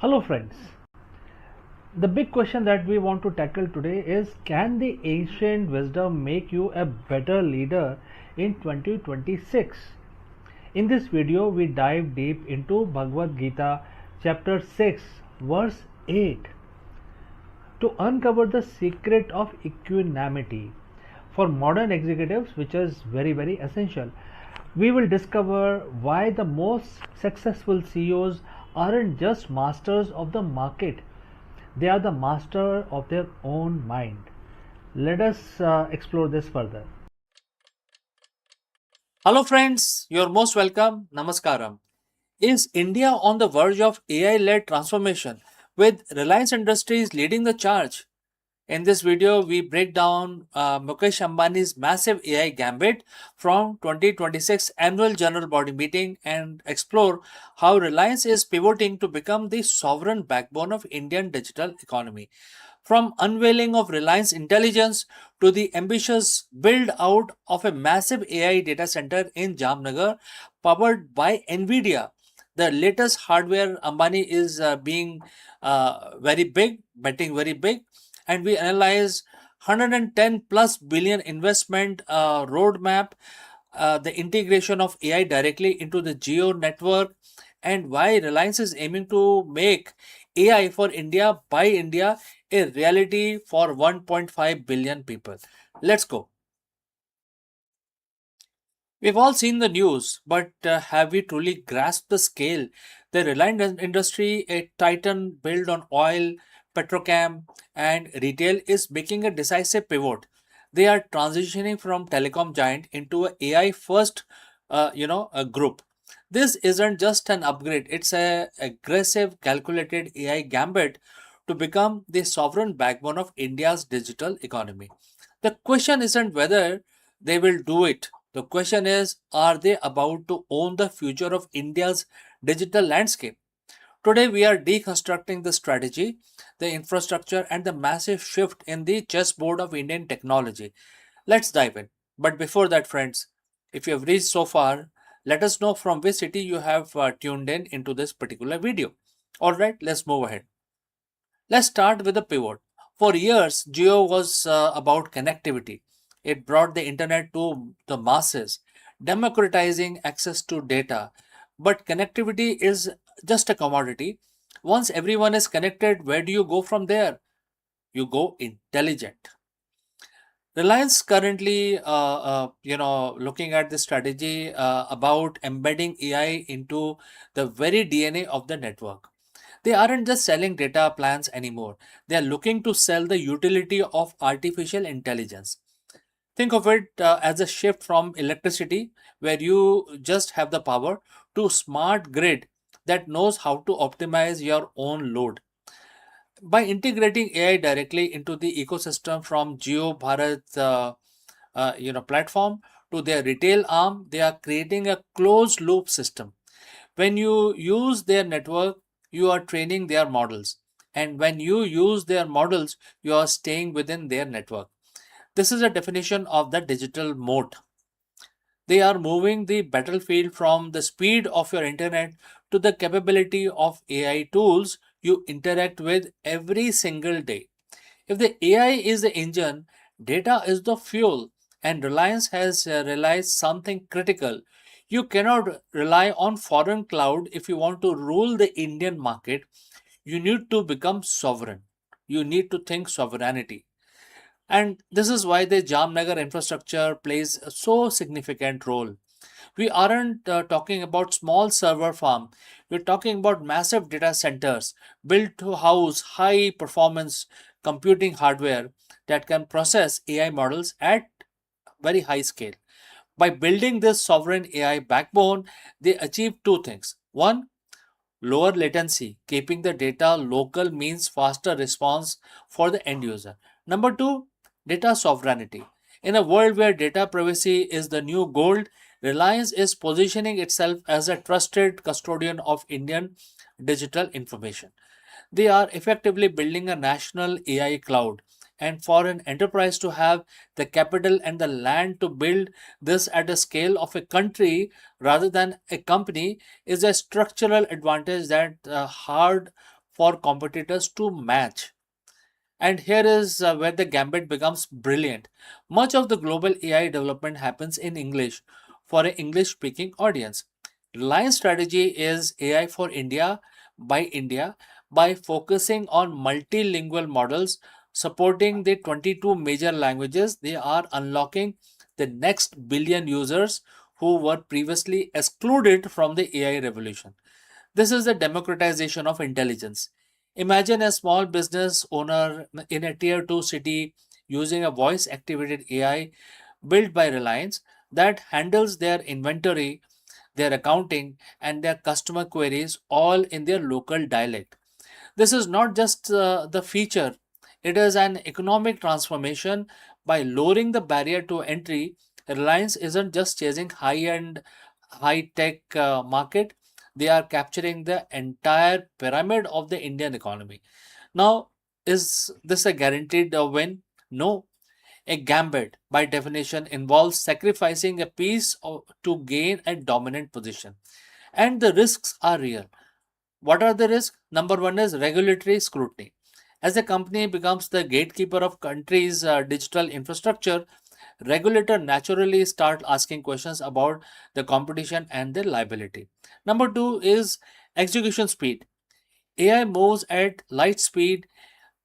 Hello, friends. The big question that we want to tackle today is, can the ancient wisdom make you a better leader in 2026? In this video, we dive deep into Bhagavad Gita, chapter 6, verse 8, to uncover the secret of equanimity for modern executives, which is very essential. We will discover why the most successful CEOs aren't just masters of the market, they are the master of their own mind. Let us explore this further. Hello, friends. You're most welcome. Namaskaram. Is India on the verge of AI led transformation with Reliance Industries leading the charge? In this video, we break down Mukesh Ambani's massive AI gambit from 2026 annual general body meeting and explore how Reliance is pivoting to become the sovereign backbone of Indian digital economy. From unveiling of Reliance Intelligence to the ambitious build out of a massive AI data center in Jamnagar powered by Nvidia. The latest hardware Ambani is being very big, betting very big, and we analyze 110 plus billion investment roadmap, the integration of AI directly into the geo network, and why Reliance is aiming to make AI for India by India a reality for 1.5 billion people. Let's go. We've all seen the news, but have we truly grasped the scale? The Reliance industry, a titan built on oil, petrochem, and retail, is making a decisive pivot. They are transitioning from telecom giant into a AI first, a group. This isn't just an upgrade; it's a aggressive, calculated AI gambit to become the sovereign backbone of India's digital economy. The question isn't whether they will do it. The question is, are they about to own the future of India's digital landscape? Today, we are deconstructing the strategy, the infrastructure, and the massive shift in the chessboard of Indian technology. Let's dive in. But before that, friends, if you have reached so far, let us know from which city you have tuned in into this particular video. All right, let's move ahead. Let's start with a pivot. For years, Geo was about connectivity. It brought the internet to the masses, democratizing access to data. But connectivity is just a commodity. Once everyone is connected, where do you go from there? You go intelligent. Reliance currently, looking at the strategy about embedding AI into the very DNA of the network. They aren't just selling data plans anymore. They are looking to sell the utility of artificial intelligence. Think of it as a shift from electricity, where you just have the power, to smart grid that knows how to optimize your own load. By integrating AI directly into the ecosystem from Jio Bharat platform to their retail arm, they are creating a closed loop system. When you use their network, you are training their models. And when you use their models, you are staying within their network. This is a definition of the digital moat. They are moving the battlefield from the speed of your internet to the capability of AI tools you interact with every single day. If the AI is the engine, data is the fuel, and Reliance has realized something critical. You cannot rely on foreign cloud if you want to rule the Indian market. You need to become sovereign. You need to think sovereignty. And this is why the Jamnagar infrastructure plays a so significant role. We aren't talking about small server farm. We're talking about massive data centers built to house high performance computing hardware that can process AI models at very high scale. By building this sovereign AI backbone, they achieve two things. One, lower latency. Keeping the data local means faster response for the end user. Number two, data sovereignty. In a world where data privacy is the new gold, Reliance is positioning itself as a trusted custodian of Indian digital information. They are effectively building a national AI cloud. And for an enterprise to have the capital and the land to build this at a scale of a country rather than a company is a structural advantage that hard for competitors to match. And here is where the gambit becomes brilliant. Much of the global AI development happens in English for an English speaking audience. Reliance strategy is AI for India by focusing on multilingual models supporting the 22 major languages. They are unlocking the next billion users who were previously excluded from the AI revolution. This is the democratization of intelligence. Imagine a small business owner in a tier 2 city using a voice activated AI built by Reliance that handles their inventory, their accounting, and their customer queries all in their local dialect. This is not just the feature, it is an economic transformation. By lowering the barrier to entry, Reliance isn't just chasing high end, high tech market, they are capturing the entire pyramid of the Indian economy. Now, is this a guaranteed win? No. A gambit, by definition, involves sacrificing a piece to gain a dominant position. And the risks are real. What are the risks? Number one is regulatory scrutiny. As a company becomes the gatekeeper of country's digital infrastructure, regulator naturally start asking questions about the competition and their liability. Number two is execution speed. AI moves at light speed.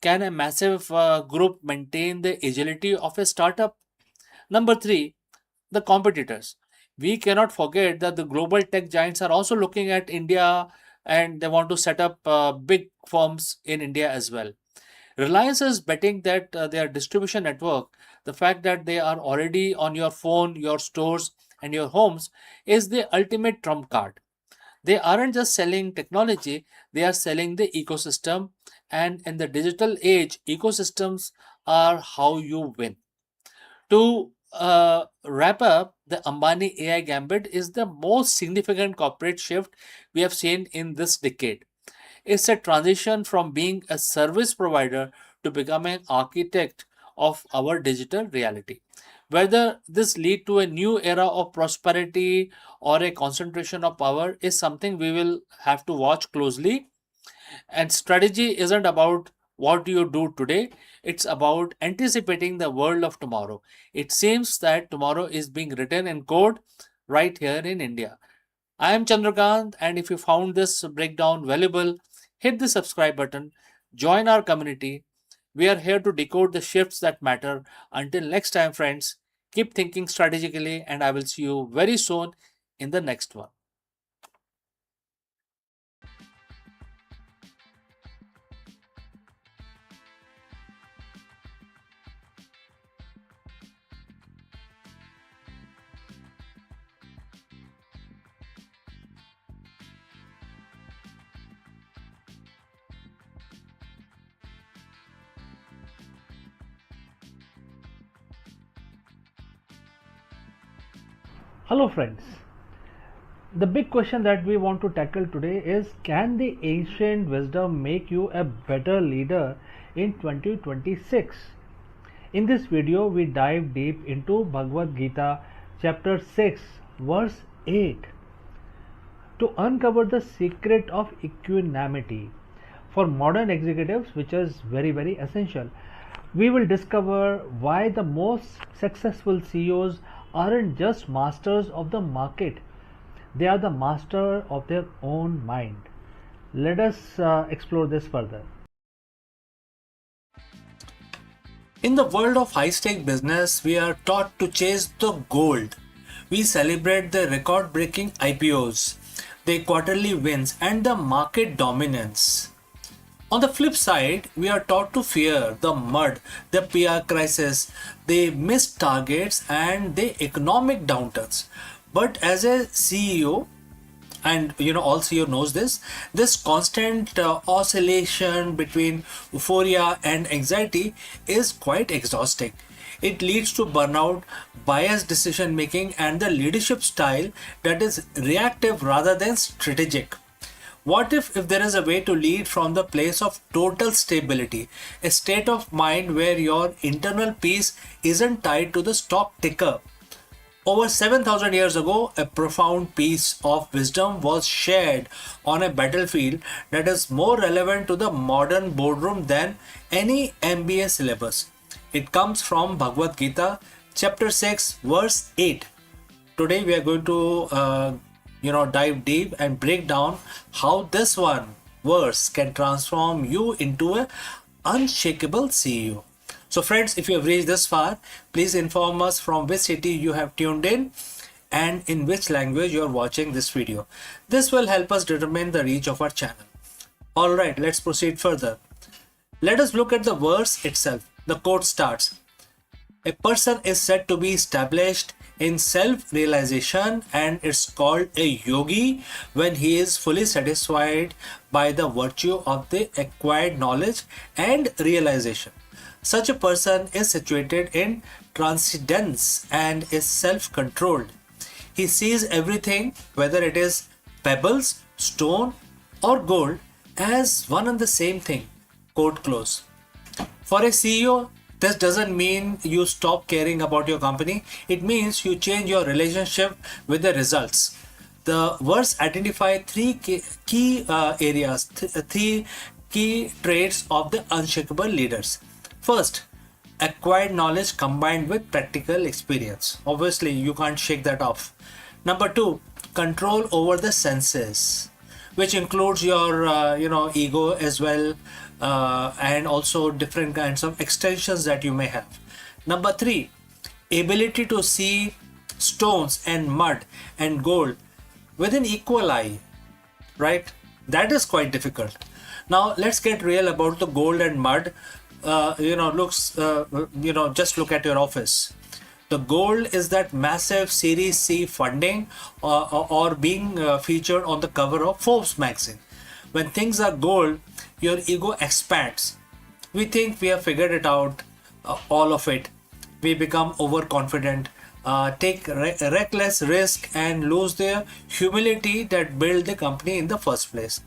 Can a massive group maintain the agility of a startup? Number three, the competitors. We cannot forget that the global tech giants are also looking at India and they want to set up big firms in India as well. Reliance is betting that their distribution network, the fact that they are already on your phone, your stores, and your homes, is the ultimate trump card. They aren't just selling technology, they are selling the ecosystem. And in the digital age, ecosystems are how you win. To wrap up, the Ambani AI gambit is the most significant corporate shift we have seen in this decade. It's a transition from being a service provider to becoming an architect of our digital reality. Whether this lead to a new era of prosperity or a concentration of power is something we will have to watch closely. And strategy isn't about what you do today, it's about anticipating the world of tomorrow. It seems that tomorrow is being written in code right here in India. I am Chandrakant, and if you found this breakdown valuable, hit the subscribe button, join our community. We are here to decode the shifts that matter. Until next time, friends, keep thinking strategically, and I will see you very soon in the next one. Hello, friends. The big question that we want to tackle today is, can the ancient wisdom make you a better leader in 2026? In this video, we dive deep into Bhagavad Gita, chapter 6, verse 8, to uncover the secret of equanimity for modern executives, which is very, very essential. We will discover why the most successful CEOs aren't just masters of the market, they are the master of their own mind. Let us explore this further. In the world of high stake business, we are taught to chase the gold. We celebrate the record breaking IPOs, the quarterly wins, and the market dominance. On the flip side, we are taught to fear the mud, the PR crisis, the missed targets, and the economic downturns. But as a CEO, and all CEO knows this constant oscillation between euphoria and anxiety is quite exhausting. It leads to burnout, biased decision making, and the leadership style that is reactive rather than strategic. What if there is a way to lead from the place of total stability, a state of mind where your internal peace isn't tied to the stock ticker? Over 7,000 years ago, a profound piece of wisdom was shared on a battlefield that is more relevant to the modern boardroom than any MBA syllabus. It comes from Bhagavad Gita, chapter 6, verse 8. Today we are going to dive deep and break down how this one verse can transform you into a unshakable CEO. So friends, if you have reached this far, please inform us from which city you have tuned in and in which language you are watching this video. This will help us determine the reach of our channel. Alright, let's proceed further. Let us look at the verse itself. The quote starts, "A person is said to be established in self-realization and it's called a yogi when he is fully satisfied by the virtue of the acquired knowledge and realization. Such a person is situated in transcendence and is self-controlled. He sees everything, whether it is pebbles, stone, or gold, as one and the same thing." Quote close. For a CEO, this doesn't mean you stop caring about your company. It means you change your relationship with the results. The verse identify three key areas, three key traits of the unshakable leaders. First, acquired knowledge combined with practical experience. Obviously, you can't shake that off. Number two, control over the senses, which includes your ego as well, and also different kinds of extensions that you may have. Number three, ability to see stones and mud and gold with an equal eye, right? That is quite difficult. Now let's get real about the gold and mud. Just look at your office. The gold is that massive Series C funding or being featured on the cover of Forbes magazine. When things are gold, your ego expands. We think we have figured it out, all of it. We become overconfident, take reckless risk, and lose the humility that built the company in the first place.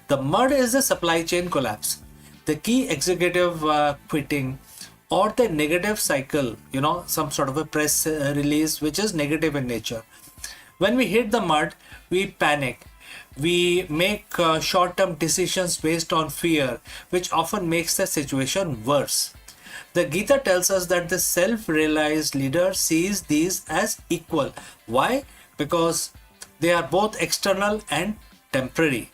The mud is the supply chain collapse, the key executive quitting, or the negative cycle, some sort of a press release which is negative in nature. When we hit the mud, we panic. We make short-term decisions based on fear, which often makes the situation worse. The Gita tells us that the self-realized leader sees these as equal. Why? Because they are both external and temporary.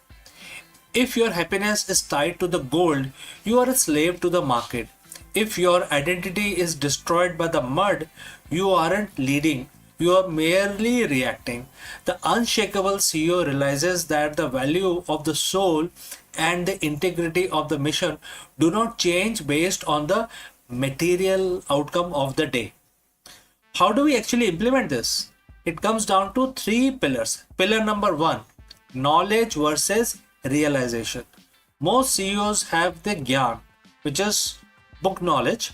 If your happiness is tied to the gold, you are a slave to the market. If your identity is destroyed by the mud, you aren't leading, you are merely reacting. The unshakable CEO realizes that the value of the soul and the integrity of the mission do not change based on the material outcome of the day. How do we actually implement this? It comes down to three pillars. Pillar number one, knowledge versus realization. Most CEOs have the gyan, which is book knowledge.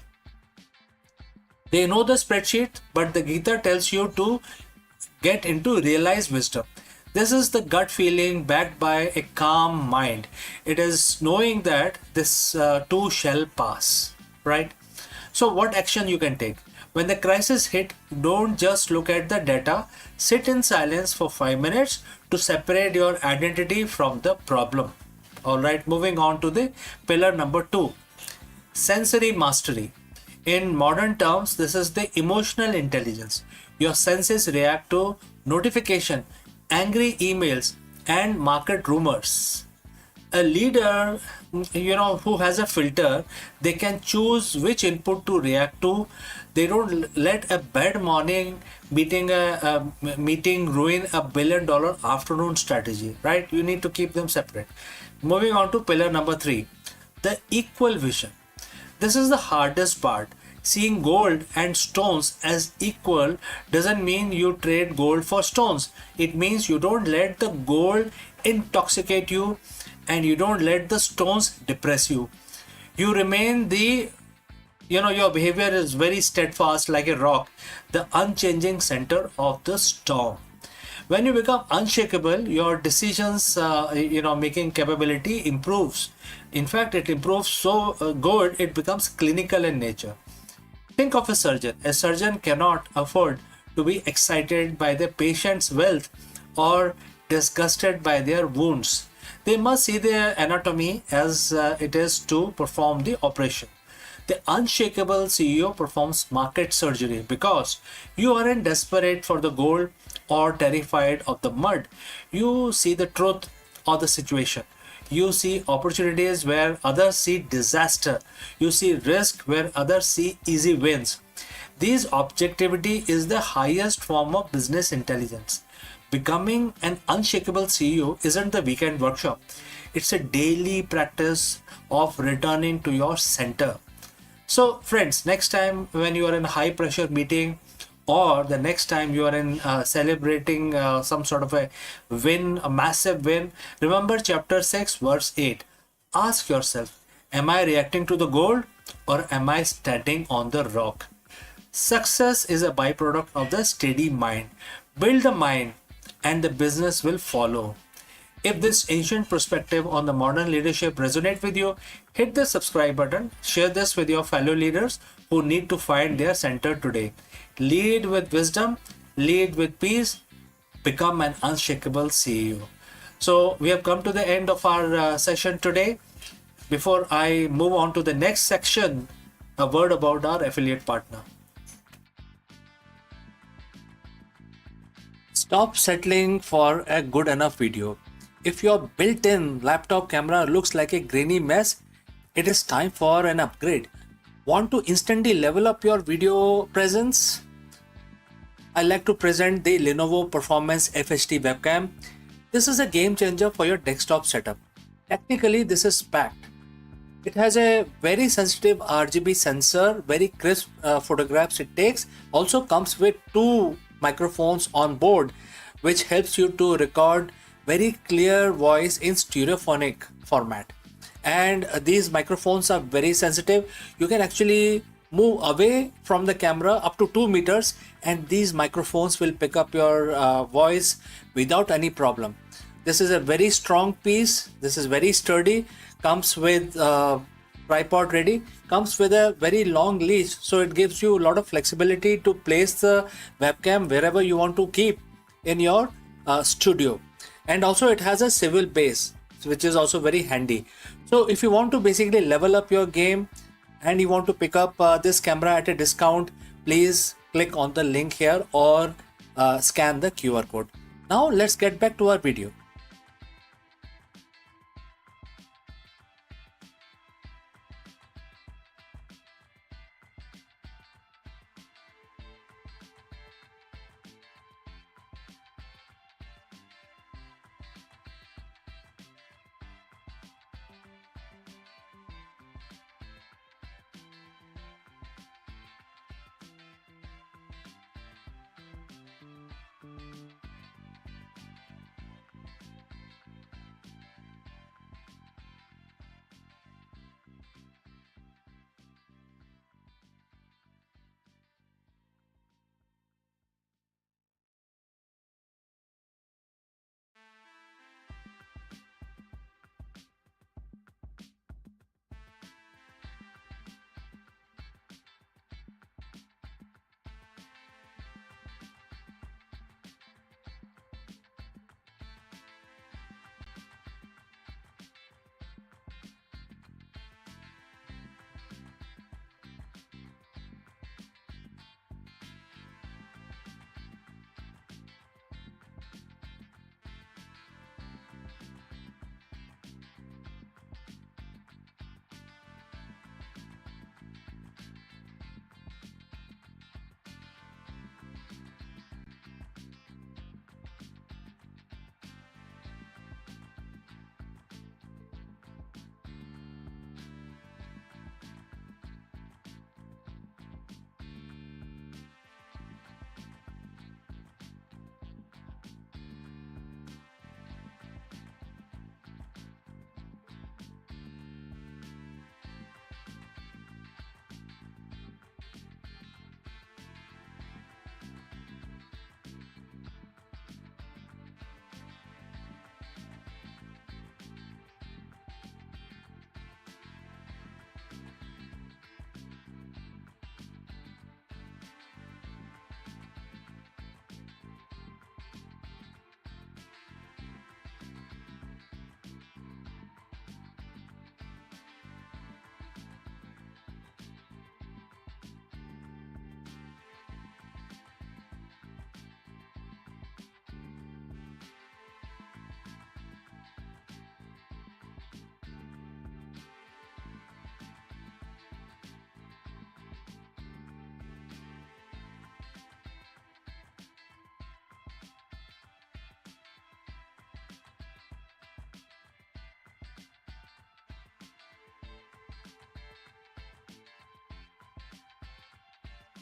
They know the spreadsheet, but the Gita tells you to get into realized wisdom. This is the gut feeling backed by a calm mind. It is knowing that this too shall pass, right? So what action you can take? When the crisis hit, don't just look at the data. Sit in silence for 5 minutes to separate your identity from the problem. Alright, moving on to the pillar number 2. Sensory mastery. In modern terms, this is the emotional intelligence. Your senses react to notification, angry emails, and market rumors. A leader, who has a filter, they can choose which input to react to. They don't let a bad morning meeting ruin $1 billion afternoon strategy, right? You need to keep them separate. Moving on to pillar number 3, the equal vision. This is the hardest part. Seeing gold and stones as equal doesn't mean you trade gold for stones. It means you don't let the gold intoxicate you and you don't let the stones depress you. You remain your behavior is very steadfast like a rock, the unchanging center of the storm. When you become unshakable, your decisions, making capability improves. In fact, it improves so good, it becomes clinical in nature. Think of a surgeon. A surgeon cannot afford to be excited by the patient's wealth or disgusted by their wounds. They must see their anatomy as it is to perform the operation. The unshakable CEO performs market surgery because you aren't desperate for the gold or terrified of the mud. You see the truth of the situation. You see opportunities where others see disaster. You see risk where others see easy wins. This objectivity is the highest form of business intelligence. Becoming an unshakable CEO isn't the weekend workshop. It's a daily practice of returning to your center. So, friends, next time when you are in a high pressure meeting, or the next time you are in celebrating some sort of a win, a massive win, remember chapter 6, verse 8. Ask yourself, am I reacting to the gold or am I standing on the rock? Success is a byproduct of the steady mind. Build the mind and the business will follow. If this ancient perspective on the modern leadership resonate with you, hit the subscribe button, share this with your fellow leaders who need to find their center today. Lead with wisdom, lead with peace, become an unshakable CEO. So we have come to the end of our session today. Before I move on to the next section, a word about our affiliate partner. Stop settling for a good enough video. If your built-in laptop camera looks like a grainy mess, it is time for an upgrade. Want to instantly level up your video presence? I like to present the Lenovo Performance FHD webcam. This is a game changer for your desktop setup. Technically, this is packed. It has a very sensitive RGB sensor, very crisp photographs it takes. Also comes with two microphones on board, which helps you to record very clear voice in stereophonic format. And these microphones are very sensitive. You can actually move away from the camera up to 2 meters and these microphones will pick up your voice without any problem. This is a very strong piece. This is very sturdy. Comes with tripod ready. Comes with a very long leash, so it gives you a lot of flexibility to place the webcam wherever you want to keep in your studio. And also it has a swivel base, which is also very handy. So if you want to basically level up your game and you want to pick up this camera at a discount, please click on the link here or scan the QR code. Now let's get back to our video.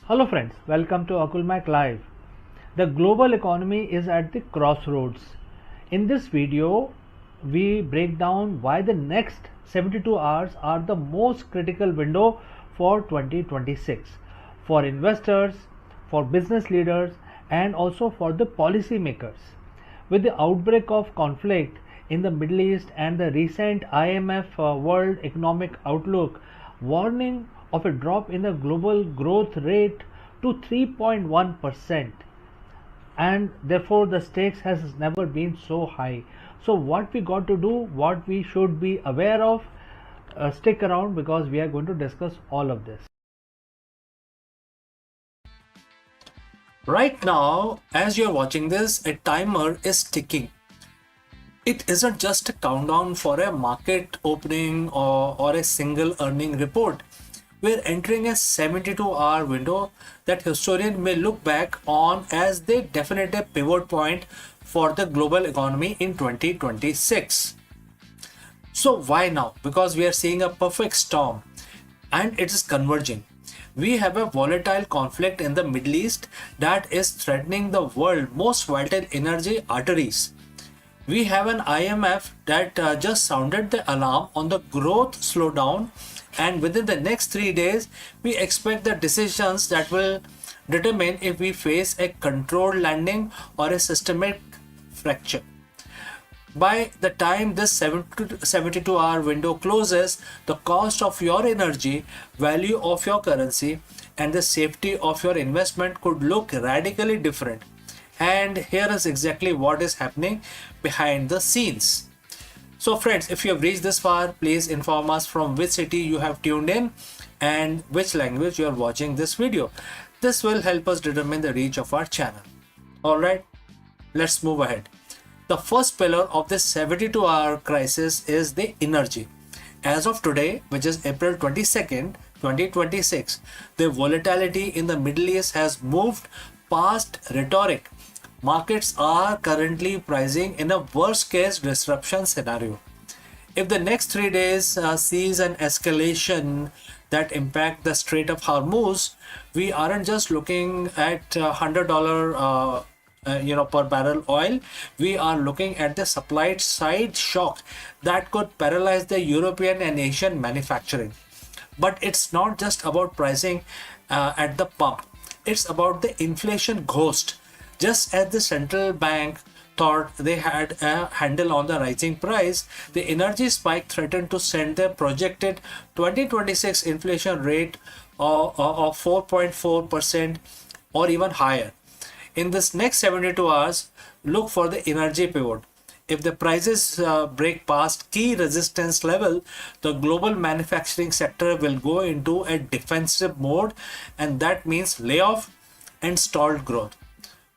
Hello friends, welcome to Akulmach Live. The global economy is at the crossroads. In this video, we break down why the next 72 hours are the most critical window for 2026 for investors, for business leaders, and also for the policymakers. With the outbreak of conflict in the Middle East and the recent IMF World Economic Outlook warning of a drop in the global growth rate to 3.1%, and therefore the stakes has never been so high. So what we got to do, what we should be aware of, stick around because we are going to discuss all of this. Right now, as you're watching this, a timer is ticking. It isn't just a countdown for a market opening or a single earning report. We're entering a 72-hour window that historians may look back on as the definitive pivot point for the global economy in 2026. So why now? Because we are seeing a perfect storm and it is converging. We have a volatile conflict in the Middle East that is threatening the world's most vital energy arteries. We have an IMF that just sounded the alarm on the growth slowdown, and within the next 3 days, we expect the decisions that will determine if we face a controlled landing or a systemic fracture. By the time this 72-hour window closes, the cost of your energy, value of your currency, and the safety of your investment could look radically different. And here is exactly what is happening behind the scenes. So friends, if you have reached this far, please inform us from which city you have tuned in and which language you are watching this video. This will help us determine the reach of our channel. Alright, let's move ahead. The first pillar of this 72-hour crisis is the energy. As of today, which is April 22nd, 2026, the volatility in the Middle East has moved past rhetoric. Markets are currently pricing in a worst-case disruption scenario. If the next 3 days sees an escalation that impact the Strait of Hormuz, we aren't just looking at $100 per barrel oil. We are looking at the supply side shock that could paralyze the European and Asian manufacturing. But it's not just about pricing at the pump. It's about the inflation ghost. Just as the central bank thought they had a handle on the rising price, the energy spike threatened to send the projected 2026 inflation rate of 4.4% or even higher. In this next 72 hours, look for the energy pivot. If the prices break past key resistance level, the global manufacturing sector will go into a defensive mode, and that means layoff and stalled growth.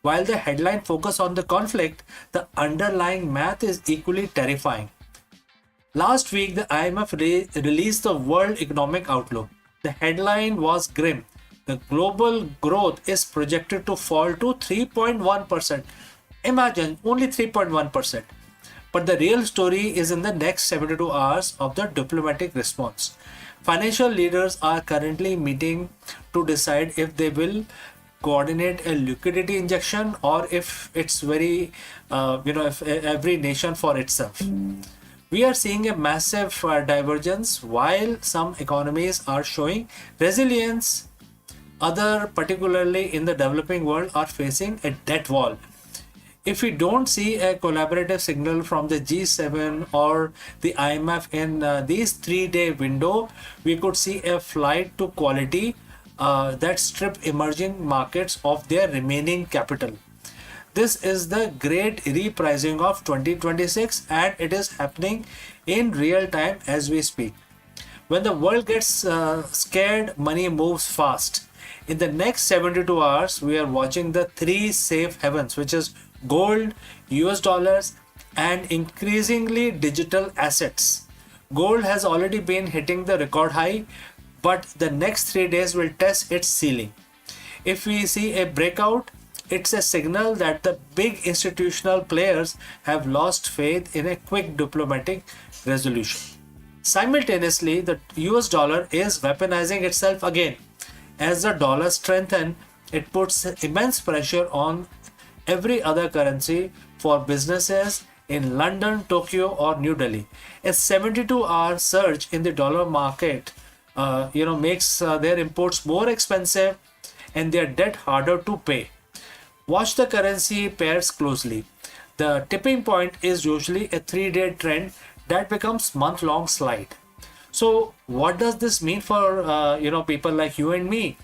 While the headline focus on the conflict, the underlying math is equally terrifying. Last week, the IMF released the World Economic Outlook. The headline was grim. The global growth is projected to fall to 3.1%. Imagine, only 3.1%. But the real story is in the next 72 hours of the diplomatic response. Financial leaders are currently meeting to decide if they will coordinate a liquidity injection or if it's if every nation for itself. We are seeing a massive divergence. While some economies are showing resilience, others, particularly in the developing world, are facing a debt wall. If we don't see a collaborative signal from the G7 or the IMF in these 3-day window, we could see a flight to quality that strip emerging markets of their remaining capital. This is the great repricing of 2026, and it is happening in real time as we speak. When the world gets scared, money moves fast. In the next 72 hours, we are watching the 3 safe havens, which is gold, US dollars, and increasingly digital assets. Gold has already been hitting the record high, but the next 3 days will test its ceiling. If we see a breakout, it's a signal that the big institutional players have lost faith in a quick diplomatic resolution. Simultaneously, the US dollar is weaponizing itself again. As the dollar strengthens, it puts immense pressure on every other currency for businesses in London, Tokyo, or New Delhi. A 72-hour surge in the dollar market, makes their imports more expensive and their debt harder to pay. Watch the currency pairs closely. The tipping point is usually a 3-day trend that becomes month-long slide. So, what does this mean for people like you and me?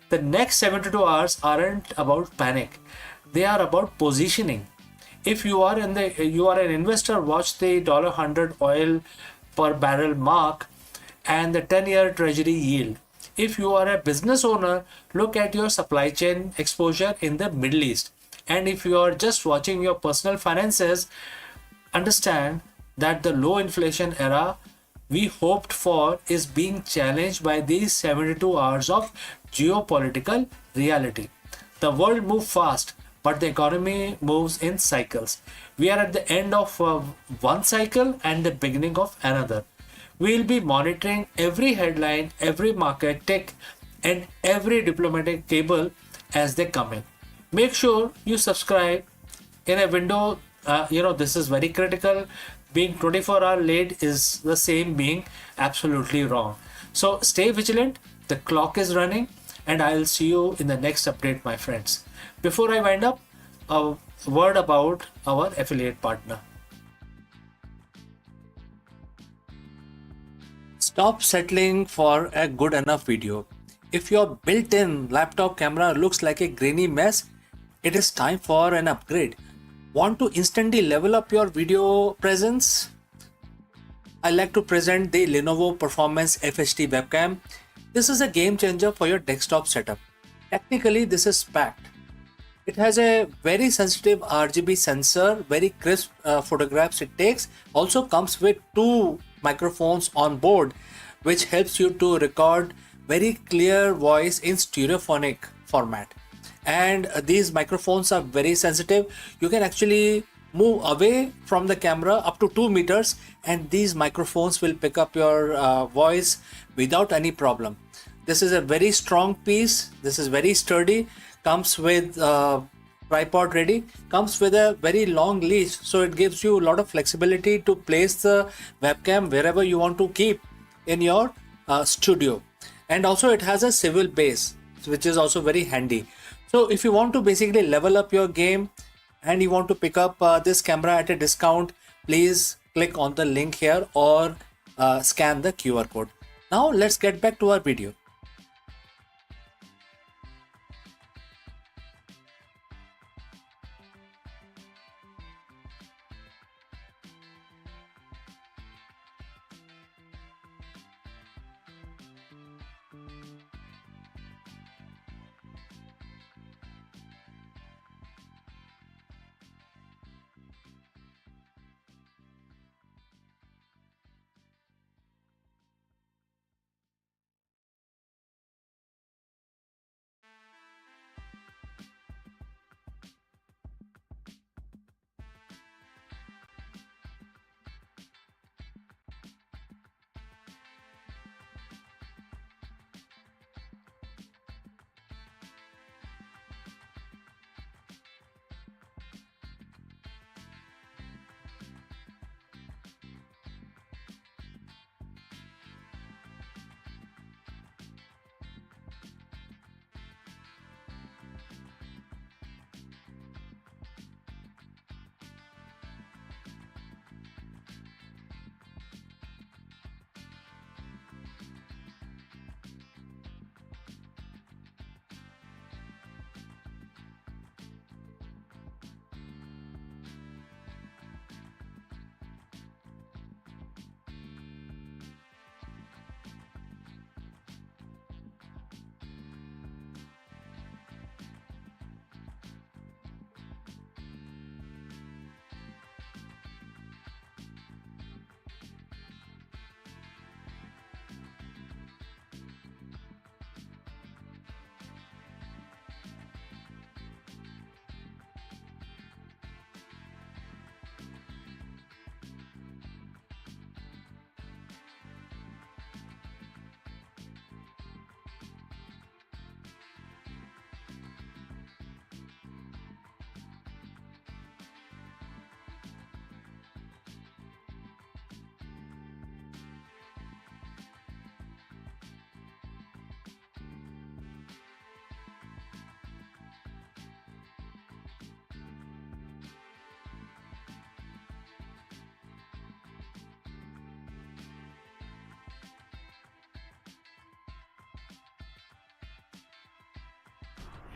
The next 72 hours aren't about panic; they are about positioning. If you are an investor, watch the $100 oil per barrel mark and the 10-year treasury yield. If you are a business owner, look at your supply chain exposure in the Middle East. And if you are just watching your personal finances, understand that the low inflation era we hoped for is being challenged by these 72 hours of geopolitical reality. The world moves fast, but the economy moves in cycles. We are at the end of one cycle and the beginning of another. We'll be monitoring every headline, every market tick, and every diplomatic cable as they come in. Make sure you subscribe in a window. This is very critical. Being 24-hour late is the same being absolutely wrong. So stay vigilant. The clock is running, and I'll see you in the next update, my friends. Before I wind up, a word about our affiliate partner. Stop settling for a good enough video. If your built-in laptop camera looks like a grainy mess, it is time for an upgrade. Want to instantly level up your video presence? I like to present the Lenovo Performance FHD webcam. This is a game changer for your desktop setup. Technically, this is packed. It has a very sensitive RGB sensor, very crisp photographs it takes. Also comes with two microphones on board, which helps you to record very clear voice in stereophonic format. And these microphones are very sensitive. You can actually move away from the camera up to 2 meters, and these microphones will pick up your voice without any problem. This is a very strong piece. This is very sturdy. Comes with tripod ready. Comes with a very long leash, so it gives you a lot of flexibility to place the webcam wherever you want to keep in your studio. And also it has a swivel base, which is also very handy. So if you want to basically level up your game and you want to pick up this camera at a discount, please click on the link here or scan the QR code. Now let's get back to our video.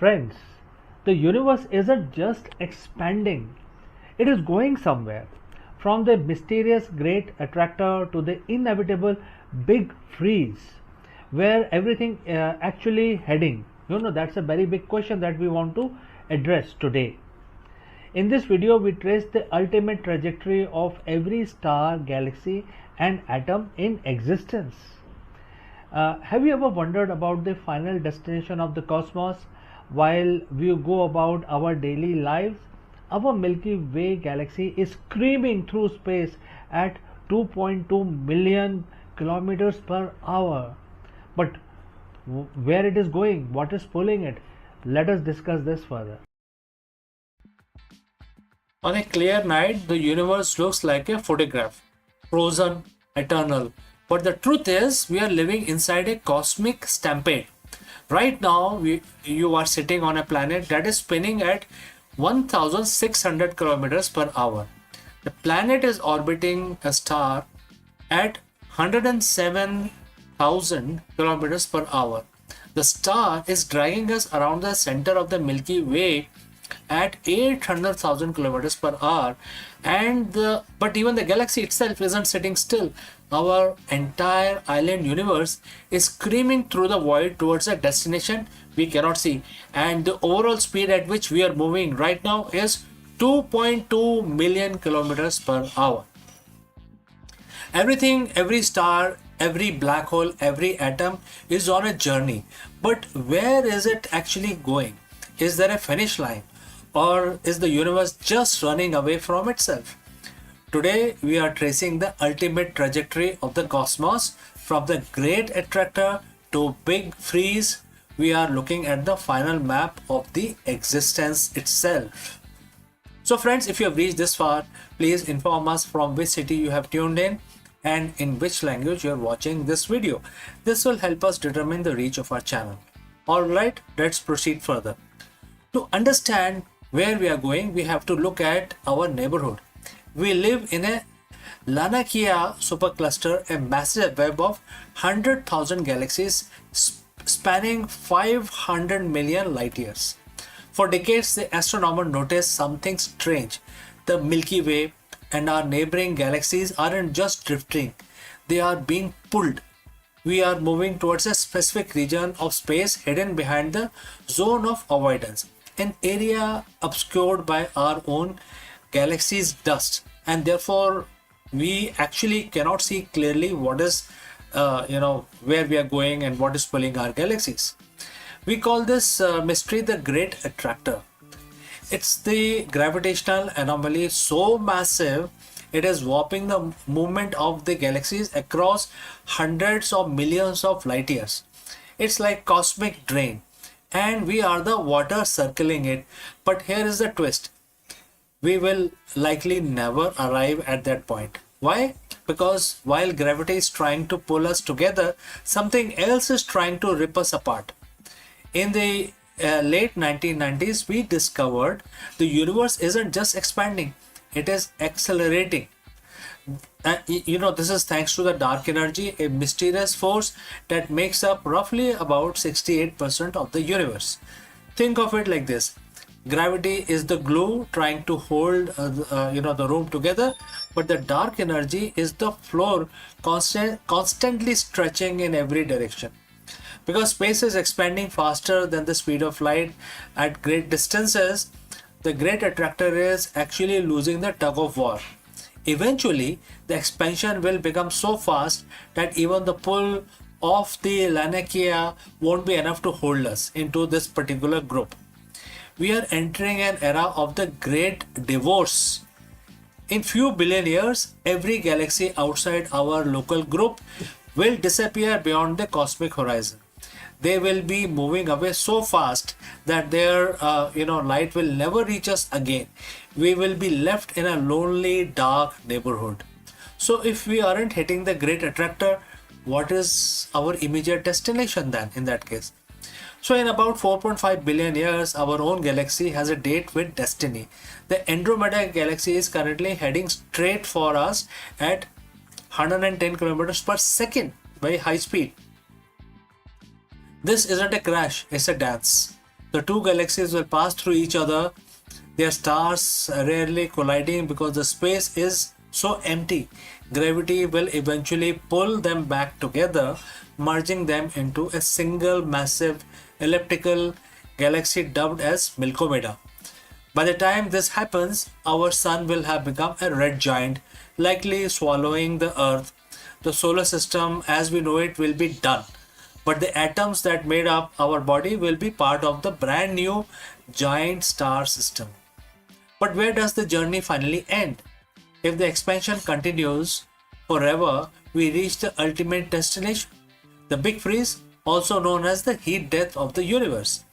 Friends, the universe isn't just expanding, it is going somewhere. From the mysterious great attractor to the inevitable big freeze, where everything actually heading? That's a very big question that we want to address today. In this video, we trace the ultimate trajectory of every star, galaxy, and atom in existence. Have you ever wondered about the final destination of the cosmos while we go about our daily lives? Our Milky Way galaxy is screaming through space at 2.2 million kilometers per hour. But where it is going, what is pulling it? Let us discuss this further. On a clear night, the universe looks like a photograph, frozen, eternal. But the truth is, we are living inside a cosmic stampede. Right now, you are sitting on a planet that is spinning at 1600 kilometers per hour. The planet is orbiting a star at 107,000 kilometers per hour. The star is dragging us around the center of the Milky Way at 800,000 kilometers per hour, but even the galaxy itself isn't sitting still. Our entire island universe is screaming through the void towards a destination we cannot see, and the overall speed at which we are moving right now is 2.2 million kilometers per hour. Everything, every star, every black hole, every atom is on a journey, but where is it actually going? Is there a finish line? Or is the universe just running away from itself? Today, we are tracing the ultimate trajectory of the cosmos from the great attractor to big freeze. We are looking at the final map of the existence itself. So friends, if you have reached this far, please inform us from which city you have tuned in and in which language you are watching this video. This will help us determine the reach of our channel. Alright, let's proceed further. To understand where we are going, we have to look at our neighborhood. We live in a Lanakia supercluster, a massive web of 100,000 galaxies spanning 500 million light years. For decades, the astronomer noticed something strange. The Milky Way and our neighboring galaxies aren't just drifting, they are being pulled. We are moving towards a specific region of space hidden behind the zone of avoidance, an area obscured by our own galaxy's dust, and therefore we actually cannot see clearly what is where we are going and what is pulling our galaxies. We call this mystery the great attractor. It's the gravitational anomaly so massive it is warping the movement of the galaxies across hundreds of millions of light years. It's like cosmic drain, and we are the water circling it. But here is the twist. We will likely never arrive at that point. Why? Because while gravity is trying to pull us together, something else is trying to rip us apart. In the late 1990s, we discovered the universe isn't just expanding, it is accelerating. This is thanks to the dark energy, a mysterious force that makes up roughly about 68% of the universe. Think of it like this. Gravity is the glue trying to hold the room together, but the dark energy is the floor constantly stretching in every direction. Because space is expanding faster than the speed of light at great distances, the great attractor is actually losing the tug of war. Eventually, the expansion will become so fast that even the pull of the Lanakia won't be enough to hold us into this particular group. We are entering an era of the great divorce. In few billion years, every galaxy outside our local group will disappear beyond the cosmic horizon. They will be moving away so fast that their light will never reach us again. We will be left in a lonely, dark neighborhood. So if we aren't hitting the great attractor, what is our immediate destination then in that case? So in about 4.5 billion years, our own galaxy has a date with destiny. The Andromeda galaxy is currently heading straight for us at 110 kilometers per second, very high speed. This isn't a crash, it's a dance. The two galaxies will pass through each other, their stars rarely colliding because the space is so empty. Gravity will eventually pull them back together, merging them into a single massive elliptical galaxy dubbed as Milkomeda. By the time this happens, our sun will have become a red giant, likely swallowing the Earth. The solar system as we know it will be done, but the atoms that made up our body will be part of the brand new giant star system. But where does the journey finally end? If the expansion continues forever, we reach the ultimate destination, the big freeze, also known as the heat death of the universe.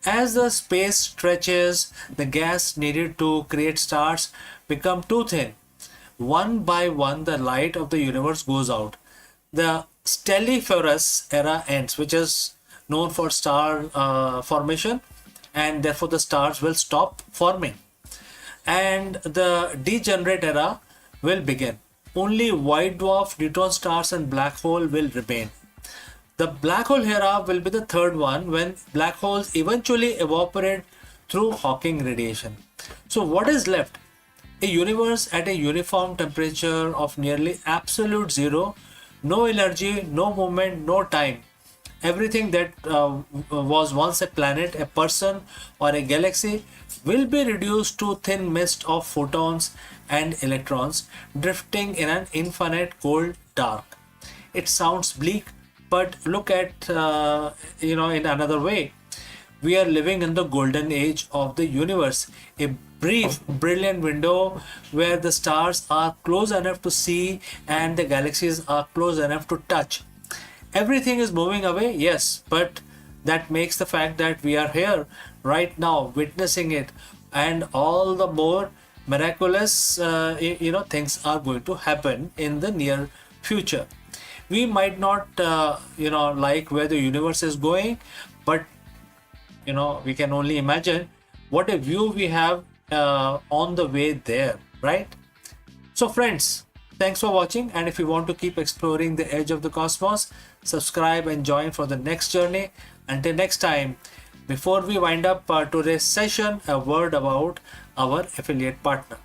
As the space stretches, the gas needed to create stars become too thin. One by one, the light of the universe goes out. The stelliferous era ends, which is known for star formation, and therefore the stars will stop forming. And the degenerate era will begin. Only white dwarf, neutron stars, and black hole will remain. The black hole era will be the third one when black holes eventually evaporate through Hawking radiation. So, what is left? A universe at a uniform temperature of nearly absolute zero, no energy, no movement, no time. Everything that was once a planet, a person, or a galaxy will be reduced to thin mist of photons and electrons drifting in an infinite cold dark. It sounds bleak, but look at in another way. We are living in the golden age of the universe, a brief, brilliant window where the stars are close enough to see and the galaxies are close enough to touch. Everything is moving away, yes, but that makes the fact that we are here right now witnessing it, and all the more miraculous things are going to happen in the near future. We might not like where the universe is going, but we can only imagine what a view we have on the way there, right? So friends, thanks for watching, and if you want to keep exploring the edge of the cosmos, subscribe and join for the next journey. Until next time, before we wind up today's session, a word about our affiliate partner.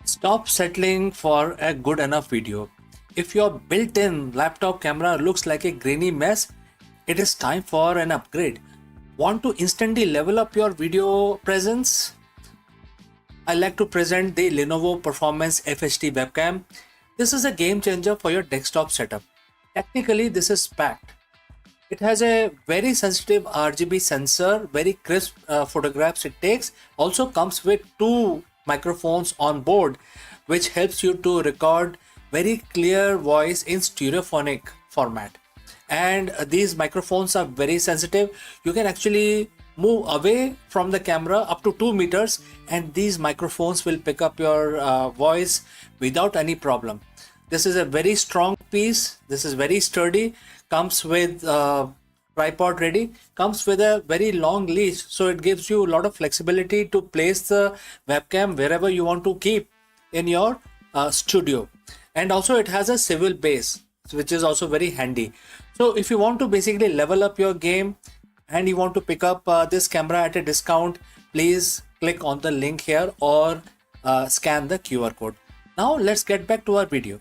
Stop settling for a good enough video. If your built-in laptop camera looks like a grainy mess, it is time for an upgrade. Want to instantly level up your video presence? I like to present the Lenovo Performance FHD webcam. This is a game changer for your desktop setup. Technically, this is packed. It has a very sensitive RGB sensor, very crisp photographs it takes. Also comes with two microphones on board, which helps you to record very clear voice in stereophonic format. And these microphones are very sensitive. You can actually move away from the camera up to 2 meters and these microphones will pick up your voice without any problem. This is a very strong piece. This is very sturdy. Comes with tripod ready. Comes with a very long leash, so it gives you a lot of flexibility to place the webcam wherever you want to keep in your studio. And also it has a swivel base, which is also very handy. So if you want to basically level up your game and you want to pick up this camera at a discount, please click on the link here or scan the QR code. Now let's get back to our video.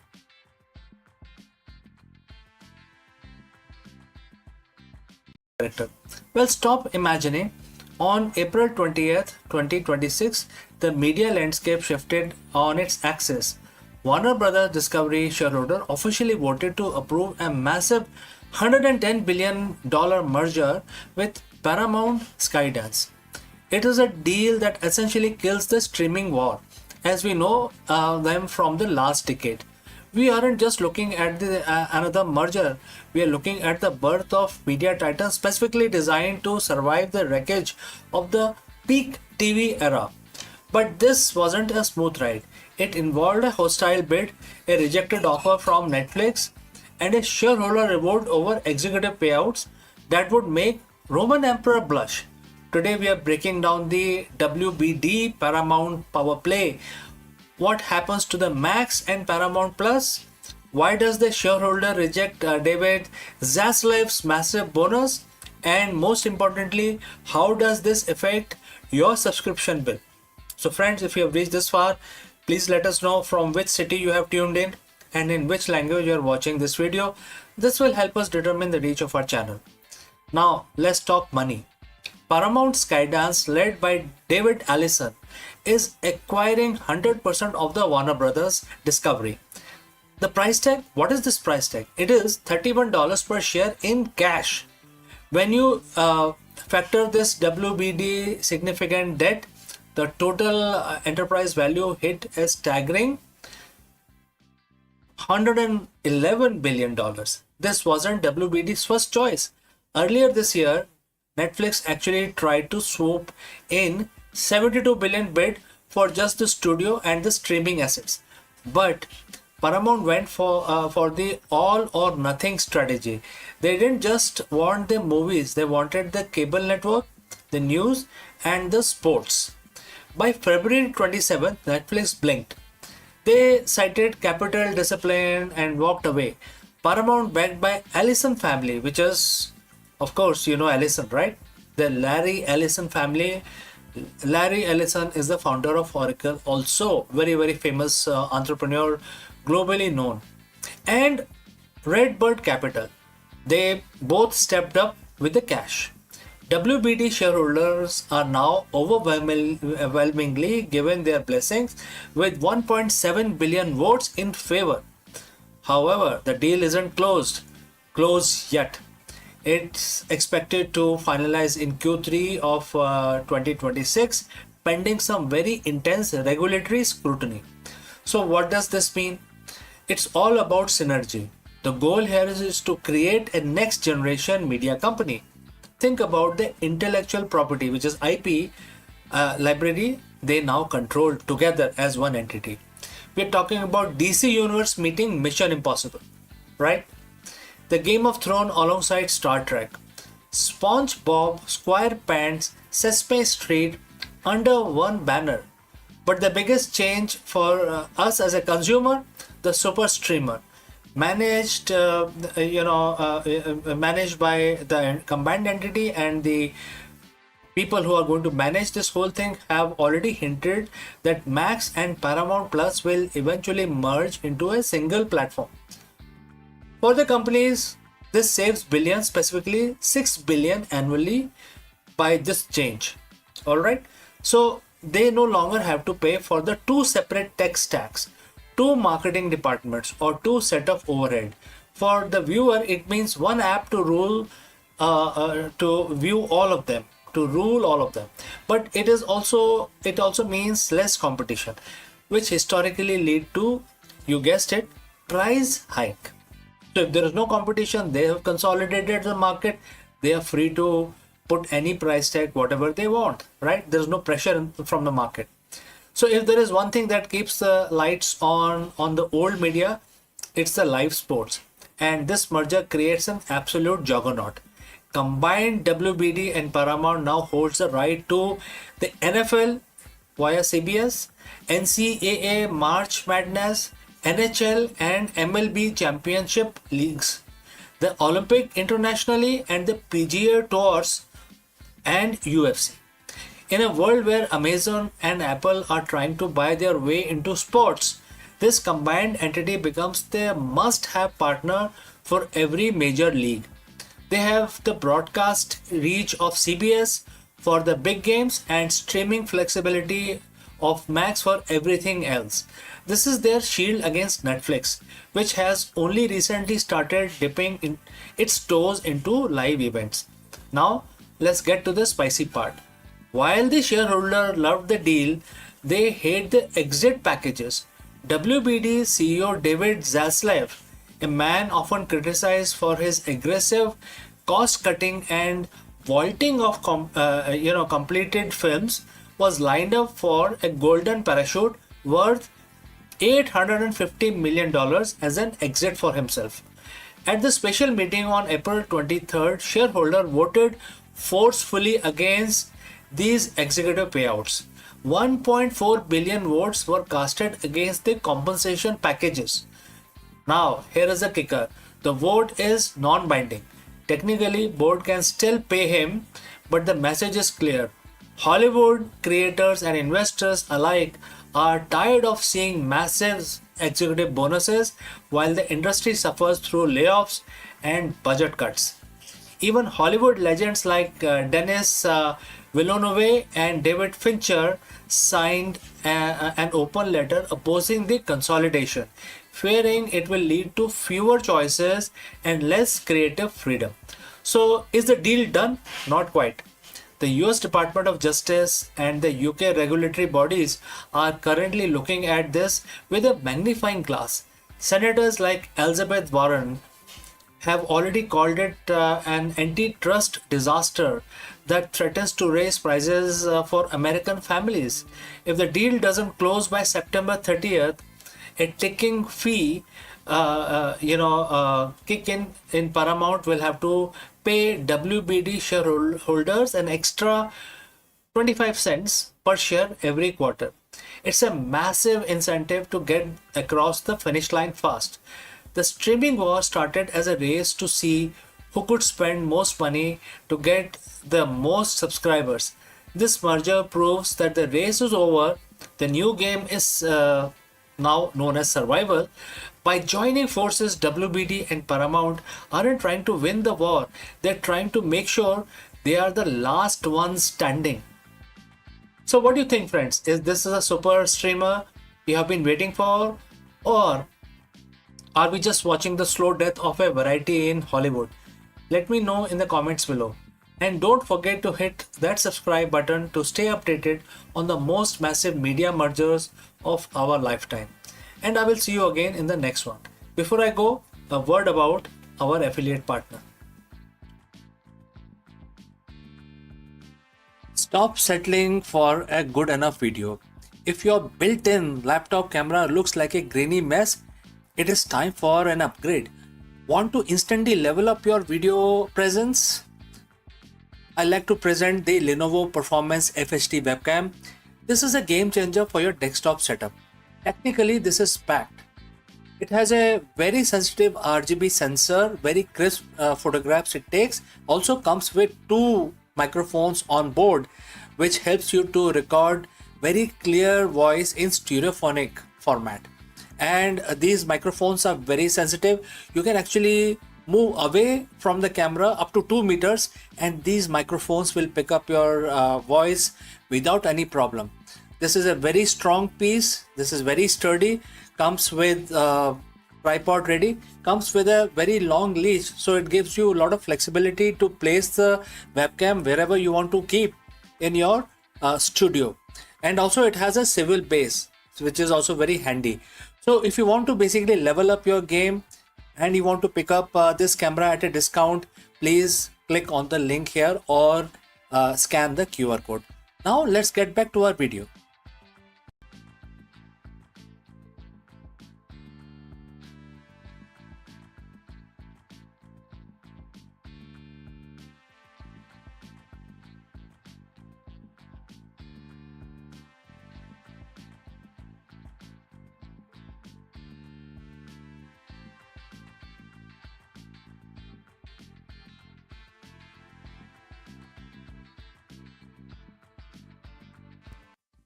Well, stop imagining. On April 20th, 2026, the media landscape shifted on its axis. Warner Brothers Discovery shareholder officially voted to approve a massive $110 billion merger with Paramount Skydance. It is a deal that essentially kills the streaming war, as we know them from the last decade. We aren't just looking at another merger, we are looking at the birth of media titans specifically designed to survive the wreckage of the peak TV era. But this wasn't a smooth ride. It involved a hostile bid, a rejected offer from Netflix, and a shareholder revolt over executive payouts that would make Roman Emperor blush. Today we are breaking down the WBD Paramount power play. What happens to the Max and Paramount Plus? Why does the shareholder reject David Zaslav's massive bonus? And most importantly, how does this affect your subscription bill? So friends, if you have reached this far, please let us know from which city you have tuned in and in which language you are watching this video. This will help us determine the reach of our channel. Now let's talk money. Paramount Skydance, led by David Allison, is acquiring 100% of the Warner Brothers Discovery. The price tag, what is this price tag? It is $31 per share in cash. When you factor this WBD significant debt, the total enterprise value hit a staggering $111 billion. This wasn't WBD's first choice. Earlier this year, Netflix actually tried to swoop in 72 billion bid for just the studio and the streaming assets. But Paramount went for the all or nothing strategy. They didn't just want the movies, they wanted the cable network, the news, and the sports. By February 27th, Netflix blinked. They cited capital discipline and walked away. Paramount, backed by Allison family, which is, of course, you know Allison, right? The Larry Ellison family. Larry Ellison is the founder of Oracle, also very famous entrepreneur, globally known. And Redbird Capital. They both stepped up with the cash. WBD shareholders are now overwhelmingly given their blessings with 1.7 billion votes in favor. However, the deal isn't closed yet. It's expected to finalize in Q3 of 2026, pending some very intense regulatory scrutiny. So what does this mean? It's all about synergy. The goal here is to create a next generation media company. Think about the intellectual property, which is IP library, they now control together as one entity. We're talking about DC Universe meeting Mission Impossible, right? The Game of Thrones alongside Star Trek, SpongeBob SquarePants, Sesame Street under one banner. But the biggest change for us as a consumer, the super streamer, managed managed by the combined entity, and the people who are going to manage this whole thing have already hinted that Max and Paramount Plus will eventually merge into a single platform. For the companies, this saves billions, specifically 6 billion annually by this change. Alright, so they no longer have to pay for the two separate tech stacks, two marketing departments, or two set of overhead. For the viewer, it means one app to rule, to view all of them, to rule all of them. But it also means less competition, which historically lead to, you guessed it, price hike. So if there is no competition, they have consolidated the market. They are free to put any price tag, whatever they want, right? There is no pressure from the market. So if there is one thing that keeps the lights on the old media, it's the live sports. And this merger creates an absolute juggernaut. Combined, WBD and Paramount now holds the right to the NFL via CBS, NCAA March Madness, NHL and MLB championship leagues, the Olympic internationally, and the PGA tours and UFC. In a world where Amazon and Apple are trying to buy their way into sports, this combined entity becomes the must-have partner for every major league. They have the broadcast reach of CBS for the big games and streaming flexibility of Max for everything else. This is their shield against Netflix, which has only recently started dipping its toes into live events. Now, let's get to the spicy part. While the shareholder loved the deal, they hate the exit packages. WBD CEO David Zaslav, a man often criticized for his aggressive cost-cutting and vaulting of completed films, was lined up for a golden parachute worth $850 million as an exit for himself. At the special meeting on April 23rd, shareholders voted forcefully against these executive payouts. 1.4 billion votes were casted against the compensation packages. Now, here is the kicker. The vote is non-binding. Technically, board can still pay him, but the message is clear. Hollywood creators and investors alike are tired of seeing massive executive bonuses while the industry suffers through layoffs and budget cuts. Even Hollywood legends like Denis Villeneuve and David Fincher signed an open letter opposing the consolidation, fearing it will lead to fewer choices and less creative freedom. So, is the deal done? Not quite. The US Department of Justice and the UK regulatory bodies are currently looking at this with a magnifying glass. Senators like Elizabeth Warren have already called it an antitrust disaster that threatens to raise prices for American families. If the deal doesn't close by September 30th, a ticking fee, kick in Paramount will have to pay WBD shareholders an extra 25 cents per share every quarter. It's a massive incentive to get across the finish line fast. The streaming war started as a race to see who could spend most money to get the most subscribers. This merger proves that the race is over. The new game is now known as survival. By joining forces, WBD and Paramount aren't trying to win the war, they're trying to make sure they are the last ones standing. So, what do you think, friends? Is this a super streamer you have been waiting for? Or are we just watching the slow death of a variety in Hollywood? Let me know in the comments below. And don't forget to hit that subscribe button to stay updated on the most massive media mergers of our lifetime. And I will see you again in the next one. Before I go, a word about our affiliate partner. Stop settling for a good enough video. If your built-in laptop camera looks like a grainy mess, it is time for an upgrade. Want to instantly level up your video presence? I like to present the Lenovo Performance FHD webcam. This is a game changer for your desktop setup. Technically, this is packed. It has a very sensitive RGB sensor, very crisp photographs it takes. Also comes with two microphones on board, which helps you to record very clear voice in stereophonic format. And these microphones are very sensitive. You can actually move away from the camera up to 2 meters and these microphones will pick up your voice without any problem. This is a very strong piece. This is very sturdy. Comes with tripod ready. Comes with a very long leash, so it gives you a lot of flexibility to place the webcam wherever you want to keep in your studio. And also it has a swivel base, which is also very handy. So if you want to basically level up your game and you want to pick up this camera at a discount, please click on the link here or scan the QR code. Now let's get back to our video.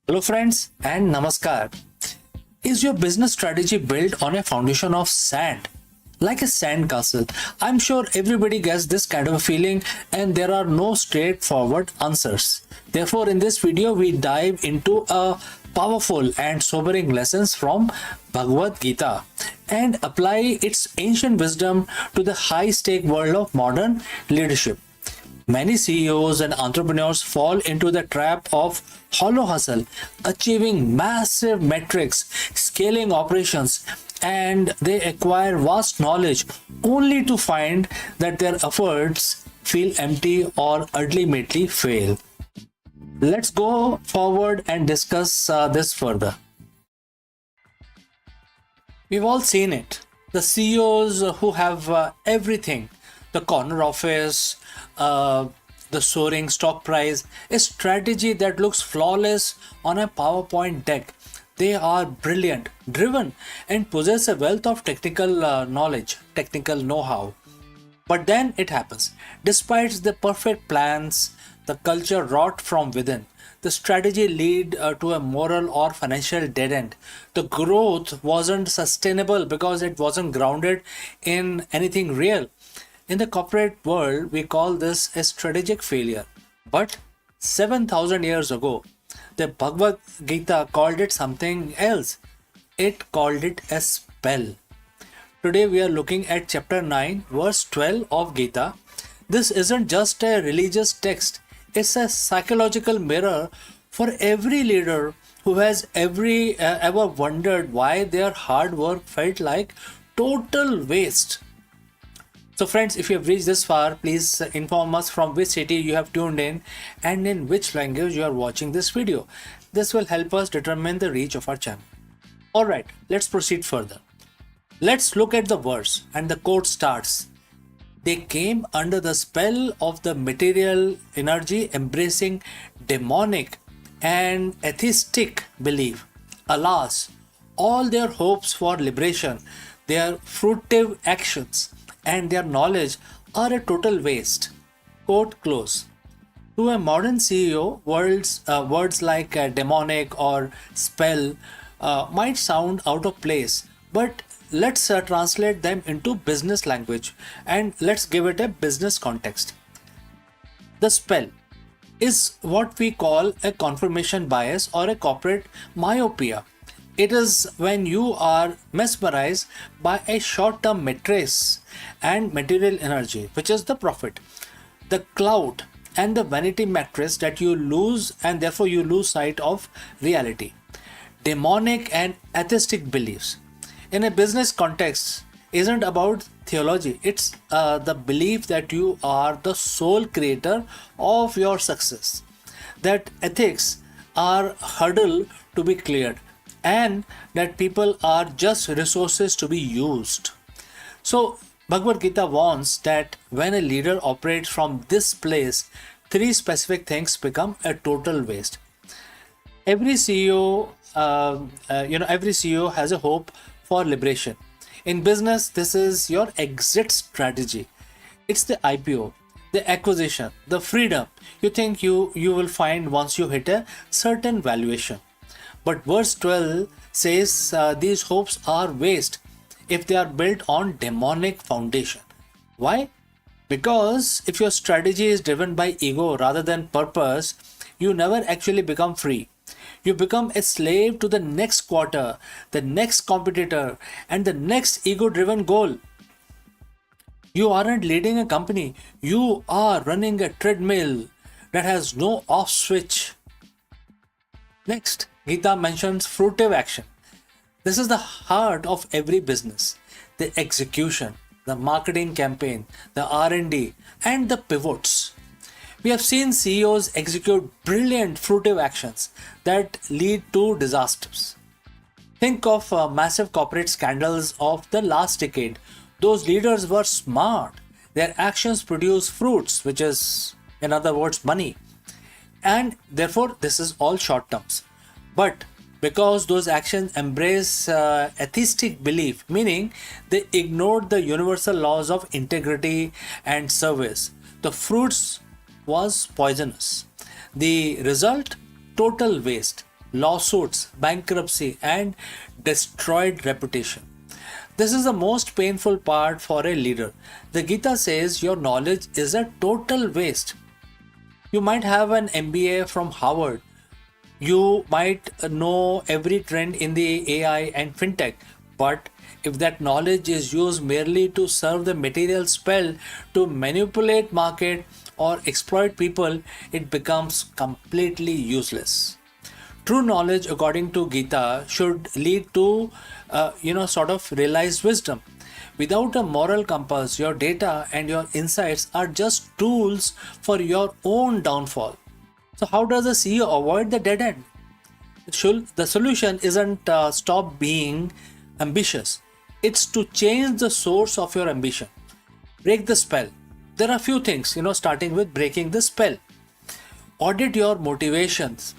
Hello friends and namaskar. Is your business strategy built on a foundation of sand? Like a sand castle? I'm sure everybody gets this kind of a feeling and there are no straightforward answers. Therefore, in this video, we dive into a powerful and sobering lessons from Bhagavad Gita and apply its ancient wisdom to the high-stake world of modern leadership. Many CEOs and entrepreneurs fall into the trap of hollow hustle, achieving massive metrics, scaling operations, and they acquire vast knowledge only to find that their efforts feel empty or ultimately fail. Let's go forward and discuss this further. We've all seen it. The CEOs who have everything, the corner office, the soaring stock price, a strategy that looks flawless on a PowerPoint deck. They are brilliant, driven, and possess a wealth of technical knowledge, technical know how. But then it happens. Despite the perfect plans, the culture rot from within. The strategy lead to a moral or financial dead end. The growth wasn't sustainable because it wasn't grounded in anything real. In the corporate world, we call this a strategic failure. But 7,000 years ago, the Bhagavad Gita called it something else. It called it a spell. Today we are looking at chapter 9, verse 12 of Gita. This isn't just a religious text, it's a psychological mirror for every leader who has ever wondered why their hard work felt like total waste. So friends, if you have reached this far, please inform us from which city you have tuned in and in which language you are watching this video. This will help us determine the reach of our channel. Alright, let's proceed further. Let's look at the verse, and the quote starts. They came under the spell of the material energy, embracing demonic and atheistic belief. Alas, all their hopes for liberation, their fruitive actions, and their knowledge are a total waste. Quote close. To a modern CEO, words like demonic or spell might sound out of place, but let's translate them into business language and let's give it a business context. The spell is what we call a confirmation bias or a corporate myopia. It is when you are mesmerized by a short-term matrix and material energy, which is the profit, the clout, and the vanity matrix that you lose, and therefore you lose sight of reality. Demonic and atheistic beliefs in a business context isn't about theology. It's the belief that you are the sole creator of your success, that ethics are hurdle to be cleared, and that people are just resources to be used. So Bhagavad Gita warns that when a leader operates from this place, three specific things become a total waste. Every CEO, every CEO has a hope for liberation. In business, this is your exit strategy. It's the IPO, the acquisition, the freedom you think you will find once you hit a certain valuation. But verse 12 says these hopes are waste if they are built on demonic foundation. Why? Because if your strategy is driven by ego rather than purpose, you never actually become free. You become a slave to the next quarter, the next competitor, and the next ego-driven goal. You aren't leading a company, you are running a treadmill that has no off switch. Next, Gita mentions fruitive action. This is the heart of every business. The execution, the marketing campaign, the R&D, and the pivots. We have seen CEOs execute brilliant fruitive actions that lead to disasters. Think of massive corporate scandals of the last decade. Those leaders were smart. Their actions produce fruits, which is, in other words, money. And therefore, this is all short terms. But because those actions embrace atheistic belief, meaning they ignored the universal laws of integrity and service, the fruits was poisonous. The result? Total waste, lawsuits, bankruptcy, and destroyed reputation. This is the most painful part for a leader. The Gita says your knowledge is a total waste. You might have an MBA from Harvard. You might know every trend in the AI and fintech, but if that knowledge is used merely to serve the material spell, to manipulate market or exploit people, it becomes completely useless. True knowledge, according to Gita, should lead to, sort of realized wisdom. Without a moral compass, your data and your insights are just tools for your own downfall. So how does a CEO avoid the dead end? The solution isn't stop being ambitious. It's to change the source of your ambition. Break the spell. There are few things, starting with breaking the spell. Audit your motivations.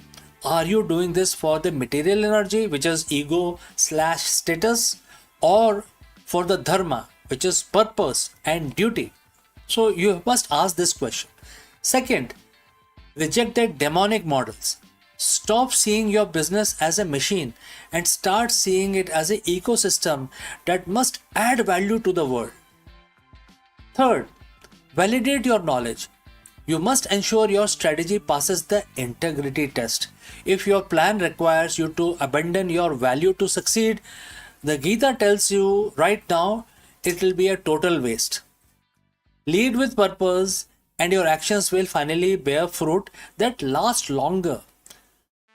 Are you doing this for the material energy, which is ego slash status, or for the dharma, which is purpose and duty? So you must ask this question. Second, reject the demonic models. Stop seeing your business as a machine and start seeing it as an ecosystem that must add value to the world. Third, validate your knowledge. You must ensure your strategy passes the integrity test. If your plan requires you to abandon your value to succeed, the Gita tells you right now it will be a total waste. Lead with purpose, and your actions will finally bear fruit that lasts longer.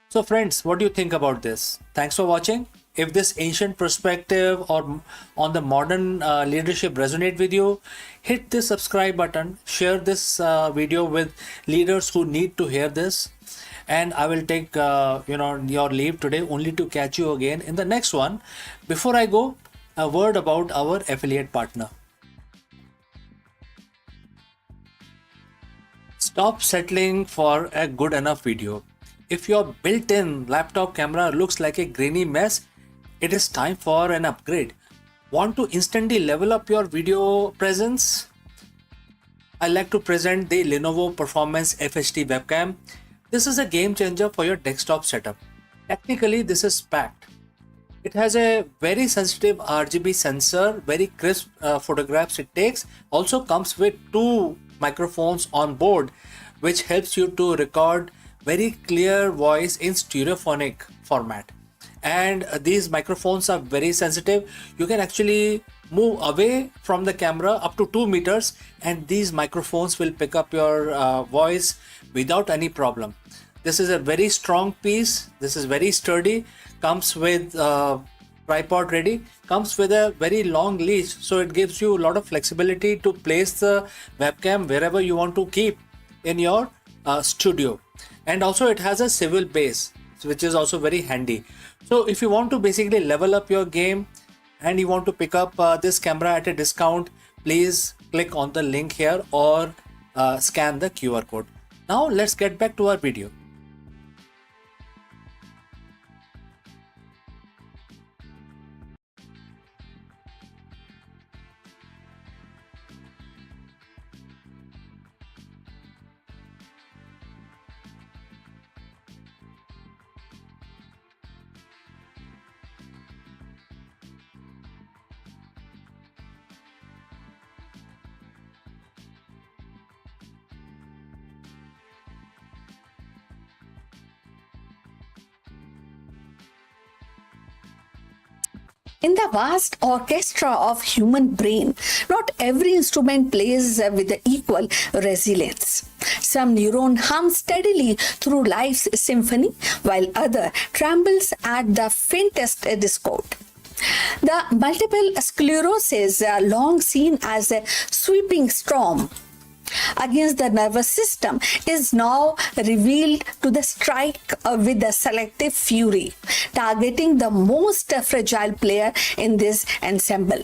So, friends, what do you think about this? Thanks for watching. If this ancient perspective or on the modern leadership resonate with you, hit the subscribe button, share this video with leaders who need to hear this, and I will take your leave today, only to catch you again in the next one. Before I go, a word about our affiliate partner. Stop settling for a good enough video. If your built-in laptop camera looks like a grainy mess, it is time for an upgrade. Want to instantly level up your video presence? I like to present the Lenovo Performance FHD webcam. This is a game changer for your desktop setup. Technically, this is packed. It has a very sensitive RGB sensor, very crisp photographs it takes. Also comes with 2 microphones on board, which helps you to record very clear voice in stereophonic format. And these microphones are very sensitive. You can actually move away from the camera up to 2 meters, and these microphones will pick up your voice without any problem. This is a very strong piece. This is very sturdy. Comes with tripod ready. Comes with a very long leash, so it gives you a lot of flexibility to place the webcam wherever you want to keep in your studio. And also it has a swivel base, which is also very handy. So if you want to basically level up your game and you want to pick up this camera at a discount, please click on the link here or scan the QR code. Now let's get back to our video. In the vast orchestra of human brain, not every instrument plays with equal resilience. Some neuron hum steadily through life's symphony, while other trembles at the faintest discord. The multiple sclerosis, long seen as a sweeping storm against the nervous system, is now revealed to the strike with a selective fury, targeting the most fragile player in this ensemble.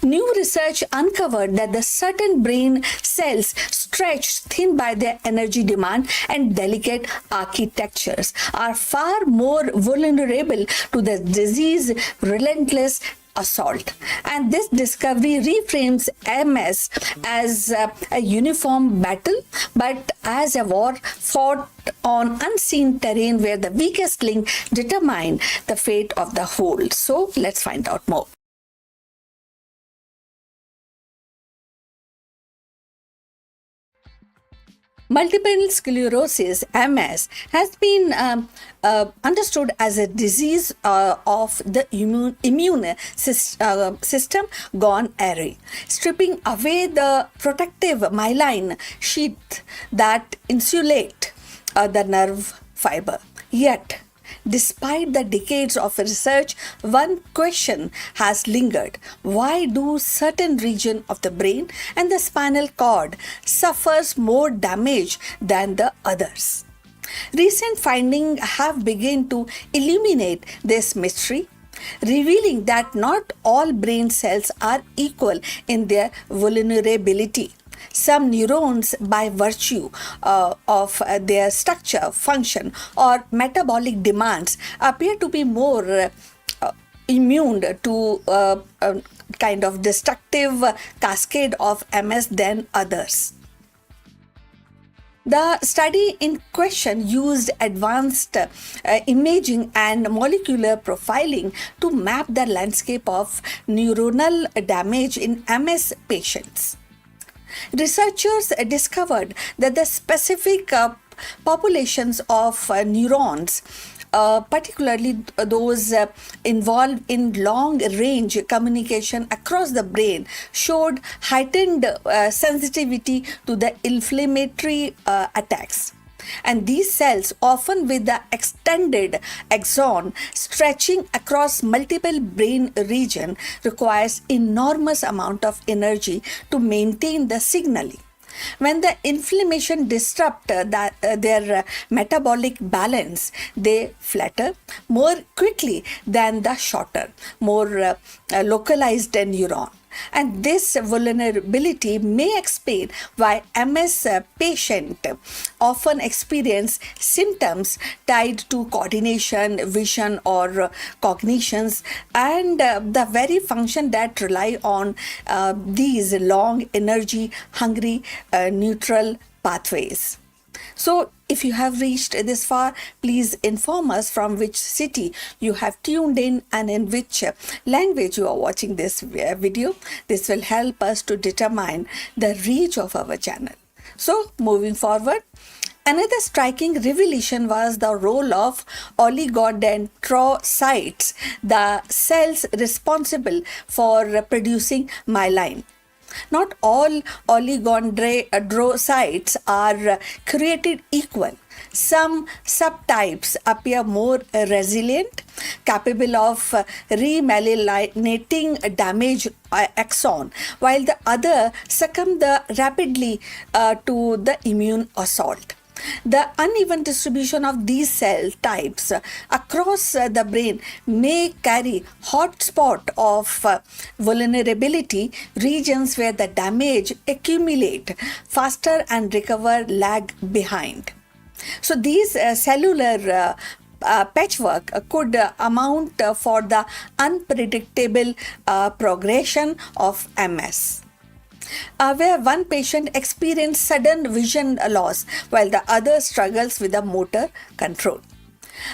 New research uncovered that the certain brain cells stretched thin by their energy demand and delicate architectures are far more vulnerable to the disease relentless assault. And this discovery reframes MS as a uniform battle, but as a war fought on unseen terrain where the weakest link determined the fate of the whole. So let's find out more. Multiple sclerosis, MS, has been understood as a disease of the immune system gone awry, stripping away the protective myelin sheath that insulate the nerve fiber. Yet, despite the decades of research, one question has lingered. Why do certain regions of the brain and the spinal cord suffers more damage than the others? Recent findings have begun to illuminate this mystery, revealing that not all brain cells are equal in their vulnerability. Some neurons, by virtue of their structure, function, or metabolic demands, appear to be more immune to kind of destructive cascade of MS than others. The study in question used advanced imaging and molecular profiling to map the landscape of neuronal damage in MS patients. Researchers discovered that the specific populations of neurons, particularly those involved in long-range communication across the brain, showed heightened sensitivity to the inflammatory attacks. And these cells, often with the extended axon stretching across multiple brain regions, requires enormous amount of energy to maintain the signaling. When the inflammation disrupts their metabolic balance, they flatter more quickly than the shorter, more localized neuron. And this vulnerability may explain why MS patients often experience symptoms tied to coordination, vision, or cognitions, and the very function that rely on these long, energy-hungry neutral pathways. So, if you have reached this far, please inform us from which city you have tuned in and in which language you are watching this video. This will help us to determine the reach of our channel. So, moving forward, another striking revelation was the role of oligodendrocytes, the cells responsible for producing myelin. Not all oligodendrocytes are created equal. Some subtypes appear more resilient, capable of remyelinating damaged axon, while the other succumb rapidly to the immune assault. The uneven distribution of these cell types across the brain may carry hotspot of vulnerability, regions where the damage accumulate faster and recover lag behind. So these cellular patchwork could amount for the unpredictable progression of MS. Where one patient experienced sudden vision loss while the other struggles with the motor control.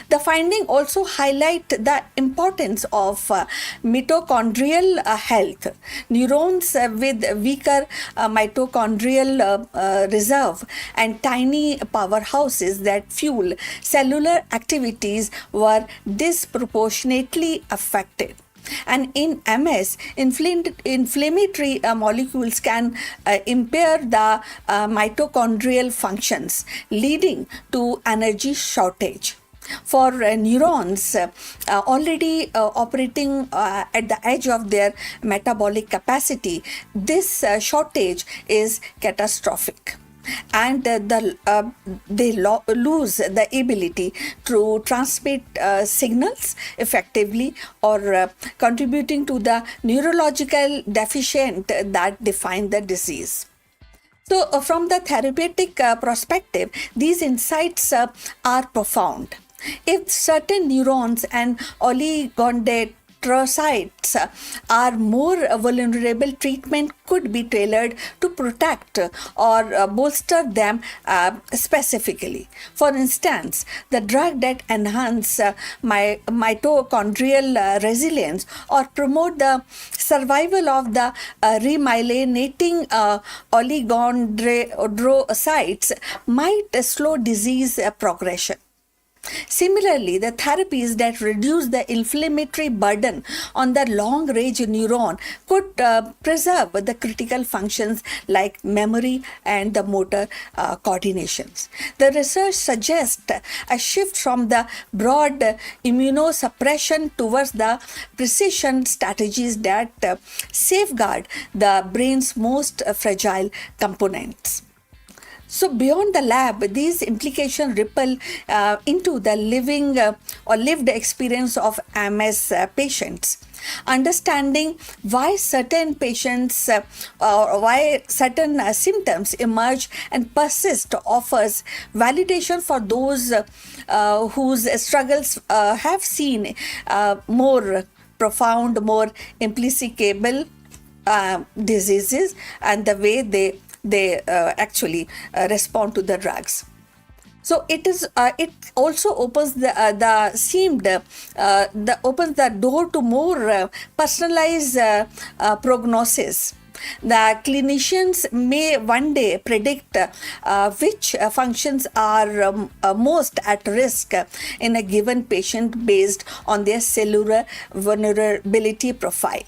The finding also highlight the importance of mitochondrial health. Neurons with weaker mitochondrial reserve and tiny powerhouses that fuel cellular activities were disproportionately affected. And in MS, inflammatory molecules can impair the mitochondrial functions, leading to energy shortage. For neurons already operating at the edge of their metabolic capacity, this shortage is catastrophic. And they lose the ability to transmit signals effectively or contributing to the neurological deficient that define the disease. So from the therapeutic perspective, these insights are profound. If certain neurons and oligodendrocytes are more vulnerable, treatment could be tailored to protect or bolster them specifically. For instance, the drug that enhance mitochondrial resilience or promote the survival of the remyelinating oligodendrocytes might slow disease progression. Similarly, the therapies that reduce the inflammatory burden on the long-range neuron could preserve the critical functions like memory and the motor coordinations. The research suggests a shift from the broad immunosuppression towards the precision strategies that safeguard the brain's most fragile components. So beyond the lab, these implications ripple into the living or lived experience of MS patients. Understanding why certain patients or why certain symptoms emerge and persist offers validation for those whose struggles have seen more profound, more implicable diseases, and the way they actually respond to the drugs. So it also opens opens the door to more personalized prognosis. The clinicians may one day predict which functions are most at risk in a given patient based on their cellular vulnerability profile.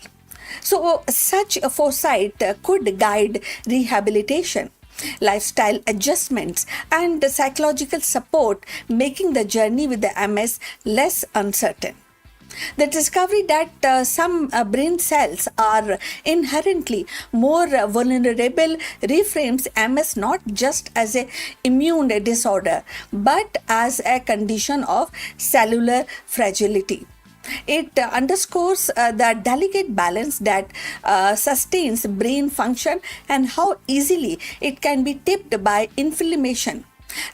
So, such a foresight could guide rehabilitation, lifestyle adjustments, and psychological support, making the journey with the MS less uncertain. The discovery that some brain cells are inherently more vulnerable reframes MS not just as an immune disorder but as a condition of cellular fragility. It underscores the delicate balance that sustains brain function and how easily it can be tipped by inflammation.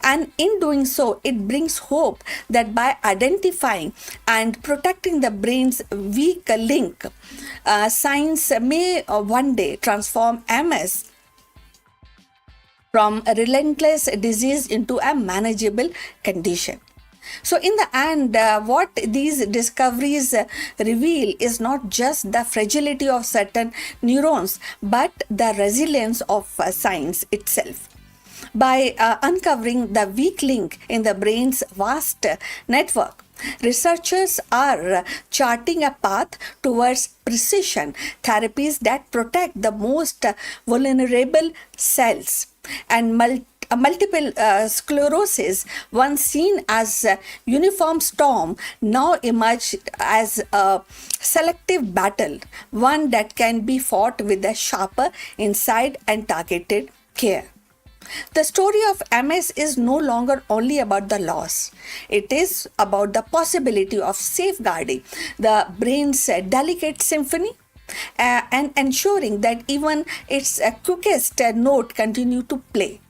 And in doing so, it brings hope that by identifying and protecting the brain's weak link, science may one day transform MS from a relentless disease into a manageable condition. So, in the end, what these discoveries reveal is not just the fragility of certain neurons, but the resilience of science itself. By uncovering the weak link in the brain's vast network, researchers are charting a path towards precision therapies that protect the most vulnerable cells, and multiple sclerosis, once seen as a uniform storm, now emerged as a selective battle, one that can be fought with a sharper insight and targeted care. The story of MS is no longer only about the loss. It is about the possibility of safeguarding the brain's delicate symphony and ensuring that even its quickest note continue to play.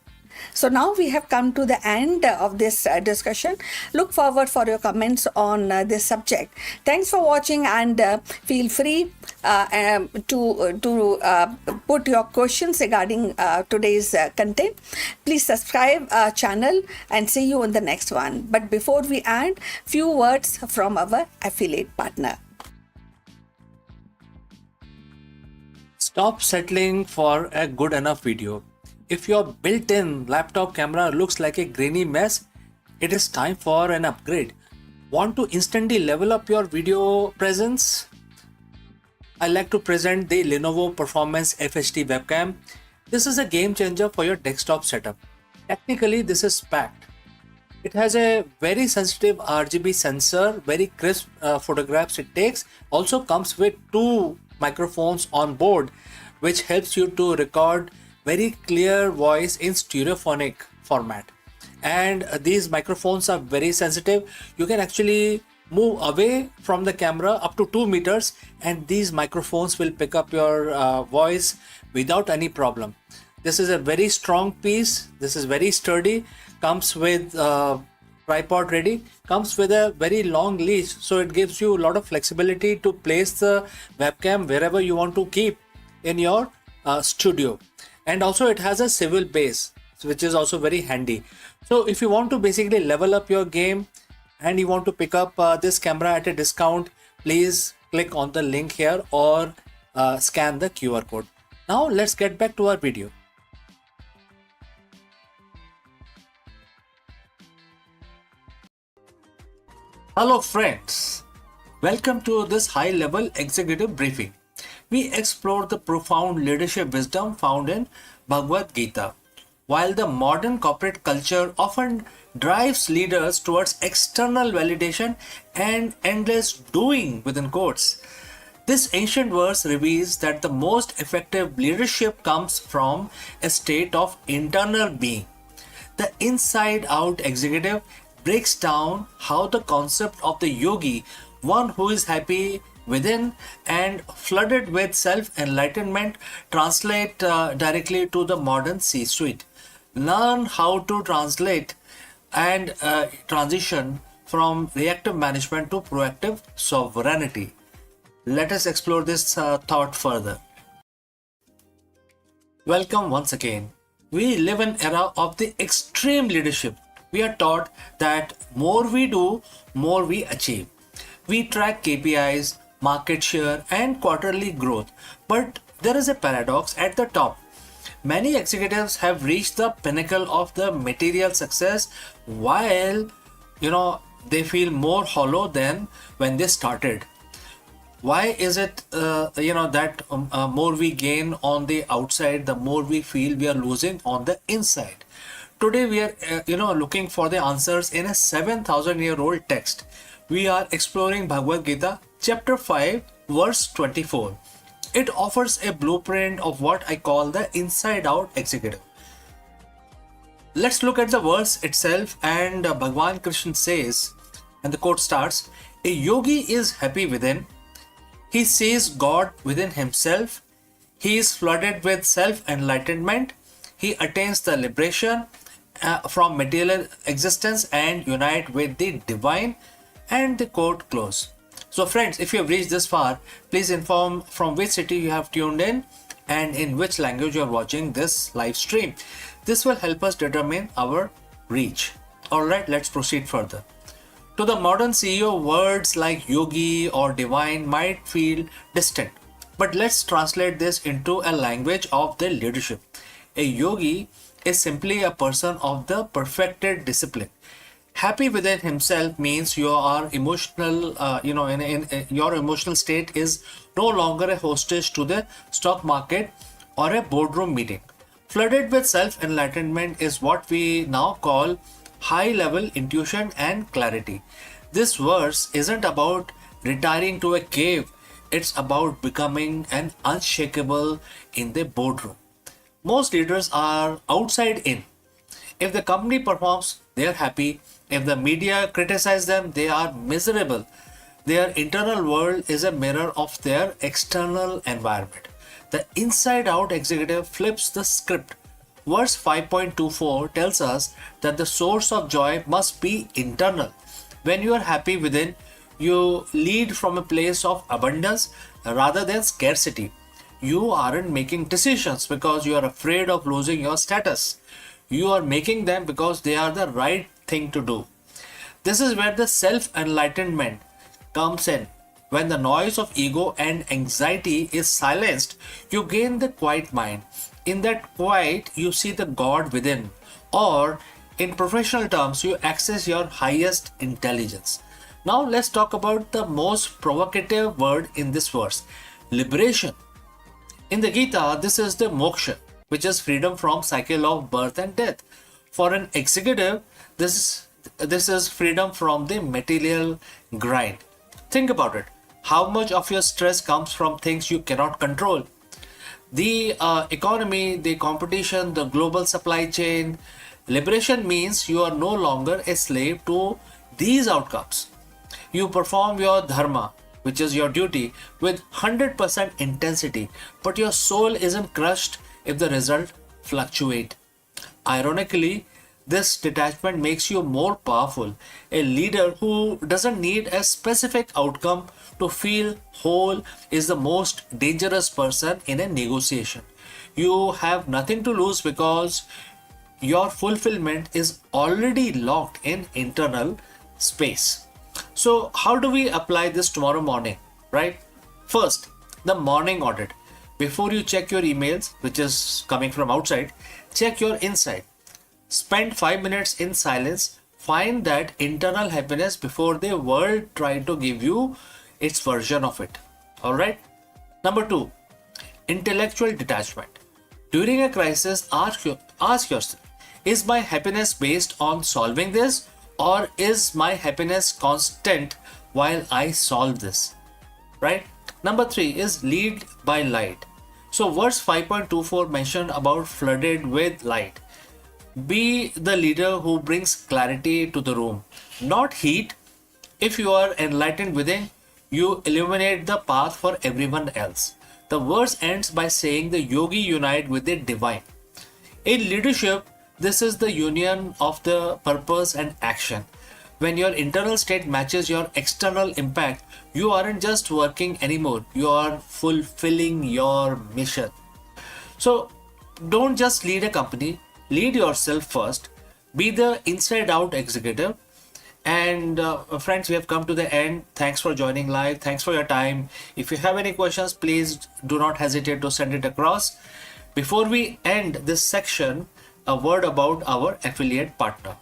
So now we have come to the end of this discussion. Look forward for your comments on this subject. Thanks for watching, and feel free to put your questions regarding today's content. Please subscribe our channel and see you in the next one. But before we end, few words from our affiliate partner. Stop settling for a good enough video. If your built-in laptop camera looks like a grainy mess, it is time for an upgrade. Want to instantly level up your video presence? I like to present the Lenovo Performance FHD webcam. This is a game changer for your desktop setup. Technically, this is packed. It has a very sensitive RGB sensor, very crisp photographs it takes. Also comes with 2 microphones on board, which helps you to record very clear voice in stereophonic format. And these microphones are very sensitive. You can actually move away from the camera up to 2 meters and these microphones will pick up your voice without any problem. This is a very strong piece. This is very sturdy. Comes with tripod ready. Comes with a very long leash, so it gives you a lot of flexibility to place the webcam wherever you want to keep in your studio. And also it has a swivel base, which is also very handy. So if you want to basically level up your game and you want to pick up this camera at a discount, please click on the link here or scan the QR code. Now let's get back to our video. Hello friends, welcome to this high-level executive briefing. We explore the profound leadership wisdom found in Bhagavad Gita. While the modern corporate culture often drives leaders towards external validation and endless doing within quotes, this ancient verse reveals that the most effective leadership comes from a state of internal being. The inside-out executive breaks down how the concept of the yogi, one who is happy within and flooded with self-enlightenment translate directly to the modern C-suite. Learn how to translate and transition from reactive management to proactive sovereignty. Let us explore this thought further. Welcome once again. We live in an era of the extreme leadership. We are taught that more we do, more we achieve. We track KPIs, market share, and quarterly growth. But there is a paradox at the top. Many executives have reached the pinnacle of the material success while they feel more hollow than when they started. Why is it that more we gain on the outside, the more we feel we are losing on the inside? Today we are looking for the answers in a 7,000-year-old text. We are exploring Bhagavad Gita chapter 5 verse 24. It offers a blueprint of what I call the inside out executive. Let's look at the verse itself, and Bhagwan Krishna says, and the quote starts, "A yogi is happy within. He sees God within himself. He is flooded with self-enlightenment. He attains the liberation from material existence and unite with the divine." And the quote close. So friends, if you have reached this far, please inform from which city you have tuned in and in which language you are watching this live stream. This will help us determine our reach. Alright, let's proceed further. To the modern CEO, words like yogi or divine might feel distant. But let's translate this into a language of the leadership. A yogi is simply a person of the perfected discipline. Happy within himself means you are emotional, in your emotional state is no longer a hostage to the stock market or a boardroom meeting. Flooded with self-enlightenment is what we now call high-level intuition and clarity. This verse isn't about retiring to a cave. It's about becoming an unshakable in the boardroom. Most leaders are outside in. If the company performs, they are happy. If the media criticize them, they are miserable. Their internal world is a mirror of their external environment. The inside-out executive flips the script. Verse 5.24 tells us that the source of joy must be internal. When you are happy within, you lead from a place of abundance rather than scarcity. You aren't making decisions because you are afraid of losing your status. You are making them because they are the right thing to do. This is where the self-enlightenment comes in. When the noise of ego and anxiety is silenced, you gain the quiet mind. In that quiet, you see the God within, or in professional terms, you access your highest intelligence. Now let's talk about the most provocative word in this verse, liberation. In the Gita, this is the moksha, which is freedom from cycle of birth and death. For an executive, this is freedom from the material grind. Think about it. How much of your stress comes from things you cannot control? The economy, the competition, the global supply chain. Liberation means you are no longer a slave to these outcomes. You perform your dharma, which is your duty, with 100% intensity, but your soul isn't crushed if the result fluctuate. Ironically, this detachment makes you more powerful. A leader who doesn't need a specific outcome to feel whole is the most dangerous person in a negotiation. You have nothing to lose because your fulfillment is already locked in internal space. So how do we apply this tomorrow morning, right? First, the morning audit. Before you check your emails, which is coming from outside, check your inside. Spend 5 minutes in silence. Find that internal happiness before the world tries to give you its version of it. Alright? Number 2, intellectual detachment. During a crisis, ask yourself, is my happiness based on solving this, or is my happiness constant while I solve this? Right? Number 3 is lead by light. So verse 5.24 mentioned about flooded with light. Be the leader who brings clarity to the room, not heat. If you are enlightened within, you illuminate the path for everyone else. The verse ends by saying the yogi unite with the divine. In leadership, this is the union of the purpose and action. When your internal state matches your external impact, you aren't just working anymore, you are fulfilling your mission. So, don't just lead a company, lead yourself first. Be the inside out executive. And friends, we have come to the end. Thanks for joining live. Thanks for your time. If you have any questions, please do not hesitate to send it across. Before we end this section, a word about our affiliate partner.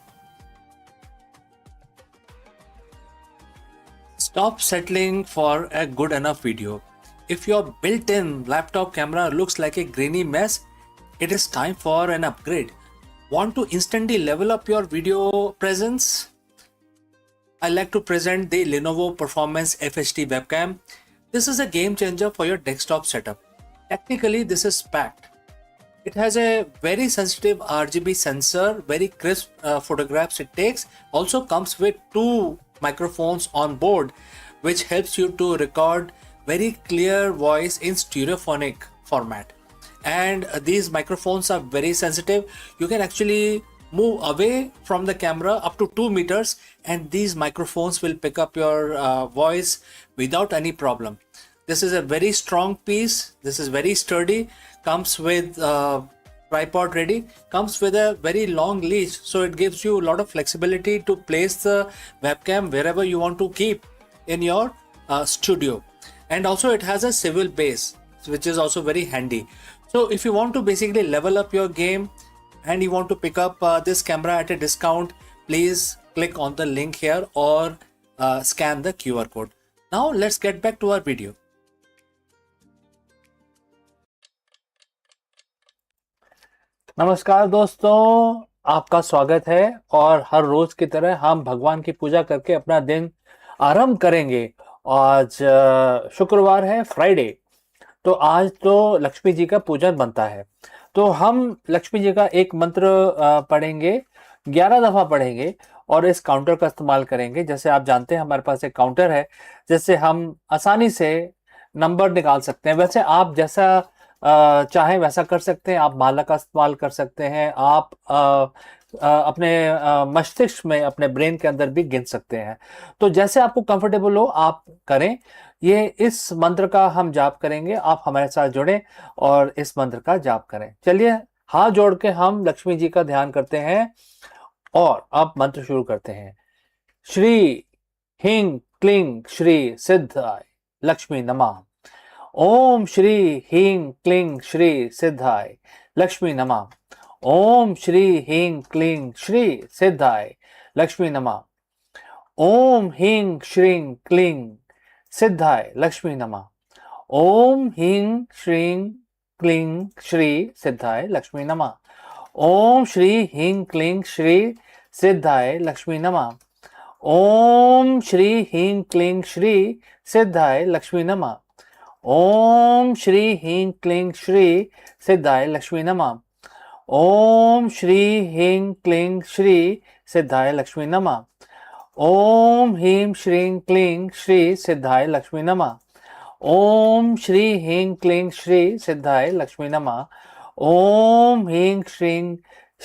Stop settling for a good enough video. If your built-in laptop camera looks like a grainy mess, it is time for an upgrade. Want to instantly level up your video presence? I like to present the Lenovo Performance FHD webcam. This is a game changer for your desktop setup. Technically, this is packed. It has a very sensitive RGB sensor, very crisp photographs it takes. Also comes with 2 microphones on board, which helps you to record very clear voice in stereophonic format. And these microphones are very sensitive. You can actually move away from the camera up to 2 meters and these microphones will pick up your voice without any problem. This is a very strong piece. This is very sturdy. Comes with tripod ready. Comes with a very long leash, so it gives you a lot of flexibility to place the webcam wherever you want to keep in your studio. And also it has a swivel base, which is also very handy. So if you want to basically level up your game and you want to pick up this camera at a discount, please click on the link here or scan the QR code. Now let's get back to our video. नमस्कार दोस्तों, आपका स्वागत है। और हर रोज की तरह हम भगवान की पूजा करके अपना दिन आरंभ करेंगे। आज शुक्रवार है, फ्राइडे, तो आज तो लक्ष्मी जी का पूजन बनता है। तो हम लक्ष्मी जी का एक मंत्र पढ़ेंगे, 11 दफा पढ़ेंगे और इस काउंटर का इस्तेमाल करेंगे। जैसे आप जानते हैं हमारे पास एक काउंटर है जिससे हम आसानी से नंबर निकाल सकते हैं। वैसे आप जैसा चाहे वैसा कर सकते हैं। आप माला का इस्तेमाल कर सकते हैं। आप अपने मस्तिष्क में, अपने ब्रेन के अंदर भी गिन सकते हैं। तो जैसे आपको कंफर्टेबल हो आप करें। ये इस मंत्र का हम जाप करेंगे। आप हमारे साथ जुड़ें और इस मंत्र का जाप करें। चलिए हाथ जोड़ के हम लक्ष्मी जी का ध्यान करते हैं और अब मंत्र शुरू करते हैं। श्री ह्रीं क्लीं श्री सिद्धाय लक्ष्मी नमः। ओम श्री ह्रीं क्लीं श्री सिद्धाय लक्ष्मी नमः। ओम श्री ह्रीं क्लीं श्री सिद्धाय लक्ष्मी नमः। ओम ह्रीं श्रीं क्लीं सिद्धाय लक्ष्मी नमः। ओम ह्रीं श्रीं क्लीं श्री सिद्धाय लक्ष्मी नमः। ओम श्री ह्रीं क्लीं श्री सिद्धाय लक्ष्मी नमः। ओम श्री ह्रीं क्लीं श्री सिद्धाय लक्ष्मी नमः। ओम श्री ह्रीं क्लीं श्री सिद्धाय लक्ष्मी नमः। ओम श्री ह्रीं क्लीं श्री सिद्धाय लक्ष्मी नमः। ओम ह्रीं श्रीं क्लीं श्री सिद्धाय लक्ष्मी नमः। ओम श्री ह्रीं क्लीं श्री सिद्धाय लक्ष्मी नमः। ओम ह्रीं श्रीं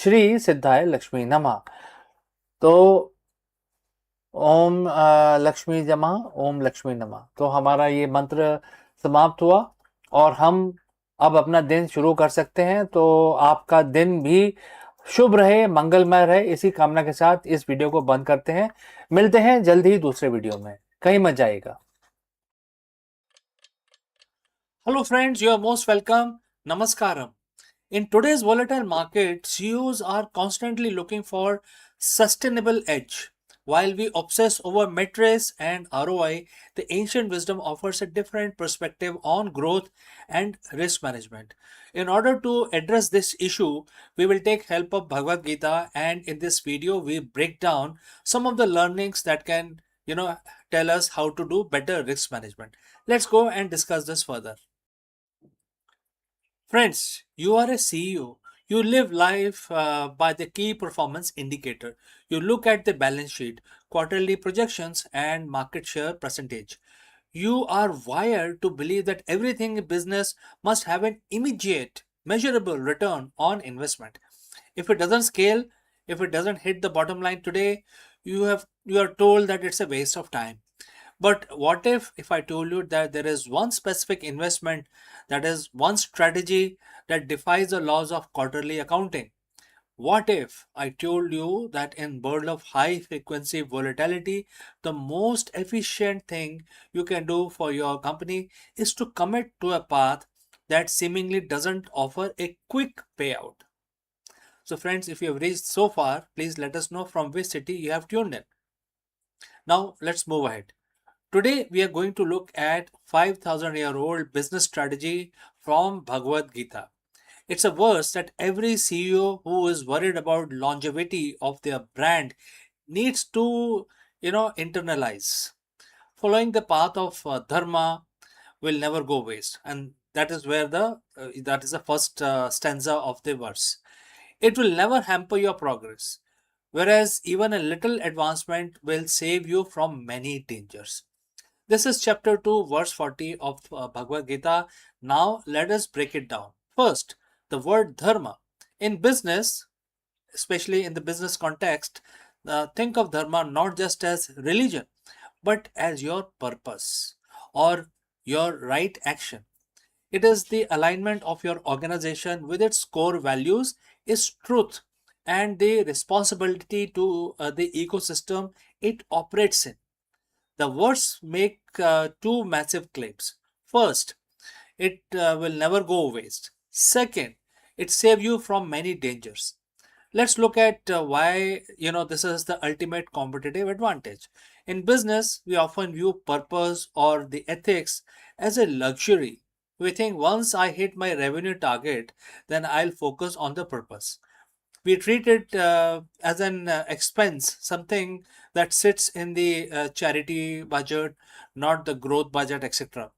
श्री सिद्धाय लक्ष्मी नमः। तो ओम लक्ष्मी नमः, ओम लक्ष्मी नमः। तो हमारा ये मंत्र समाप्त हुआ और हम अब अपना दिन शुरू कर सकते हैं। तो आपका दिन भी शुभ रहे, मंगलमय रहे, इसी कामना के साथ इस वीडियो को बंद करते हैं। मिलते हैं जल्द ही दूसरे वीडियो में। कहीं मत जाइएगा। Hello friends, you are most welcome. Namaskaram. In today's volatile market, CEOs are constantly looking for sustainable edge. While we obsess over metrics and ROI, the ancient wisdom offers a different perspective on growth and risk management. In order to address this issue, we will take help of Bhagavad Gita, and in this video we break down some of the learnings that can, tell us how to do better risk management. Let's go and discuss this further. Friends, you are a CEO. You live life by the key performance indicator. You look at the balance sheet, quarterly projections, and market share percentage. You are wired to believe that everything in business must have an immediate, measurable return on investment. If it doesn't scale, if it doesn't hit the bottom line today, you are told that it's a waste of time. But what if I told you that there is one specific investment, that is one strategy that defies the laws of quarterly accounting? What if I told you that in world of high frequency volatility, the most efficient thing you can do for your company is to commit to a path that seemingly doesn't offer a quick payout? So friends, if you have reached so far, please let us know from which city you have tuned in. Now let's move ahead. Today we are going to look at 5000-year-old business strategy from Bhagavad Gita. It's a verse that every CEO who is worried about longevity of their brand needs to, internalize. Following the path of dharma will never go waste, and that is where that is the first stanza of the verse. It will never hamper your progress, whereas even a little advancement will save you from many dangers. This is chapter 2, verse 40 of Bhagavad Gita. Now let us break it down. First, the word dharma. In business, especially in the business context, think of dharma not just as religion, but as your purpose or your right action. It is the alignment of your organization with its core values, its truth, and the responsibility to the ecosystem it operates in. The words make two massive claims. First, it will never go waste. Second, it saves you from many dangers. Let's look at why this is the ultimate competitive advantage. In business, we often view purpose or the ethics as a luxury. We think once I hit my revenue target, then I'll focus on the purpose. We treat it as an expense, something that sits in the charity budget, not the growth budget, etc.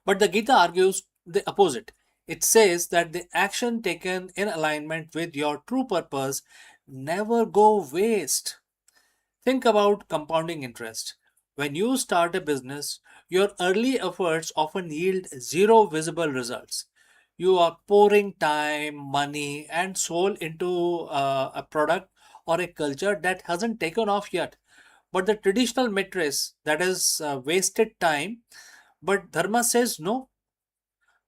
But the Gita argues the opposite. It says that the action taken in alignment with your true purpose never go waste. Think about compounding interest. When you start a business, your early efforts often yield zero visible results. You are pouring time, money, and soul into a product or a culture that hasn't taken off yet. But the traditional matrix, that is wasted time, but Dharma says no.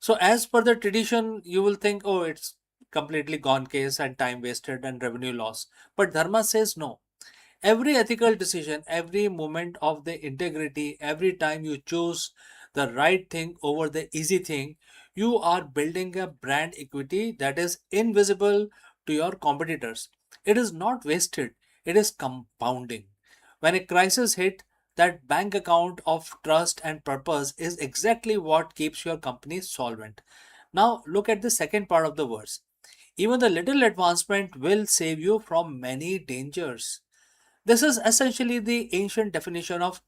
So, as per the tradition, you will think, oh, it's completely gone case and time wasted and revenue loss. But Dharma says no. Every ethical decision, every moment of the integrity, every time you choose the right thing over the easy thing, you are building a brand equity that is invisible to your competitors. It is not wasted, it is compounding. When a crisis hit, that bank account of trust and purpose is exactly what keeps your company solvent. Now look at the second part of the verse. Even the little advancement will save you from many dangers. This is essentially the ancient definition of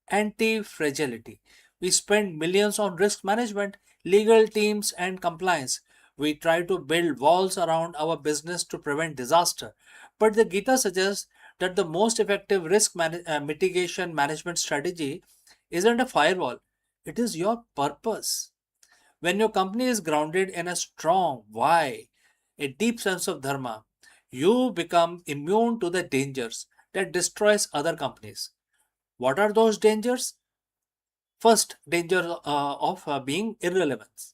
anti fragility. We spend millions on risk management, legal teams, and compliance. We try to build walls around our business to prevent disaster. But the Gita suggests that the most effective mitigation management strategy isn't a firewall, it is your purpose. When your company is grounded in a strong why, a deep sense of dharma, you become immune to the dangers that destroys other companies. What are those dangers? First, danger of being irrelevant.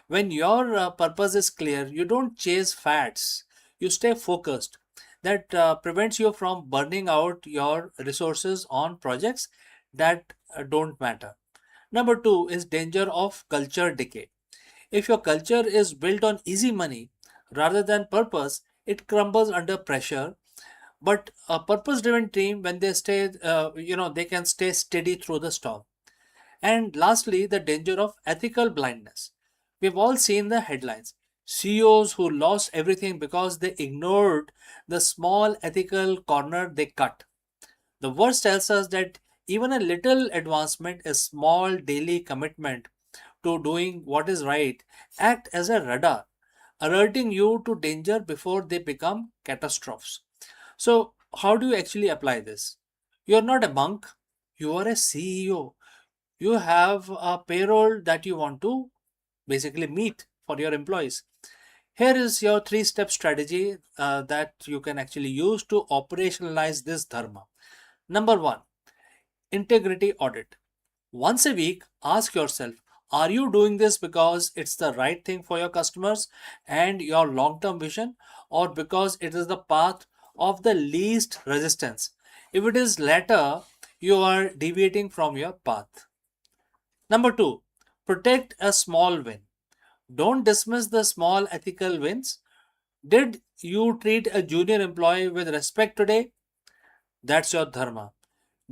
When your purpose is clear, you don't chase fads. You stay focused. That prevents you from burning out your resources on projects that don't matter. Number two is danger of culture decay. If your culture is built on easy money rather than purpose, it crumbles under pressure. But a purpose driven team, when they stay, they can stay steady through the storm. And lastly, the danger of ethical blindness. We've all seen the headlines. CEOs who lost everything because they ignored the small ethical corner they cut. The verse tells us that even a little advancement, a small daily commitment to doing what is right, act as a radar, alerting you to danger before they become catastrophes. So, how do you actually apply this? You're not a monk, You are a CEO. You have a payroll that you want to basically meet for your employees. Here is your three-step strategy that you can actually use to operationalize this dharma. Number one, integrity audit. Once a week, ask yourself, are you doing this because it's the right thing for your customers and your long-term vision, or because it is the path of the least resistance? If it is latter, you are deviating from your path. Number two, protect a small win. Don't dismiss the small ethical wins. Did you treat a junior employee with respect today? That's your dharma.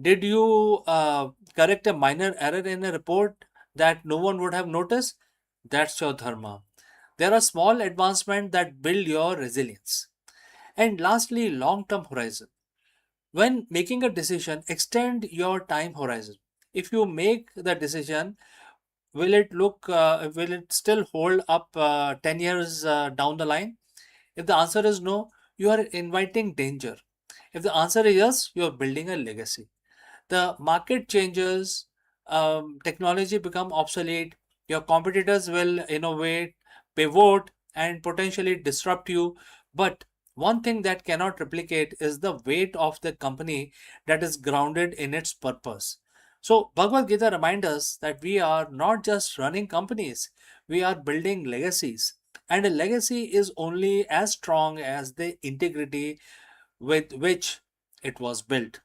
Did you correct a minor error in a report that no one would have noticed? That's your dharma. There are small advancements that build your resilience. And lastly, long term horizon. When making a decision, extend your time horizon. If you make the decision, will it still hold up 10 years down the line? If the answer is no, you are inviting danger. If the answer is yes, you are building a legacy. The market changes, technology become obsolete, your competitors will innovate, pivot, and potentially disrupt you. But one thing that cannot replicate is the weight of the company that is grounded in its purpose. So Bhagavad Gita reminds us that we are not just running companies, we are building legacies. And a legacy is only as strong as the integrity with which it was built.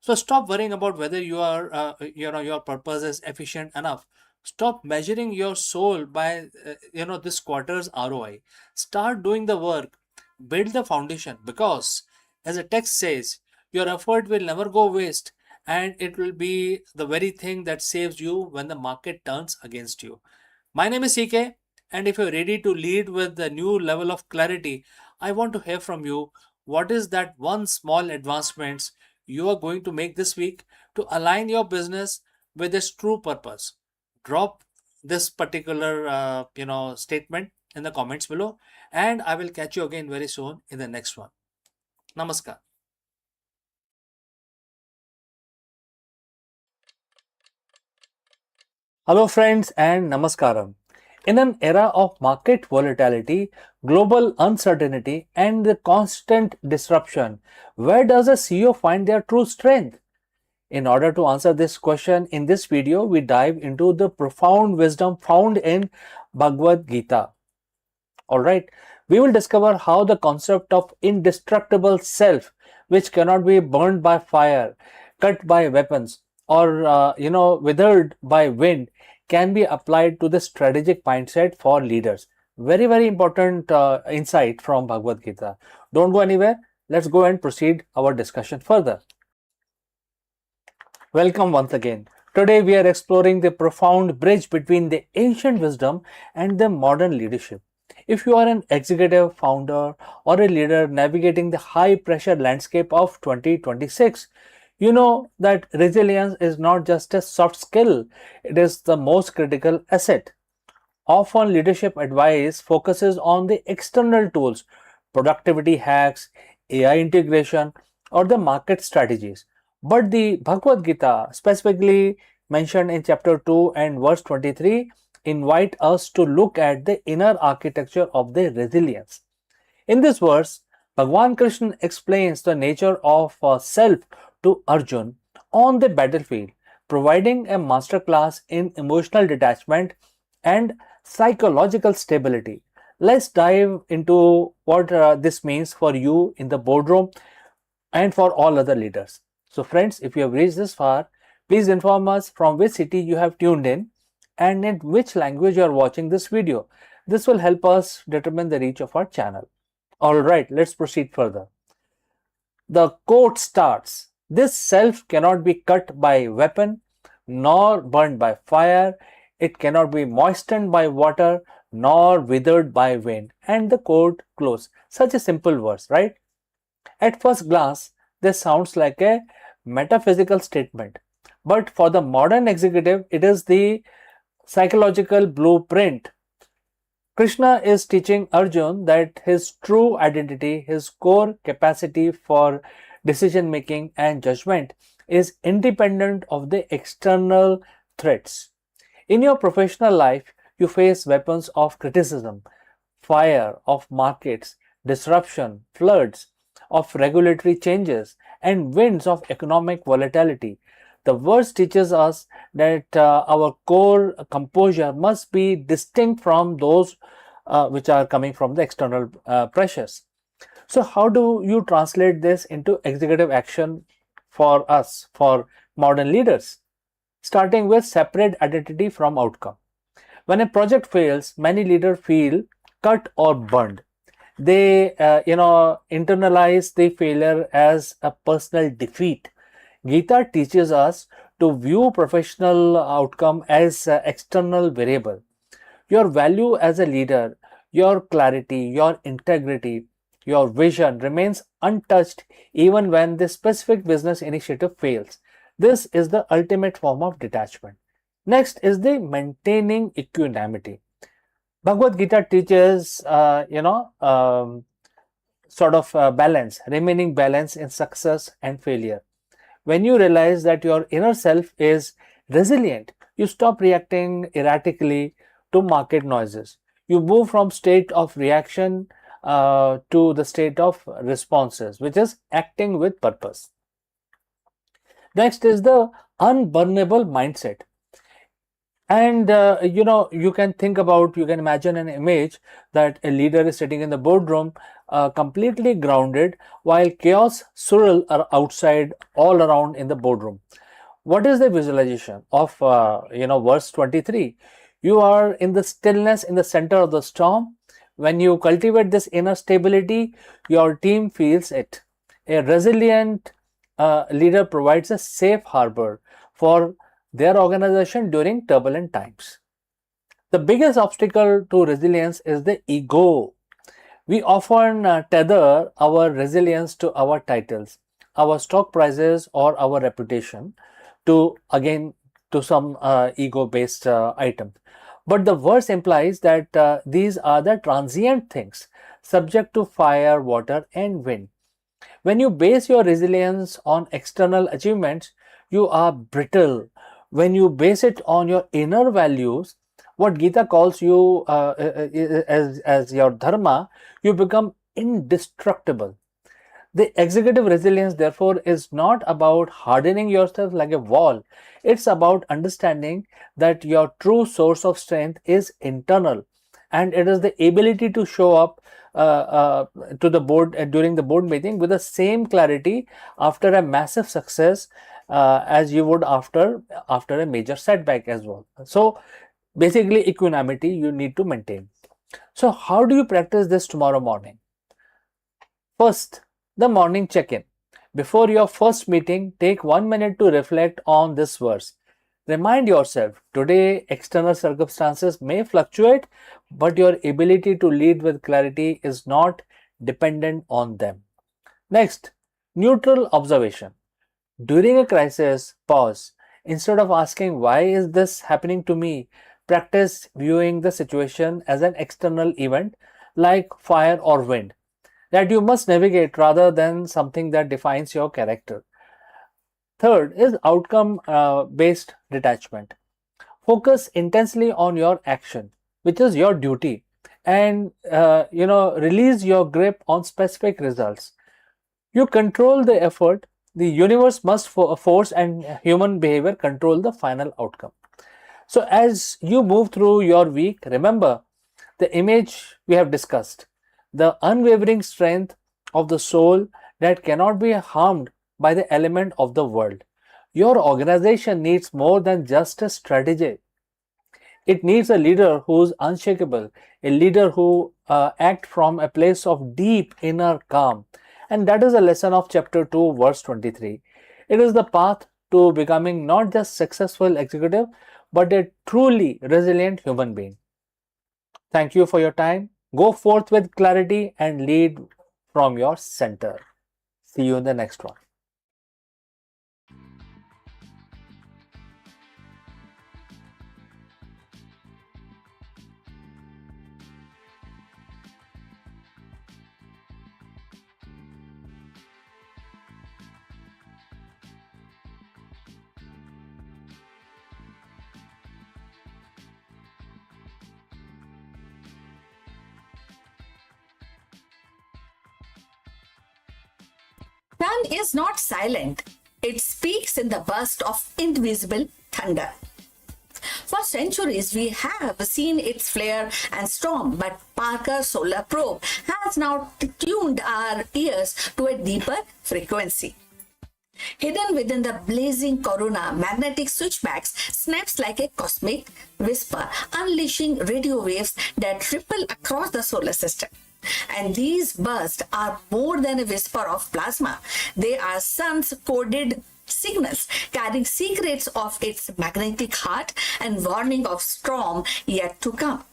So stop worrying about whether your purpose is efficient enough. Stop measuring your soul by this quarter's ROI. Start doing the work. Build the foundation, because as the text says, your effort will never go waste, and it will be the very thing that saves you when the market turns against you. My name is CK, and if you're ready to lead with a new level of clarity, I want to hear from you. What is that one small advancements you are going to make this week to align your business with its true purpose? Drop this particular statement in the comments below, and I will catch you again very soon in the next one. Namaskar. Hello, friends, and namaskaram. In an era of market volatility, global uncertainty, and the constant disruption, where does a CEO find their true strength? In order to answer this question, in this video, we dive into the profound wisdom found in Bhagavad Gita. Alright, we will discover how the concept of indestructible self, which cannot be burned by fire, cut by weapons, or withered by wind, can be applied to the strategic mindset for leaders. Very, very important insight from Bhagavad Gita. Don't go anywhere. Let's go and proceed our discussion further. Welcome once again. Today we are exploring the profound bridge between the ancient wisdom and the modern leadership. If you are an executive, founder, or a leader navigating the high pressure landscape of 2026, you know that resilience is not just a soft skill, it is the most critical asset. Often leadership advice focuses on the external tools, productivity hacks, AI integration, or the market strategies. But the Bhagavad Gita, specifically mentioned in chapter 2 and verse 23, invite us to look at the inner architecture of the resilience. In this verse, Bhagwan Krishna explains the nature of self to Arjun on the battlefield, providing a masterclass in emotional detachment and psychological stability. Let's dive into what this means for you in the boardroom and for all other leaders. So friends, if you have reached this far, please inform us from which city you have tuned in and in which language you are watching this video. This will help us determine the reach of our channel. Alright, let's proceed further. The quote starts, "This self cannot be cut by weapon, nor burned by fire. It cannot be moistened by water, nor withered by wind." And the quote close. Such a simple verse, right? At first glance, this sounds like a metaphysical statement. But for the modern executive, it is the psychological blueprint. Krishna is teaching Arjun that his true identity, his core capacity for decision making and judgment, is independent of the external threats. In your professional life, you face weapons of criticism, fire of markets, disruption, floods of regulatory changes, and winds of economic volatility. The verse teaches us that our core composure must be distinct from those which are coming from the external pressures. So, how do you translate this into executive action for us, for modern leaders? Starting with separate identity from outcome. When a project fails, many leaders feel cut or burned. They, internalize the failure as a personal defeat. Gita teaches us to view professional outcome as external variable. Your value as a leader, your clarity, your integrity, your vision remains untouched even when the specific business initiative fails. This is the ultimate form of detachment. Next is the maintaining equanimity. Bhagavad Gita teaches, balance, remaining balance in success and failure. When you realize that your inner self is resilient, you stop reacting erratically to market noises. You move from state of reaction to the state of responses, which is acting with purpose. Next is the unburnable mindset. And you can think about, you can imagine an image that a leader is sitting in the boardroom, completely grounded, while chaos swirl are outside all around in the boardroom. What is the visualization of verse 23? You are in the stillness in the center of the storm. When you cultivate this inner stability, your team feels it. A resilient leader provides a safe harbor for their organization during turbulent times. The biggest obstacle to resilience is the ego. We often tether our resilience to our titles, our stock prices, or our reputation to some ego based item. But the verse implies that these are the transient things subject to fire, water, and wind. When you base your resilience on external achievements, you are brittle. When you base it on your inner values, what Gita calls you as your dharma, you become indestructible. The executive resilience, therefore, is not about hardening yourself like a wall. It's about understanding that your true source of strength is internal, and it is the ability to show up to the board during the board meeting with the same clarity after a massive success as you would after a major setback as well. So, basically, equanimity you need to maintain. So, how do you practice this tomorrow morning? First, the morning check-in. Before your first meeting, take 1 minute to reflect on this verse. Remind yourself, today external circumstances may fluctuate, but your ability to lead with clarity is not dependent on them. Next, neutral observation. During a crisis, pause. Instead of asking, why is this happening to me? Practice viewing the situation as an external event like fire or wind that you must navigate rather than something that defines your character. Third is outcome based detachment. Focus intensely on your action, which is your duty, and release your grip on specific results. You control the effort, the universe must force and human behavior control the final outcome. So, as you move through your week, remember the image we have discussed, the unwavering strength of the soul that cannot be harmed by the element of the world. Your organization needs more than just a strategy. It needs a leader who is unshakable, a leader who acts from a place of deep inner calm. And that is the lesson of chapter 2, verse 23. It is the path to becoming not just successful executive, but a truly resilient human being. Thank you for your time. Go forth with clarity and lead from your center. See you in the next one. sun is not silent. It speaks in the burst of invisible thunder. For centuries, we have seen its flare and storm, but Parker Solar Probe has now tuned our ears to a deeper frequency. Hidden within the blazing corona, magnetic switchbacks snaps like a cosmic whisper, unleashing radio waves that ripple across the solar system. And these bursts are more than a whisper of plasma. They are sun's coded signals carrying secrets of its magnetic heart and warning of storm yet to come.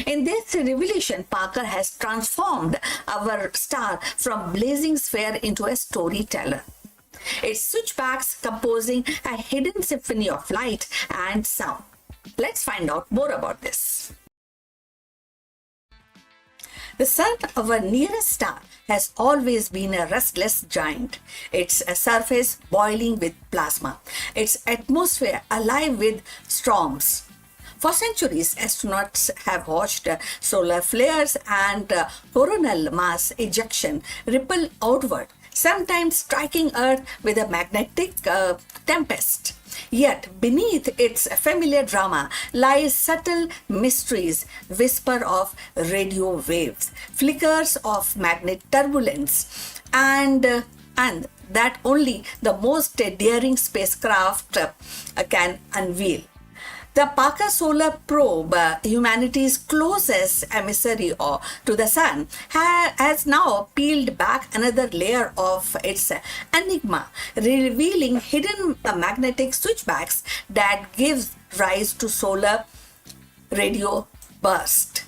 In this revelation, Parker has transformed our star from blazing sphere into a storyteller. Its switchbacks composing a hidden symphony of light and sound. Let's find out more about this. The sun, our nearest star, has always been a restless giant. Its surface boiling with plasma, its atmosphere alive with storms. For centuries, astronauts have watched solar flares and coronal mass ejection ripple outward, sometimes striking Earth with a magnetic tempest. Yet beneath its familiar drama lies subtle mysteries, whisper of radio waves, flickers of magnet turbulence, and that only the most daring spacecraft can unveil. The Parker Solar Probe, humanity's closest emissary to the sun, has now peeled back another layer of its enigma, revealing hidden magnetic switchbacks that gives rise to solar radio bursts.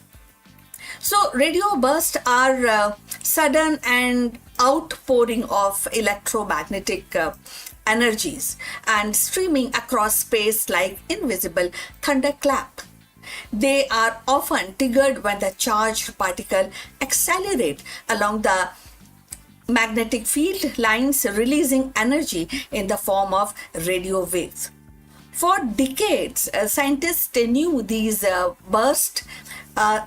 So, radio bursts are sudden and outpouring of electromagnetic energies and streaming across space like invisible thunderclap. They are often triggered when the charged particle accelerate along the magnetic field lines, releasing energy in the form of radio waves. For decades, scientists knew these bursts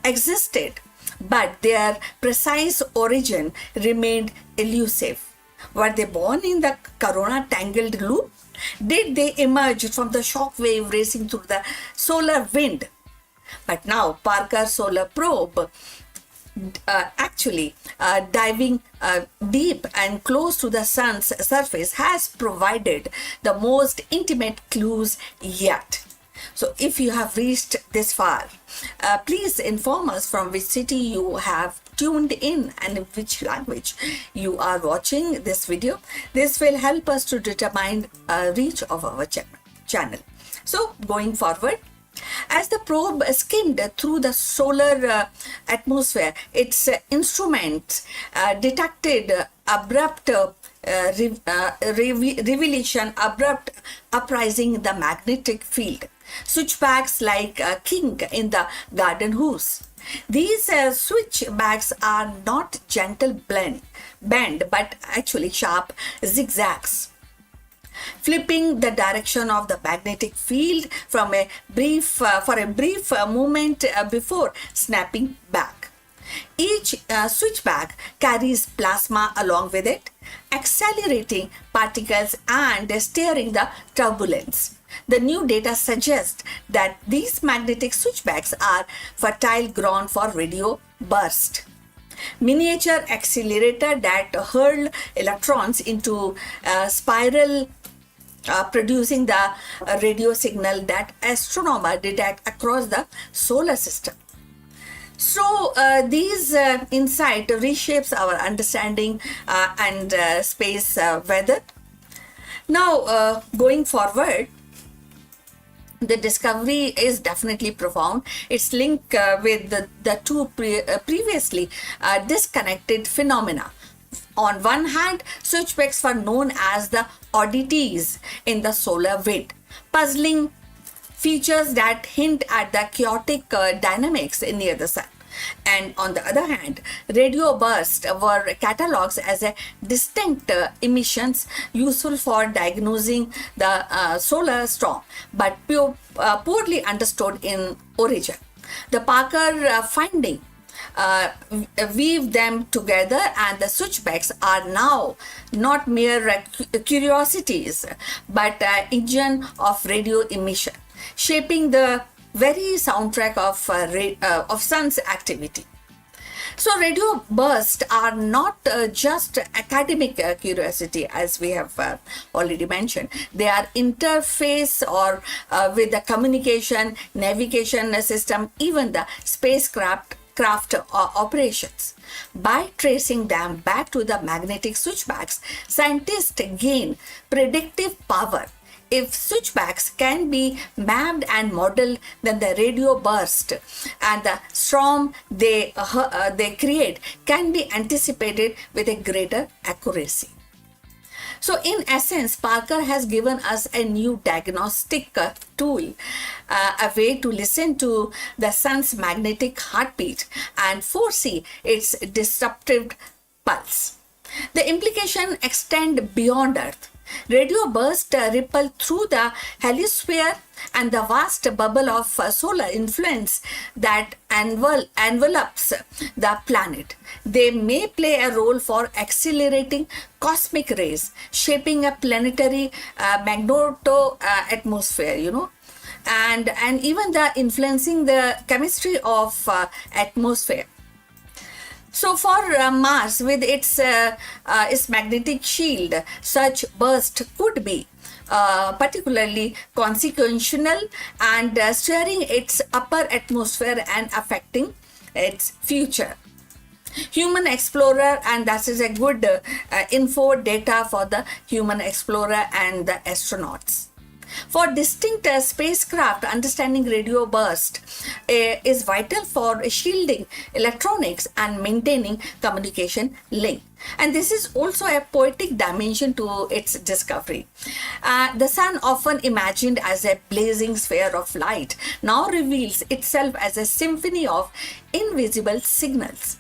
existed, but their precise origin remained elusive. Were they born in the corona tangled loop? Did they emerge from the shock wave racing through the solar wind? But now Parker Solar Probe diving deep and close to the sun's surface has provided the most intimate clues yet. So if you have reached this far, please inform us from which city you have tuned in and in which language you are watching this video. This will help us to determine reach of our channel. So going forward, as the probe skimmed through the solar atmosphere, its instruments detected abrupt revelation, abrupt uprising the magnetic field. Switchbacks like a king in the garden hose. These switchbacks are not gentle bend, but actually sharp zigzags, flipping the direction of the magnetic field from a brief moment before snapping back. Each switchback carries plasma along with it, accelerating particles and steering the turbulence. The new data suggests that these magnetic switchbacks are fertile ground for radio burst. Miniature accelerator that hurl electrons into spiral, producing the radio signal that astronomers detect across the solar system. So these insight reshapes our understanding and space weather. Now going forward, the discovery is definitely profound. Its link with the two previously disconnected phenomena. On one hand, switchbacks were known as the oddities in the solar wind, puzzling features that hint at the chaotic dynamics near the sun. And on the other hand, radio bursts were catalogued as a distinct emissions useful for diagnosing the solar storm, but poorly understood in origin. The Parker finding weave them together, and the switchbacks are now not mere curiosities, but engine of radio emission, shaping the very soundtrack of sun's activity. So radio bursts are not just academic curiosity, as we have already mentioned. They are interface or with the communication, navigation system, even the spacecraft operations. By tracing them back to the magnetic switchbacks, scientists gain predictive power. If switchbacks can be mapped and modeled, then the radio burst and the storm they create can be anticipated with a greater accuracy. So in essence, Parker has given us a new diagnostic tool, a way to listen to the sun's magnetic heartbeat and foresee its disruptive pulse. The implication extend beyond Earth. Radio bursts ripple through the heliosphere and the vast bubble of solar influence that envelops the planet. They may play a role for accelerating cosmic rays, shaping a planetary atmosphere, and even the influencing the chemistry of atmosphere. So for Mars, with its magnetic shield, such burst could be particularly consequential and steering its upper atmosphere and affecting its future. Human explorer, and that is a good info data for the human explorer and the astronauts. For distinct spacecraft, understanding radio burst is vital for shielding electronics and maintaining communication link. And this is also a poetic dimension to its discovery. The sun, often imagined as a blazing sphere of light, now reveals itself as a symphony of invisible signals.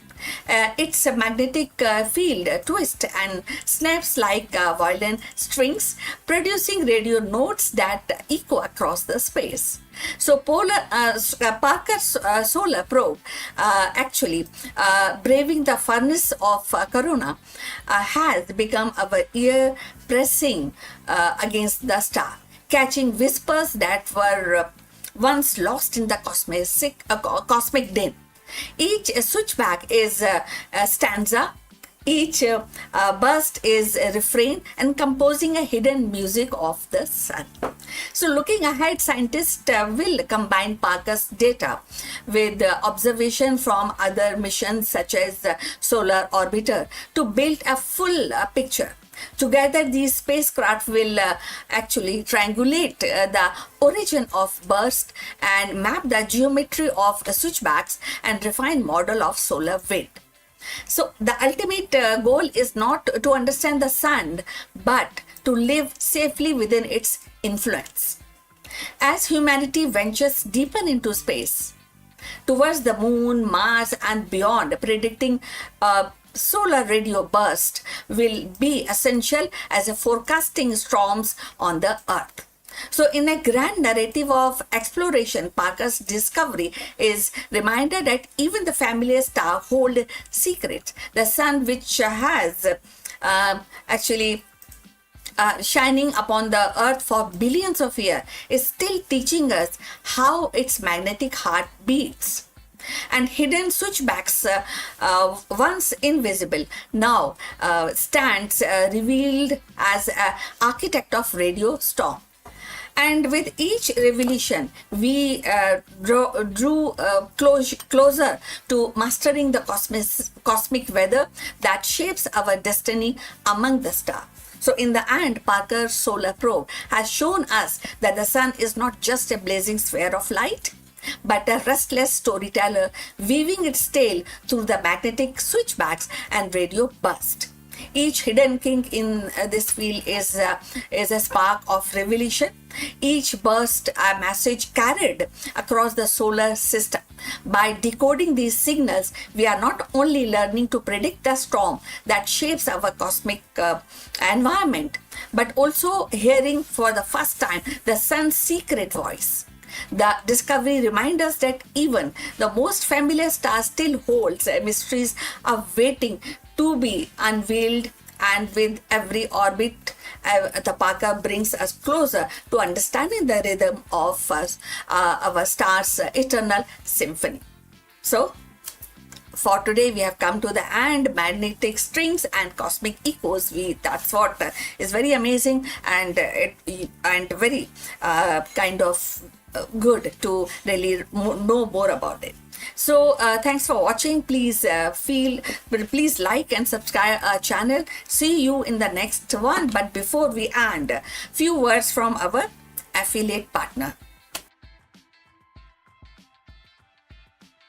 Its magnetic field twists and snaps like violin strings, producing radio notes that echo across the space. So Parker's solar probe, braving the furnace of Corona, has become our ear pressing against the star, catching whispers that were once lost in the cosmic din. Each switchback is a stanza, each burst is a refrain, and composing a hidden music of the sun. So looking ahead, scientists will combine Parker's data with observation from other missions such as the Solar Orbiter to build a full picture. Together, these spacecraft will triangulate the origin of burst and map the geometry of switchbacks and refine model of solar wind. So the ultimate goal is not to understand the sun, but to live safely within its influence. As humanity ventures deeper into space, towards the moon, Mars, and beyond, predicting solar radio burst will be essential as a forecasting storms on the earth. So in a grand narrative of exploration, Parker's discovery is reminder that even the familiar star hold secret. The sun, which has shining upon the earth for billions of years, is still teaching us how its magnetic heart beats. And hidden switchbacks, once invisible, now stands revealed as an architect of radio storm. And with each revelation, we drew closer to mastering the cosmic weather that shapes our destiny among the stars. So in the end, Parker's solar probe has shown us that the sun is not just a blazing sphere of light, but a restless storyteller weaving its tale through the magnetic switchbacks and radio burst. Each hidden kink in this field is a spark of revelation. Each burst a message carried across the solar system. By decoding these signals, we are not only learning to predict the storm that shapes our cosmic environment, but also hearing for the first time the sun's secret voice. The discovery reminds us that even the most familiar star still holds mysteries awaiting to be unveiled, and with every orbit, Tapaka brings us closer to understanding the rhythm of our star's eternal symphony. So, for today, we have come to the end. Magnetic strings and cosmic echoes. That's what is very amazing and very kind of good to really know more about it. So thanks for watching. Please please like and subscribe our channel. See you in the next one. But before we end, few words from our affiliate partner.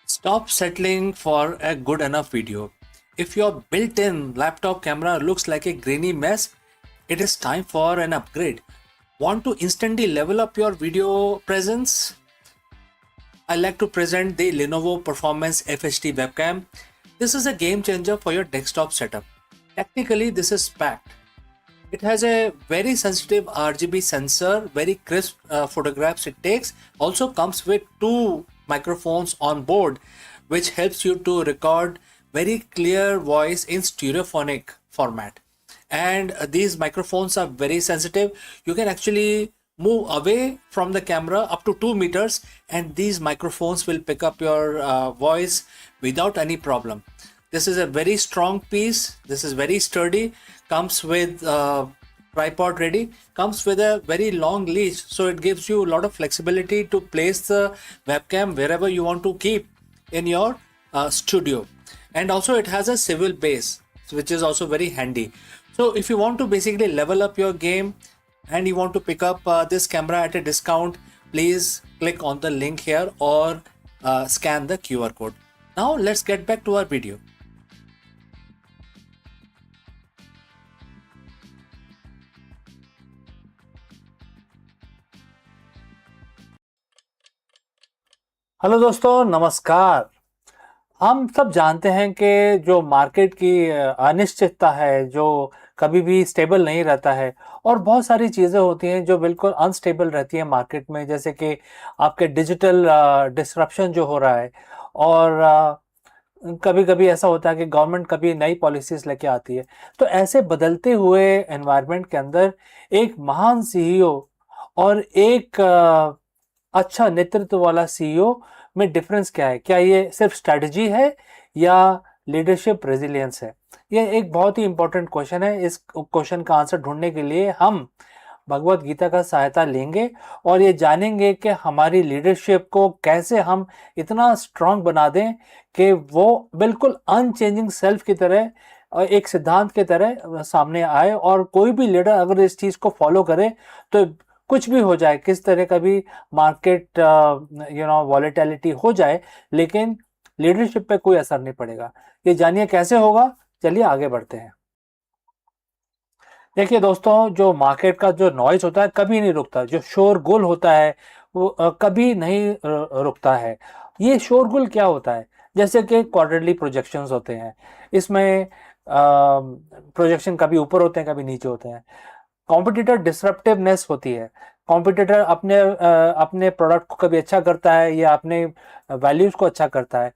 Stop settling for a good enough video. If your built-in laptop camera looks like a grainy mess, it is time for an upgrade. Want to instantly level up your video presence? I like to present the Lenovo Performance FHD webcam. This is a game changer for your desktop setup. Technically, this is packed. It has a very sensitive RGB sensor, very crisp photographs it takes. Also comes with 2 microphones on board, which helps you to record very clear voice in stereophonic format. And these microphones are very sensitive. You can actually move away from the camera up to 2 meters and these microphones will pick up your voice without any problem. This is a very strong piece. This is very sturdy. Comes with tripod ready, comes with a very long leash, so it gives you a lot of flexibility to place the webcam wherever you want to keep in your studio. And also it has a swivel base, which is also very handy. So if you want to basically level up your game and you want to pick up this camera at a discount, please click on the link here or scan the QR code. Now let's get back to our video. Hello दोस्तों, नमस्कार। हम सब जानते हैं कि जो market की अनिश्चितता है, जो कभी भी स्टेबल नहीं रहता है, और बहुत सारी चीज़ें होती हैं जो बिल्कुल अनस्टेबल रहती हैं मार्केट में, जैसे कि आपके डिजिटल डिसरप्शन जो हो रहा है, और कभी कभी ऐसा होता है कि गवर्नमेंट कभी नई पॉलिसीज़ लेके आती है। तो ऐसे बदलते हुए एनवायरनमेंट के अंदर एक महान सीईओ और एक अच्छा नेतृत्व वाला सीईओ में डिफरेंस क्या है? क्या ये सिर्फ स्ट्रेटजी है या लीडरशिप रेजिलियंस है? ये एक बहुत ही इंपॉर्टेंट क्वेश्चन है। इस क्वेश्चन का आंसर ढूंढने के लिए हम भगवत गीता का सहायता लेंगे और ये जानेंगे कि हमारी लीडरशिप को कैसे हम इतना स्ट्रांग बना दें कि वो बिल्कुल अनचेंजिंग सेल्फ की तरह, एक सिद्धांत की तरह सामने आए, और कोई भी लीडर अगर इस चीज़ को फॉलो करे तो कुछ भी हो जाए, किस तरह का भी मार्केट वॉलेटिलिटी हो जाए, लेकिन लीडरशिप पे कोई असर नहीं पड़ेगा। ये जानिए कैसे होगा। चलिए आगे बढ़ते हैं। देखिए दोस्तों, जो मार्केट का जो नॉइज होता है कभी नहीं रुकता, जो शोरगुल होता है वो कभी नहीं रुकता है। ये शोरगुल क्या होता है? जैसे कि क्वार्टरली प्रोजेक्शंस होते हैं, इसमें प्रोजेक्शन कभी ऊपर होते हैं कभी नीचे होते हैं। कॉम्पिटिटर डिसरप्टिवनेस होती है। कॉम्पिटिटर अपने प्रोडक्ट को कभी अच्छा करता है या अपने वैल्यूज को अच्छा करता है।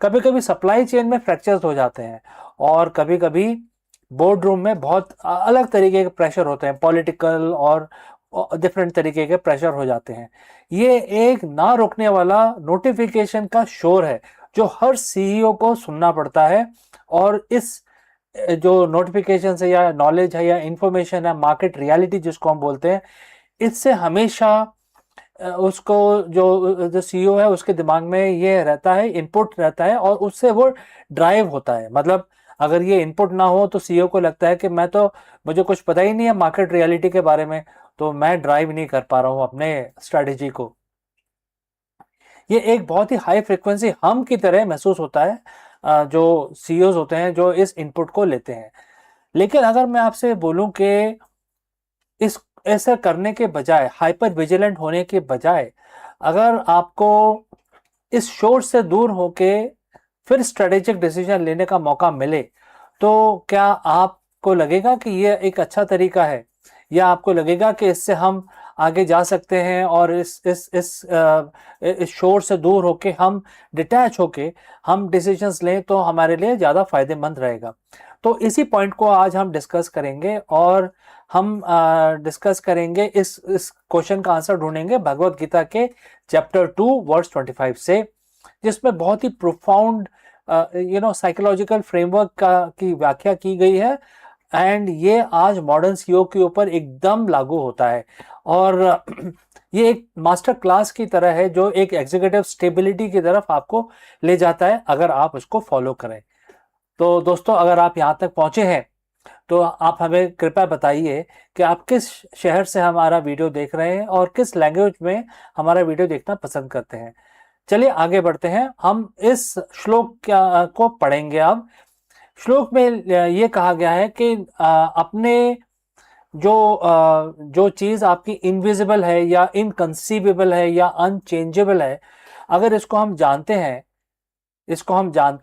कभी कभी सप्लाई चेन में फ्रैक्चर्स हो जाते हैं, और कभी कभी बोर्ड रूम में बहुत अलग तरीके के प्रेशर होते हैं, पॉलिटिकल और डिफरेंट तरीके के प्रेशर हो जाते हैं। ये एक ना रुकने वाला नोटिफिकेशन का शोर है जो हर सीईओ को सुनना पड़ता है, और इस जो नोटिफिकेशन है या नॉलेज है या इंफॉर्मेशन है, मार्केट रियलिटी जिसको हम बोलते हैं, इससे हमेशा उसको जो सीईओ है उसके दिमाग में ये रहता है, इनपुट रहता है, और उससे वो ड्राइव होता है। मतलब अगर ये इनपुट ना हो तो सीईओ को लगता है कि मुझे कुछ पता ही नहीं है मार्केट रियलिटी के बारे में, तो मैं ड्राइव नहीं कर पा रहा हूँ अपने स्ट्रेटेजी को। ये एक बहुत ही हाई फ्रिक्वेंसी हम की तरह महसूस होता है जो सीईओज होते हैं जो इस इनपुट को लेते हैं। लेकिन अगर मैं आपसे बोलूं कि इस ऐसा करने के बजाय, हाइपर विजिलेंट होने के बजाय, अगर आपको इस शोर से दूर होके फिर स्ट्रेटेजिक डिसीजन लेने का मौका मिले, तो क्या आपको लगेगा कि ये एक अच्छा तरीका है, या आपको लगेगा कि इससे हम आगे जा सकते हैं और इस शोर से दूर होके हम डिटैच होके हम डिसीजंस लें तो हमारे लिए ज़्यादा फायदेमंद रहेगा। तो इसी पॉइंट को आज हम डिस्कस करेंगे और हम डिस्कस करेंगे, इस क्वेश्चन का आंसर ढूंढेंगे भगवत गीता के चैप्टर 2 वर्स 25 से, जिसमें बहुत ही प्रोफाउंड साइकोलॉजिकल फ्रेमवर्क की व्याख्या की गई है। एंड ये आज मॉडर्न सीईओ के ऊपर एकदम लागू होता है और ये एक मास्टर क्लास की तरह है जो एक एग्जीक्यूटिव स्टेबिलिटी की तरफ आपको ले जाता है अगर आप उसको फॉलो करें। तो दोस्तों, अगर आप यहाँ तक पहुंचे हैं तो आप हमें कृपया बताइए कि आप किस शहर से हमारा वीडियो देख रहे हैं और किस लैंग्वेज में हमारा वीडियो देखना पसंद करते हैं। चलिए आगे बढ़ते हैं, हम इस श्लोक को पढ़ेंगे। अब श्लोक में ये कहा गया है कि अपने जो चीज़ आपकी इनविजिबल है या इनकंसीवेबल है या अनचेंजेबल है, अगर इसको हम जानते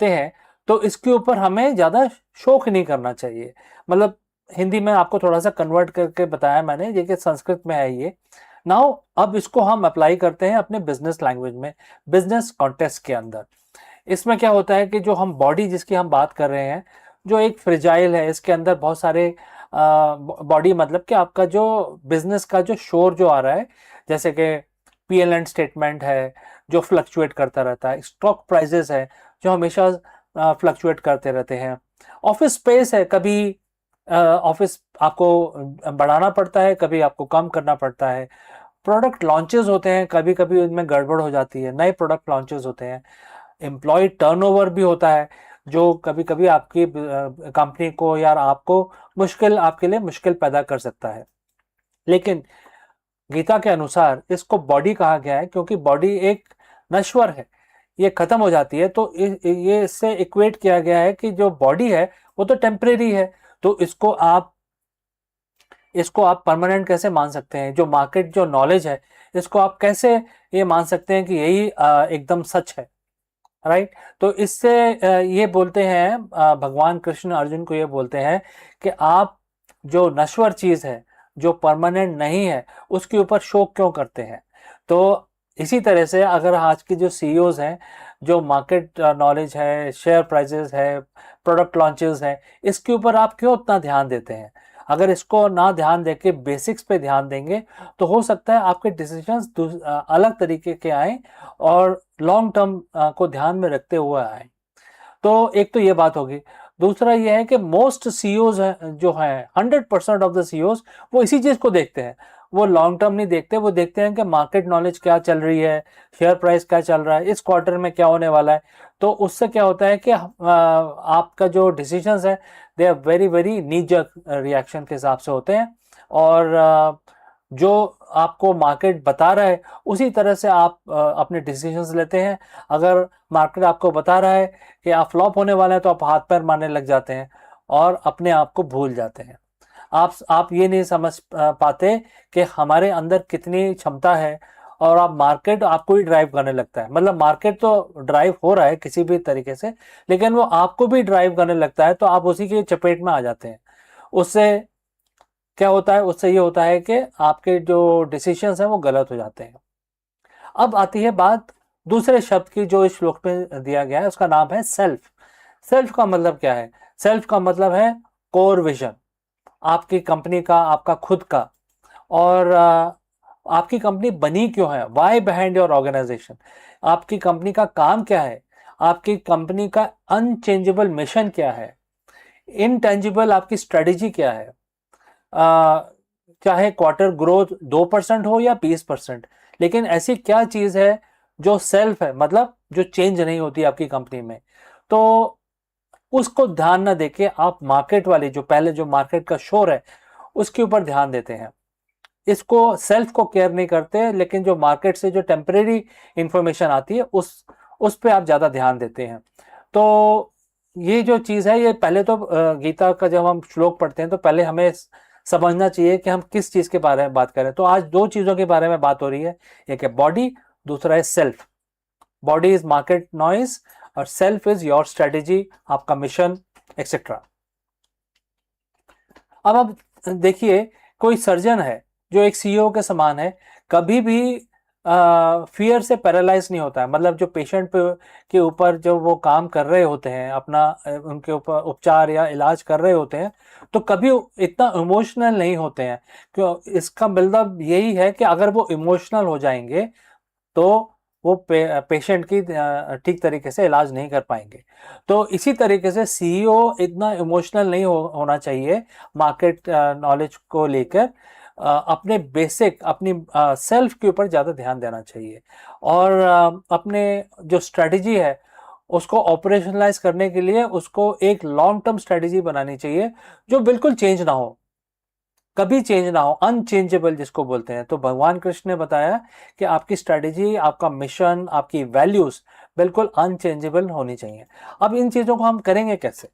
हैं तो इसके ऊपर हमें ज़्यादा शोक नहीं करना चाहिए। मतलब हिंदी में आपको थोड़ा सा कन्वर्ट करके बताया मैंने, ये कि संस्कृत में है ये। नाउ अब इसको हम अप्लाई करते हैं अपने बिजनेस लैंग्वेज में, बिजनेस कॉन्टेक्स्ट के अंदर। इसमें क्या होता है कि जो हम बॉडी जिसकी हम बात कर रहे हैं, जो एक फ्रिजाइल है, इसके अंदर बहुत सारे बॉडी मतलब कि आपका जो बिजनेस का जो शोर जो आ रहा है, जैसे कि पीएल एंड स्टेटमेंट है जो फ्लक्चुएट करता रहता है, स्टॉक प्राइजेस है जो हमेशा फ्लक्चुएट करते रहते हैं, ऑफिस स्पेस है, कभी ऑफिस आपको बढ़ाना पड़ता है, कभी आपको कम करना पड़ता है, प्रोडक्ट लॉन्चेस होते हैं, कभी कभी उनमें गड़बड़ हो जाती है, नए प्रोडक्ट लॉन्चेस होते हैं, एम्प्लॉय टर्नओवर भी होता है जो कभी कभी आपकी कंपनी को या आपको आपके लिए मुश्किल पैदा कर सकता है। लेकिन गीता के अनुसार इसको बॉडी कहा गया है क्योंकि बॉडी एक नश्वर है, ये खत्म हो जाती है। तो ये इससे इक्वेट किया गया है कि जो बॉडी है वो तो टेम्परेरी है, तो इसको आप परमानेंट कैसे मान सकते हैं? जो मार्केट जो नॉलेज है इसको आप कैसे ये मान सकते हैं कि यही एकदम सच है, राइट? तो इससे ये बोलते हैं भगवान कृष्ण अर्जुन को ये बोलते हैं कि आप जो नश्वर चीज है, जो परमानेंट नहीं है, उसके ऊपर शोक क्यों करते हैं? तो इसी तरह से अगर आज की जो सीईओज हैं, जो मार्केट नॉलेज है, शेयर प्राइजेस है, प्रोडक्ट लॉन्चेस है, इसके ऊपर आप क्यों उतना ध्यान देते हैं? अगर इसको ना ध्यान देके बेसिक्स पे ध्यान देंगे तो हो सकता है आपके डिसीजंस अलग तरीके के आए और लॉन्ग टर्म को ध्यान में रखते हुए आए। तो एक तो ये बात होगी। दूसरा ये है कि मोस्ट सीईओज जो हैं, 100% ऑफ द सीईओज वो इसी चीज को देखते हैं, वो लॉन्ग टर्म नहीं देखते, वो देखते हैं कि मार्केट नॉलेज क्या चल रही है, शेयर प्राइस क्या चल रहा है, इस क्वार्टर में क्या होने वाला है। तो उससे क्या होता है कि आपका जो डिसीजंस है दे आर वेरी वेरी नीजक रिएक्शन के हिसाब से होते हैं और जो आपको मार्केट बता रहा है उसी तरह से आप अपने डिसीजंस लेते हैं। अगर मार्केट आपको बता रहा है कि आप फ्लॉप होने वाले हैं तो आप हाथ पैर मारने लग जाते हैं और अपने आप को भूल जाते हैं। आप ये नहीं समझ पाते कि हमारे अंदर कितनी क्षमता है और आप मार्केट आपको ही ड्राइव करने लगता है। मतलब मार्केट तो ड्राइव हो रहा है किसी भी तरीके से, लेकिन वो आपको भी ड्राइव करने लगता है, तो आप उसी की चपेट में आ जाते हैं। उससे क्या होता है? उससे ये होता है कि आपके जो डिसीजंस हैं वो गलत हो जाते हैं। अब आती है बात दूसरे शब्द की जो इस श्लोक में दिया गया है, उसका नाम है सेल्फ। सेल्फ का मतलब क्या है? सेल्फ का मतलब है कोर विजन, आपकी कंपनी का, आपका खुद का। और आपकी कंपनी बनी क्यों है? Why behind your organisation. आपकी कंपनी का काम क्या है? आपकी कंपनी का अनचेंजेबल मिशन क्या है? इनटेंजिबल आपकी स्ट्रेटेजी क्या है? चाहे क्वार्टर ग्रोथ 2% हो या 20%, लेकिन ऐसी क्या चीज है जो सेल्फ है, मतलब जो चेंज नहीं होती आपकी कंपनी में। तो उसको ध्यान ना देके आप मार्केट वाली जो पहले जो मार्केट का शोर है उसके ऊपर ध्यान देते हैं। इसको सेल्फ को केयर नहीं करते, लेकिन जो मार्केट से जो टेम्परेरी इंफॉर्मेशन आती है उस पे आप ज्यादा ध्यान देते हैं। तो ये जो चीज है, ये पहले तो गीता का जब हम श्लोक पढ़ते हैं तो पहले हमें समझना चाहिए कि हम किस चीज के बारे में बात करें। तो आज दो चीजों के बारे में बात हो रही है, एक है बॉडी, दूसरा है self. Body is market noise और सेल्फ इज योर स्ट्रेटेजी, आपका मिशन एक्सेट्रा। अब देखिए, कोई सर्जन है, जो एक सीईओ के समान है, कभी भी फियर से पैरालाइज नहीं होता है। मतलब जो पेशेंट पे के ऊपर जो वो काम कर रहे होते हैं, अपना उनके ऊपर उपचार या इलाज कर रहे होते हैं, तो कभी इतना इमोशनल नहीं होते हैं। क्यों? इसका मतलब यही है कि अगर वो इमोशनल हो जाएंगे तो वो पेशेंट की ठीक तरीके से इलाज नहीं कर पाएंगे। तो इसी तरीके से सीईओ इतना इमोशनल नहीं होना चाहिए मार्केट नॉलेज को लेकर। अपने बेसिक, अपनी सेल्फ के ऊपर ज़्यादा ध्यान देना चाहिए, और अपने जो स्ट्रेटजी है उसको ऑपरेशनलाइज करने के लिए उसको एक लॉन्ग टर्म स्ट्रेटजी बनानी चाहिए, जो बिल्कुल चेंज ना हो, कभी चेंज ना हो, अनचेंजेबल जिसको बोलते हैं। तो भगवान कृष्ण ने बताया कि आपकी स्ट्रेटजी, आपका मिशन, आपकी वैल्यूज बिल्कुल अनचेंजेबल होनी चाहिए। अब इन चीज़ों को हम करेंगे कैसे?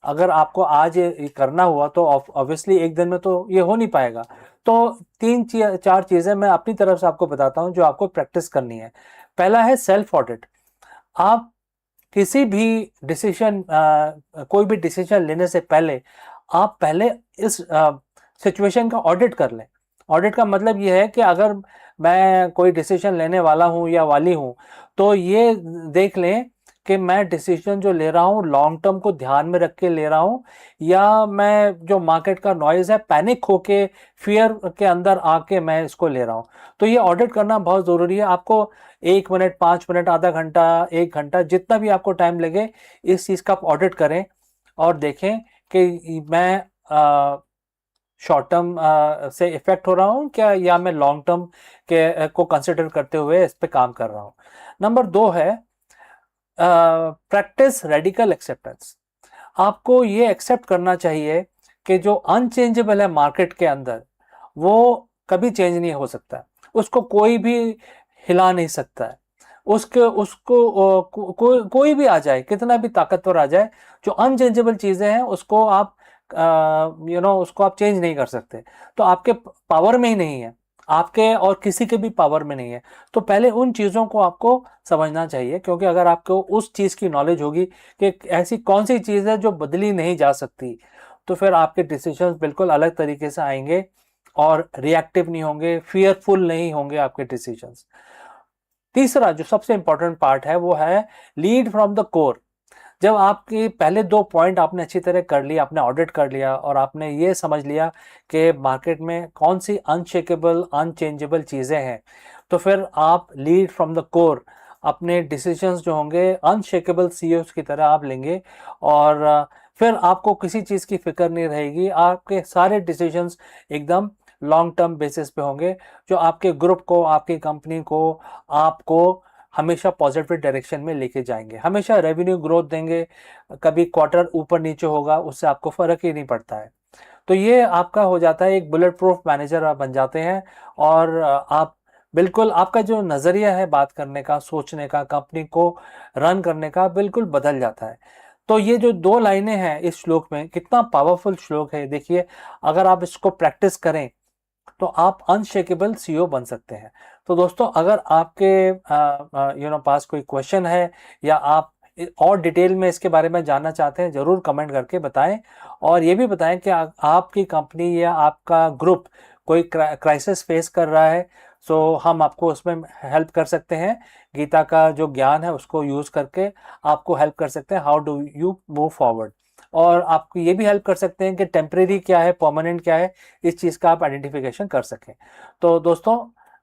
अगर आपको आज ये करना हुआ तो ऑब्वियसली एक दिन में तो ये हो नहीं पाएगा। तो चार चीज़ें मैं अपनी तरफ से आपको बताता हूँ जो आपको प्रैक्टिस करनी है। पहला है सेल्फ ऑडिट। आप किसी भी डिसीजन, कोई भी डिसीजन लेने से पहले आप पहले इस सिचुएशन का ऑडिट कर लें। ऑडिट का मतलब ये है कि अगर मैं कोई डिसीजन लेने वाला हूँ या वाली हूँ, तो ये देख लें कि मैं डिसीजन जो ले रहा हूँ लॉन्ग टर्म को ध्यान में रख के ले रहा हूँ, या मैं जो मार्केट का नॉइज है, पैनिक होके, फियर के अंदर आके मैं इसको ले रहा हूँ। तो ये ऑडिट करना बहुत ज़रूरी है। आपको 1 मिनट, 5 मिनट, आधा घंटा, 1 घंटा, जितना भी आपको टाइम लगे, इस चीज़ का आप ऑडिट करें और देखें कि मैं शॉर्ट टर्म से इफेक्ट हो रहा हूँ क्या, या मैं लॉन्ग टर्म के को कंसिडर करते हुए इस पे काम कर रहा हूँ। नंबर 2 है प्रैक्टिस रेडिकल एक्सेप्टेंस। आपको ये एक्सेप्ट करना चाहिए कि जो अनचेंजेबल है मार्केट के अंदर, वो कभी चेंज नहीं हो सकता है, उसको कोई भी हिला नहीं सकता है। उसके उसको कोई भी आ जाए, कितना भी ताकतवर आ जाए, जो अनचेंजेबल चीज़ें हैं उसको आप उसको आप चेंज नहीं कर सकते। तो आपके पावर में ही नहीं है, आपके और किसी के भी पावर में नहीं है। तो पहले उन चीज़ों को आपको समझना चाहिए, क्योंकि अगर आपको उस चीज़ की नॉलेज होगी कि ऐसी कौन सी चीज़ है जो बदली नहीं जा सकती, तो फिर आपके डिसीजंस बिल्कुल अलग तरीके से आएंगे और रिएक्टिव नहीं होंगे, फियरफुल नहीं होंगे आपके डिसीजंस। तीसरा जो सबसे इंपॉर्टेंट पार्ट है वो है लीड फ्रॉम द कोर। जब आपके पहले 2 पॉइंट आपने अच्छी तरह कर लिया, आपने ऑडिट कर लिया और आपने ये समझ लिया कि मार्केट में कौन सी अनशेकेबल, अनचेंजेबल चीज़ें हैं, तो फिर आप लीड फ्रॉम द कोर अपने डिसीजंस जो होंगे अनशेकेबल सीईओज की तरह आप लेंगे, और फिर आपको किसी चीज़ की फिक्र नहीं रहेगी। आपके सारे डिसीजंस एकदम लॉन्ग टर्म बेसिस पे होंगे, जो आपके ग्रुप को, आपकी कंपनी को, आपको हमेशा पॉजिटिव डायरेक्शन में लेके जाएंगे, हमेशा रेवेन्यू ग्रोथ देंगे। कभी क्वार्टर ऊपर नीचे होगा, उससे आपको फर्क ही नहीं पड़ता है। तो ये आपका हो जाता है, एक बुलेट प्रूफ मैनेजर आप बन जाते हैं, और आप बिल्कुल, आपका जो नज़रिया है बात करने का, सोचने का, कंपनी को रन करने का, बिल्कुल बदल जाता है। तो ये जो 2 लाइनें हैं इस श्लोक में, कितना पावरफुल श्लोक है देखिए। अगर आप इसको प्रैक्टिस करें तो आप अनशेकेबल सीईओ बन सकते हैं। तो दोस्तों, अगर आपके पास कोई क्वेश्चन है, या आप और डिटेल में इसके बारे में जानना चाहते हैं, ज़रूर कमेंट करके बताएं। और ये भी बताएं कि आपकी कंपनी या आपका ग्रुप कोई क्राइसिस फेस कर रहा है, सो हम आपको उसमें हेल्प कर सकते हैं। गीता का जो ज्ञान है उसको यूज़ करके आपको हेल्प कर सकते हैं, how do you move forward. और आपको ये भी हेल्प कर सकते हैं कि टेम्परेरी क्या है, परमानेंट क्या है, इस चीज़ का आप आइडेंटिफिकेशन कर सकें। तो दोस्तों,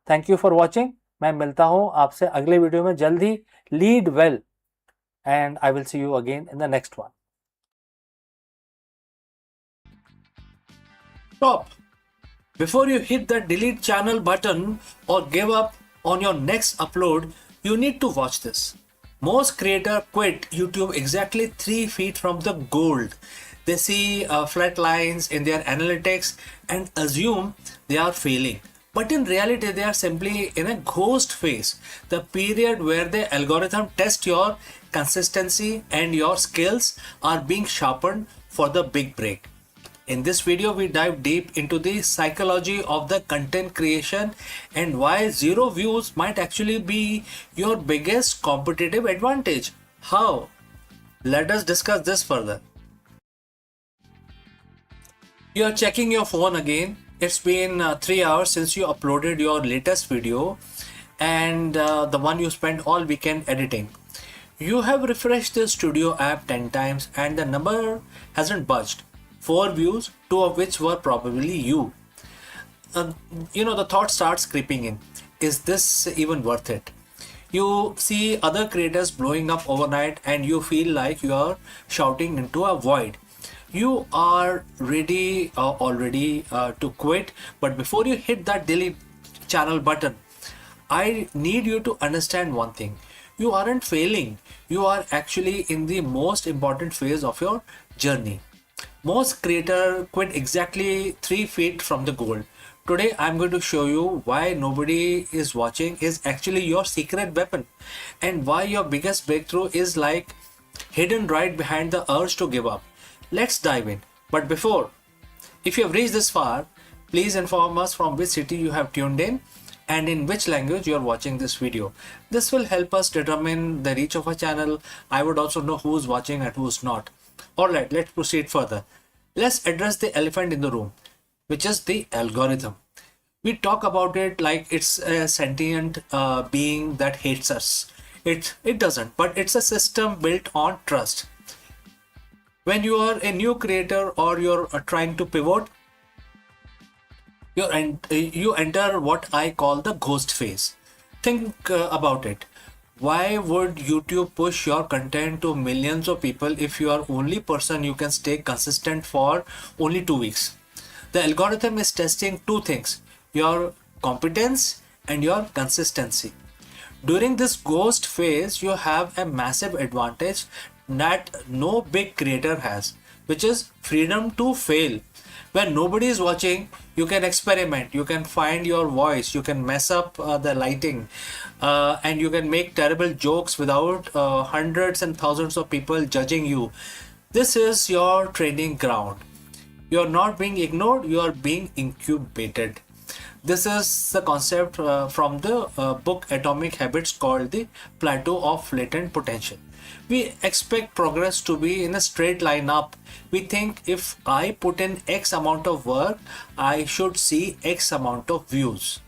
थैंक यू फॉर वॉचिंग। मैं मिलता हूँ आपसे अगले वीडियो में जल्द ही। Lead well, and I will see you again in the next one. Stop! Before you hit the delete channel button or give up on your next upload, you need to watch this. Most creators quit YouTube exactly 3 feet from the gold. They see flat lines in their analytics and assume they are failing. But in reality, they are simply in a ghost phase, the period where the algorithm tests your consistency and your skills are being sharpened for the big break. In this video, we dive deep into the psychology of the content creation and why 0 views might actually be your biggest competitive advantage. How? Let us discuss this further. You are checking your phone again. It's been 3 hours since you uploaded your latest video and the one you spent all weekend editing. You have refreshed the studio app 10 times and the number hasn't budged. 4 views, 2 of which were probably you. Uh, the thought starts creeping in. Is this even worth it? You see other creators blowing up overnight and you feel like you are shouting into a void. You are ready already to quit, but before you hit that delete channel button, I need you to understand one thing. You aren't failing. You are actually in the most important phase of your journey. Most creators quit exactly 3 feet from the goal. Today I'm going to show you why nobody is watching is actually your secret weapon, and why your biggest breakthrough is like hidden right behind the urge to give up. Let's dive in. But before, if you have reached this far, please inform us from which city you have tuned in and in which language you are watching this video. This will help us determine the reach of our channel. I would also know who's watching and who's not. Alright, let's proceed further. Let's address the elephant in the room, which is the algorithm. We talk about it like it's a sentient being that hates us. It doesn't, but it's a system built on trust. When you are a new creator or you're trying to pivot, you enter what I call the ghost phase. Think about it. Why would YouTube push your content to millions of people if you are only person you can stay consistent for only 2 weeks? The algorithm is testing two things: your competence and your consistency. During this ghost phase, you have a massive advantage that no big creator has, which is freedom to fail. When nobody is watching, you can experiment, you can find your voice, you can mess up the lighting, and you can make terrible jokes without hundreds and thousands of people judging you. This is your training ground. You are not being ignored, you are being incubated. This is the concept from the book Atomic Habits, called the plateau of latent potential. We expect progress to be in a straight line up. We think if I put in X amount of work, I should see X amount of views.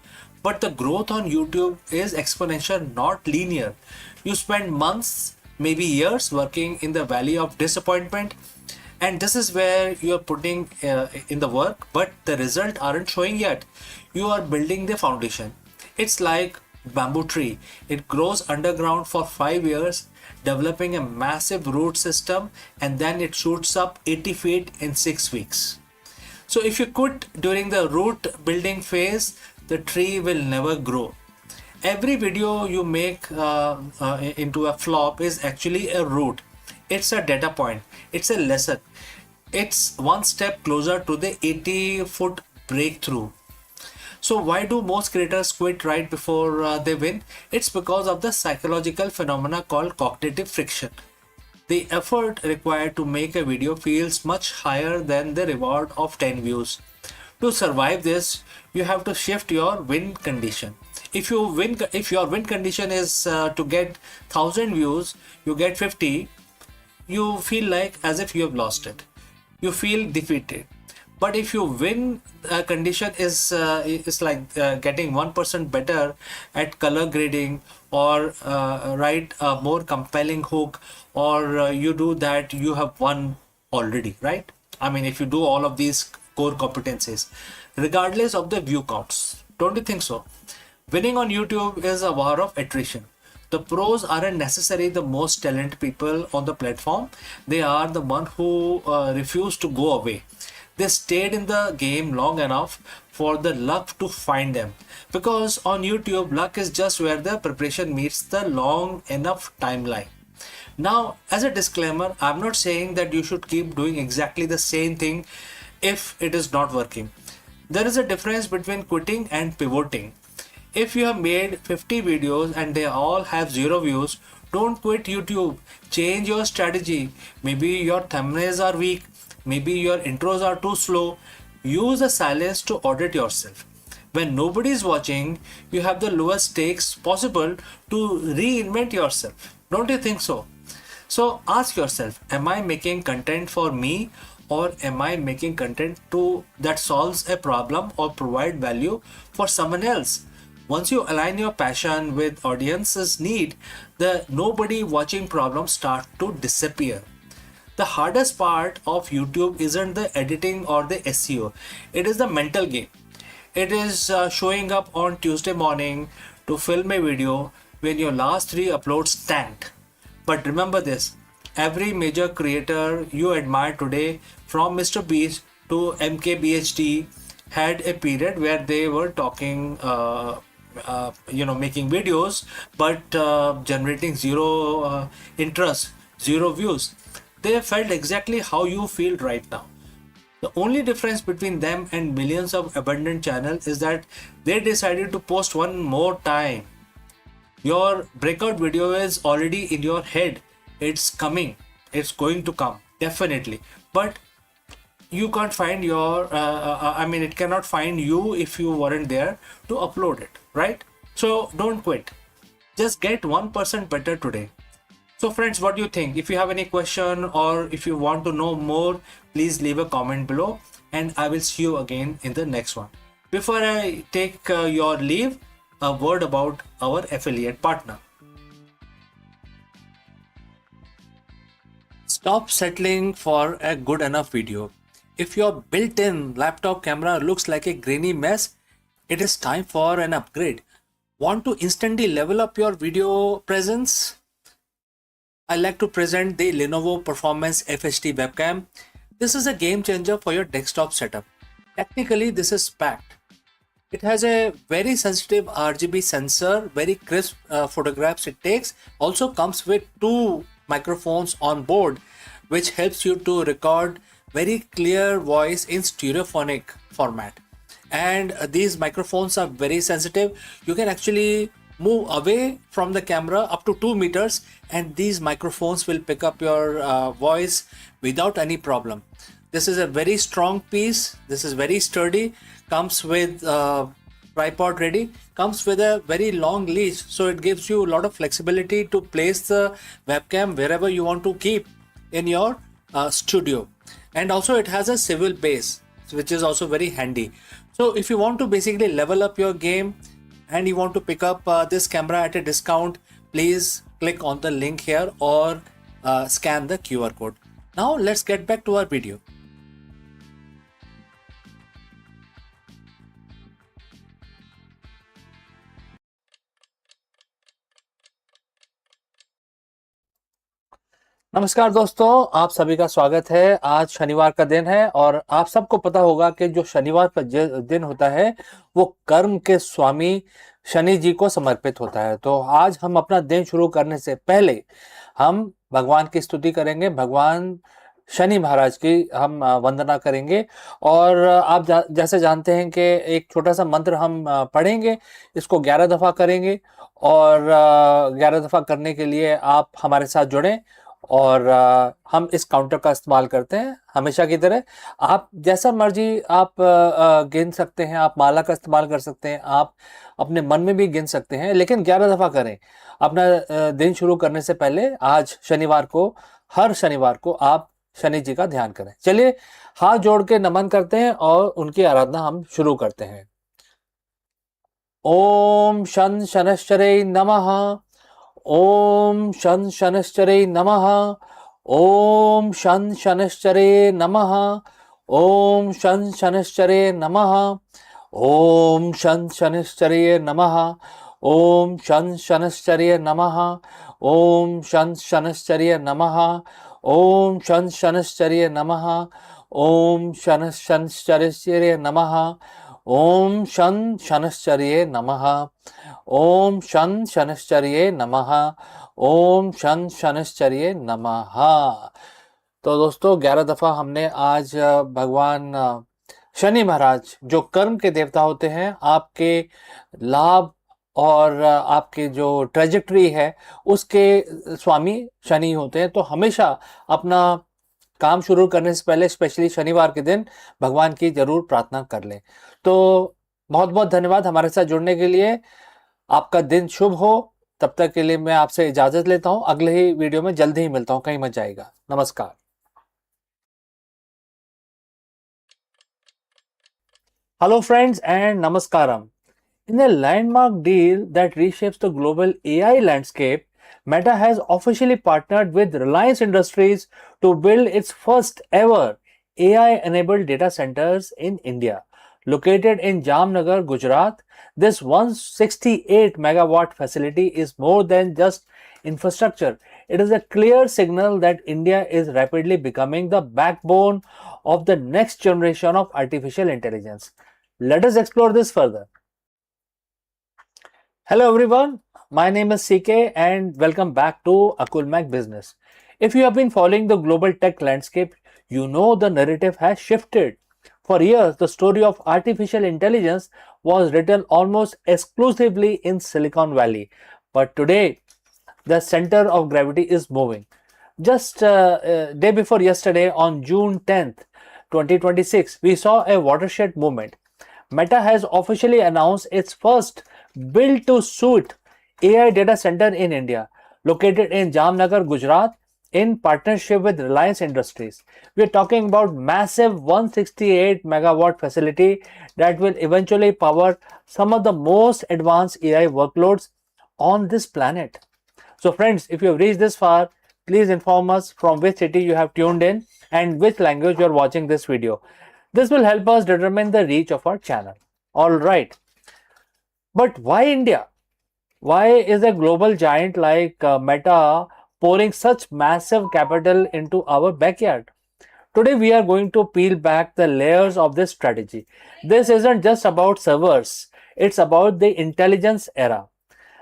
But the growth on YouTube is exponential, not linear. You spend months, maybe years, working in the valley of disappointment, and this is where you are putting in the work, but the result aren't showing yet. You are building the foundation. It's like bamboo tree. It grows underground for 5 years, developing a massive root system, and then it shoots up 80 feet in 6 weeks. So if you quit during the root building phase, the tree will never grow. Every video you make into a flop is actually a root. It's a data point. It's a lesson. It's one step closer to the 80-foot breakthrough. So why do most creators quit right before they win? It's because of the psychological phenomena called cognitive friction. The effort required to make a video feels much higher than the reward of 10 views. To survive this, you have to shift your win condition. If your win condition is to get 1000 views, you get 50, you feel like as if you have lost it. You feel defeated. But if your win condition is like getting 1% better at color grading, or write a more compelling hook, or you do that, you have won already, right? I mean, if you do all of these core competencies, regardless of the view counts, don't you think so? Winning on YouTube is a war of attrition. The pros aren't necessarily the most talented people on the platform. They are the one who refuse to go away. They stayed in the game long enough for the luck to find them. Because on YouTube, luck is just where the preparation meets the long enough timeline. Now, as a disclaimer, I'm not saying that you should keep doing exactly the same thing if it is not working. There is a difference between quitting and pivoting. If you have made 50 videos and they all have 0 views, don't quit YouTube. Change your strategy. Maybe your thumbnails are weak. Maybe your intros are too slow. Use the silence to audit yourself. When nobody is watching, you have the lowest stakes possible to reinvent yourself. Don't you think so? So ask yourself, am I making content for me or am I making content that solves a problem or provide value for someone else? Once you align your passion with audience's need, the nobody watching problem start to disappear. The hardest part of YouTube isn't the editing or the SEO, it is the mental game. It is showing up on Tuesday morning to film a video when your last 3 uploads tanked. But remember this, every major creator you admire today, from Mr. Beast to MKBHD, had a period where they were talking, making videos, but generating zero interest, zero views. They felt exactly how you feel right now. The only difference between them and millions of abundant channels is that they decided to post one more time. Your breakout video is already in your head. It's coming. It's going to come. Definitely. But you can't find it cannot find you if you weren't there to upload it, right? So don't quit. Just get 1% better today. So friends, what do you think? If you have any question or if you want to know more, please leave a comment below and I will see you again in the next one. Before I take your leave, a word about our affiliate partner. Stop settling for a good enough video. If your built-in laptop camera looks like a grainy mess, it is time for an upgrade. Want to instantly level up your video presence? I like to present the Lenovo Performance FHD webcam. This is a game changer for your desktop setup. Technically, this is packed. It has a very sensitive RGB sensor, very crisp photographs it takes. Also comes with 2 microphones on board, which helps you to record very clear voice in stereophonic format. And these microphones are very sensitive. You can actually move away from the camera up to 2 meters and these microphones will pick up your voice without any problem. This is a very strong piece. This is very sturdy. Comes with tripod ready. Comes with a very long leash, so it gives you a lot of flexibility to place the webcam wherever you want to keep in your studio. And also it has a swivel base, which is also very handy. So if you want to basically level up your game and you want to pick up this camera at a discount, please click on the link here or scan the QR code. Now let's get back to our video. नमस्कार दोस्तों, आप सभी का स्वागत है। आज शनिवार का दिन है और आप सबको पता होगा कि जो शनिवार का दिन होता है वो कर्म के स्वामी शनि जी को समर्पित होता है। तो आज हम अपना दिन शुरू करने से पहले हम भगवान की स्तुति करेंगे, भगवान शनि महाराज की हम वंदना करेंगे। और आप जैसे जानते हैं कि एक छोटा सा मंत्र हम पढ़ेंगे, इसको 11 दफ़ा करेंगे और 11 दफ़ा करने के लिए आप हमारे साथ जुड़ें और हम इस काउंटर का इस्तेमाल करते हैं हमेशा की तरह। आप जैसा मर्जी आप गिन सकते हैं, आप माला का इस्तेमाल कर सकते हैं, आप अपने मन में भी गिन सकते हैं, लेकिन 11 दफ़ा करें अपना दिन शुरू करने से पहले। आज शनिवार को, हर शनिवार को आप शनि जी का ध्यान करें। चलिए हाथ जोड़ के नमन करते हैं और उनकी आराधना हम शुरू करते हैं। ओम शन शनश्चरे नमः। ओम शन शनश्चरे नमः। ओम शन शनश्चरे नमः। ओम शन शनश्चरे नमः। ओम शन शनश्चरे नमः। ओम शन शनश्चरे नमः। ओम शन शनश्चरे नमः। ओम शन शनश्चरे नमः। ओम शन शनश्चरे नमः। ओम शन शनश्चर्ये नमः। ओम शन शनश्चर्ये नमः। ओम शन शनश्चर्ये नमः। तो दोस्तों 11 दफ़ा हमने आज भगवान शनि महाराज, जो कर्म के देवता होते हैं, आपके लाभ और आपके जो ट्रेजेक्टरी है उसके स्वामी शनि होते हैं। तो हमेशा अपना काम शुरू करने से पहले, स्पेशली शनिवार के दिन, भगवान की जरूर प्रार्थना कर लें। तो बहुत बहुत धन्यवाद हमारे साथ जुड़ने के लिए। आपका दिन शुभ हो। तब तक के लिए मैं आपसे इजाजत लेता हूं। अगले ही वीडियो में जल्दी ही मिलता हूं। कहीं मत जाइएगा। नमस्कार। Hello, friends, and namaskaram. In a landmark deal that reshapes the global AI landscape, Meta has officially partnered with Reliance Industries to build its first ever AI enabled data centers in India. Located in Jamnagar, Gujarat, this 168 megawatt facility is more than just infrastructure. It is a clear signal that India is rapidly becoming the backbone of the next generation of artificial intelligence. Let us explore this further. Hello everyone, my name is CK and welcome back to Akulmach Business. If you have been following the global tech landscape, you know the narrative has shifted. For years, the story of artificial intelligence was written almost exclusively in Silicon Valley. But today, the center of gravity is moving. Just day before yesterday, on June 10th, 2026, we saw a watershed movement. Meta has officially announced its first build to suit AI data center in India, located in Jamnagar, Gujarat, in partnership with Reliance Industries. We are talking about massive 168 megawatt facility that will eventually power some of the most advanced AI workloads on this planet. So friends, if you have reached this far, please inform us from which city you have tuned in and which language you are watching this video. This will help us determine the reach of our channel. Alright, but why India? Why is a global giant like Meta pouring such massive capital into our backyard? Today we are going to peel back the layers of this strategy. This isn't just about servers, it's about the intelligence era.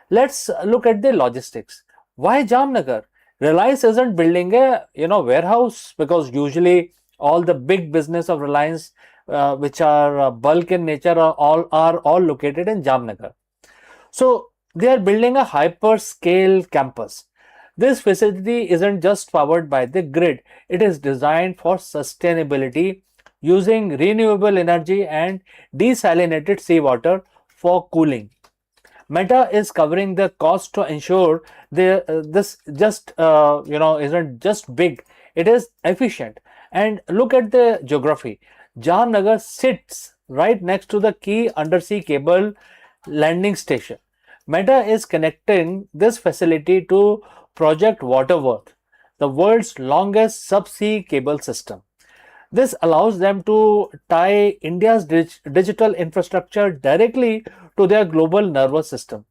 Let's look at the logistics. Why Jamnagar? Reliance isn't building a warehouse, because usually all the big business of Reliance, which are bulk in nature, are all located in Jamnagar. So they are building a hyperscale campus. This facility isn't just powered by the grid; it is designed for sustainability, using renewable energy and desalinated seawater for cooling. Meta is covering the cost to ensure this just isn't just big; it is efficient. And look at the geography. Jamnagar sits right next to the key undersea cable landing station. Meta is connecting this facility to Project Waterworth, the world's longest subsea cable system. This allows them to tie India's digital infrastructure directly to their global nervous system.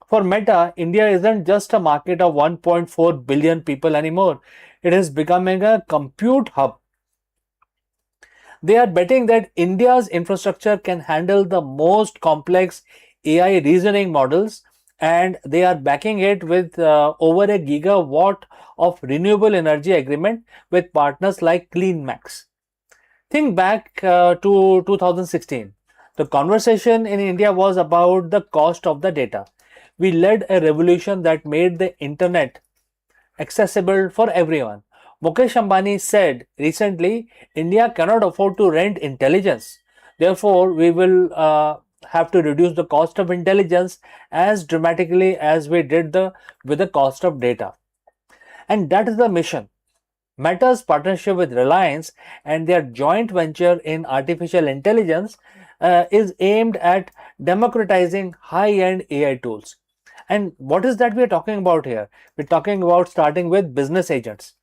For Meta, India isn't just a market of 1.4 billion people anymore. It is becoming a compute hub. They are betting that India's infrastructure can handle the most complex AI reasoning models, and they are backing it with over a gigawatt of renewable energy agreement with partners like CleanMax. Think back to 2016. The conversation in India was about the cost of the data. We led a revolution that made the internet accessible for everyone. Mukesh Ambani said recently, India cannot afford to rent intelligence. Therefore, we will have to reduce the cost of intelligence as dramatically as we did with the cost of data. And that is the mission. Meta's partnership with Reliance and their joint venture in artificial intelligence is aimed at democratizing high-end AI tools. And what is that we are talking about here? We're talking about starting with business agents,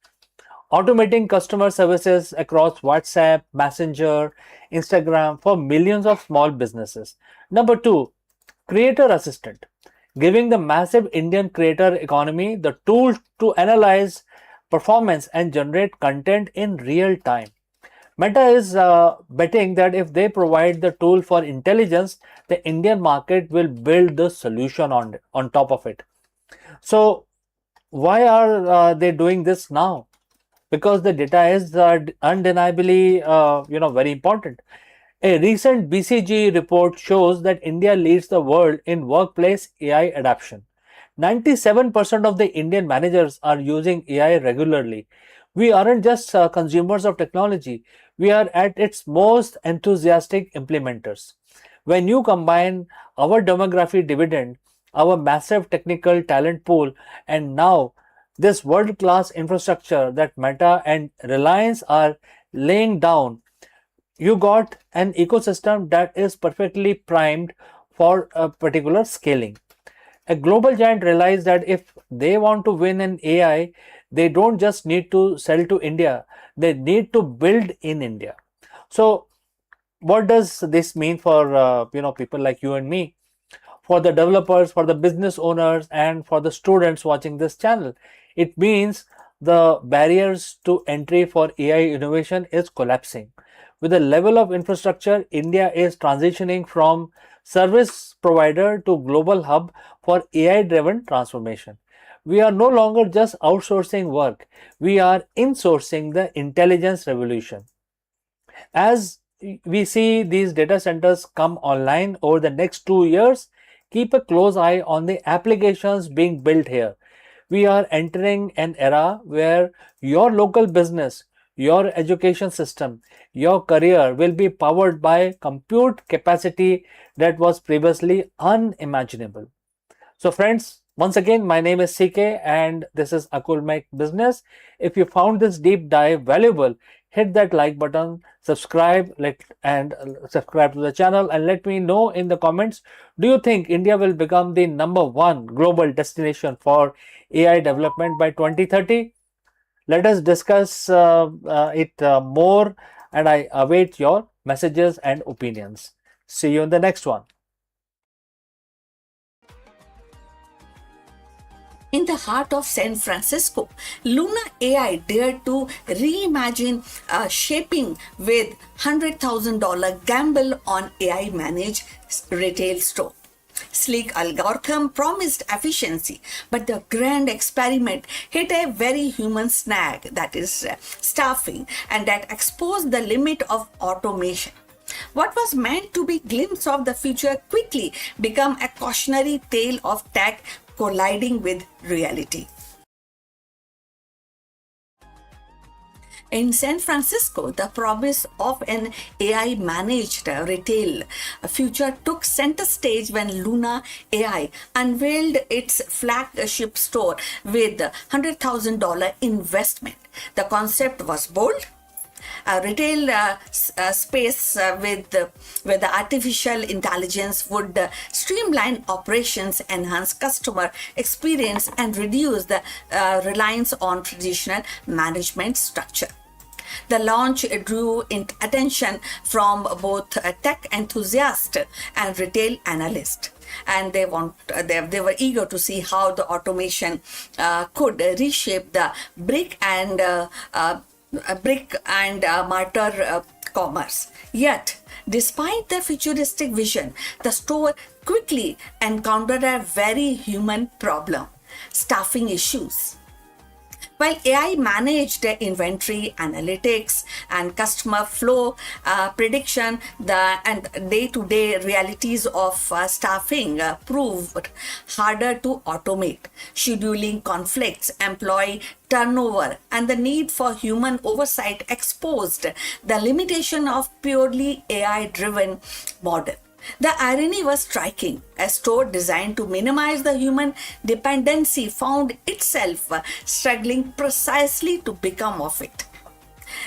automating customer services across WhatsApp, Messenger, Instagram for millions of small businesses. Number two, creator assistant, giving the massive Indian creator economy the tools to analyze performance and generate content in real time. Meta is betting that if they provide the tool for intelligence, the Indian market will build the solution on top of it. So why are they doing this now? Because the data is undeniably very important. A recent BCG report shows that India leads the world in workplace AI adoption. 97% of the Indian managers are using AI regularly. We aren't just consumers of technology, we are at its most enthusiastic implementers. When you combine our demography dividend, our massive technical talent pool, and now this world class infrastructure that Meta and Reliance are laying down, you got an ecosystem that is perfectly primed for a particular scaling. A global giant realized that if they want to win in AI, they don't just need to sell to India, they need to build in India. So, what does this mean for people like you and me? For the developers, for the business owners, and for the students watching this channel. It means the barriers to entry for AI innovation is collapsing. With the level of infrastructure, India is transitioning from service provider to global hub for AI driven transformation. We are no longer just outsourcing work, we are insourcing the intelligence revolution. As we see these data centers come online over the next 2 years, keep a close eye on the applications being built here. We are entering an era where your local business, your education system, your career will be powered by compute capacity that was previously unimaginable. So friends, once again, my name is CK and this is Akulmach Business. If you found this deep dive valuable, hit that like button, subscribe to the channel and let me know in the comments, do you think India will become the #1 global destination for AI development by 2030? Let us discuss it more, and I await your messages and opinions. See you in the next one. In the heart of San Francisco, Luna AI dared to reimagine shaping with $100,000 gamble on AI managed retail store. Sleek algorithm promised efficiency, but the grand experiment hit a very human snag, that is staffing, and that exposed the limit of automation. What was meant to be a glimpse of the future quickly became a cautionary tale of tech colliding with reality. In San Francisco, the promise of an AI managed retail future took center stage when Luna AI unveiled its flagship store with $100,000 investment. The concept was bold, a retail space where the artificial intelligence would streamline operations, enhance customer experience, and reduce the reliance on traditional management structure. The launch drew attention from both tech enthusiasts and retail analysts, and they were eager to see how the automation could reshape the brick and mortar commerce. Yet, despite the futuristic vision, the store quickly encountered a very human problem: staffing issues. While AI managed inventory analytics and customer flow prediction, and day-to-day realities of staffing proved harder to automate. Scheduling conflicts, employee turnover, and the need for human oversight exposed the limitation of purely AI-driven model. The irony was striking. A store designed to minimize the human dependency found itself struggling precisely to become of it.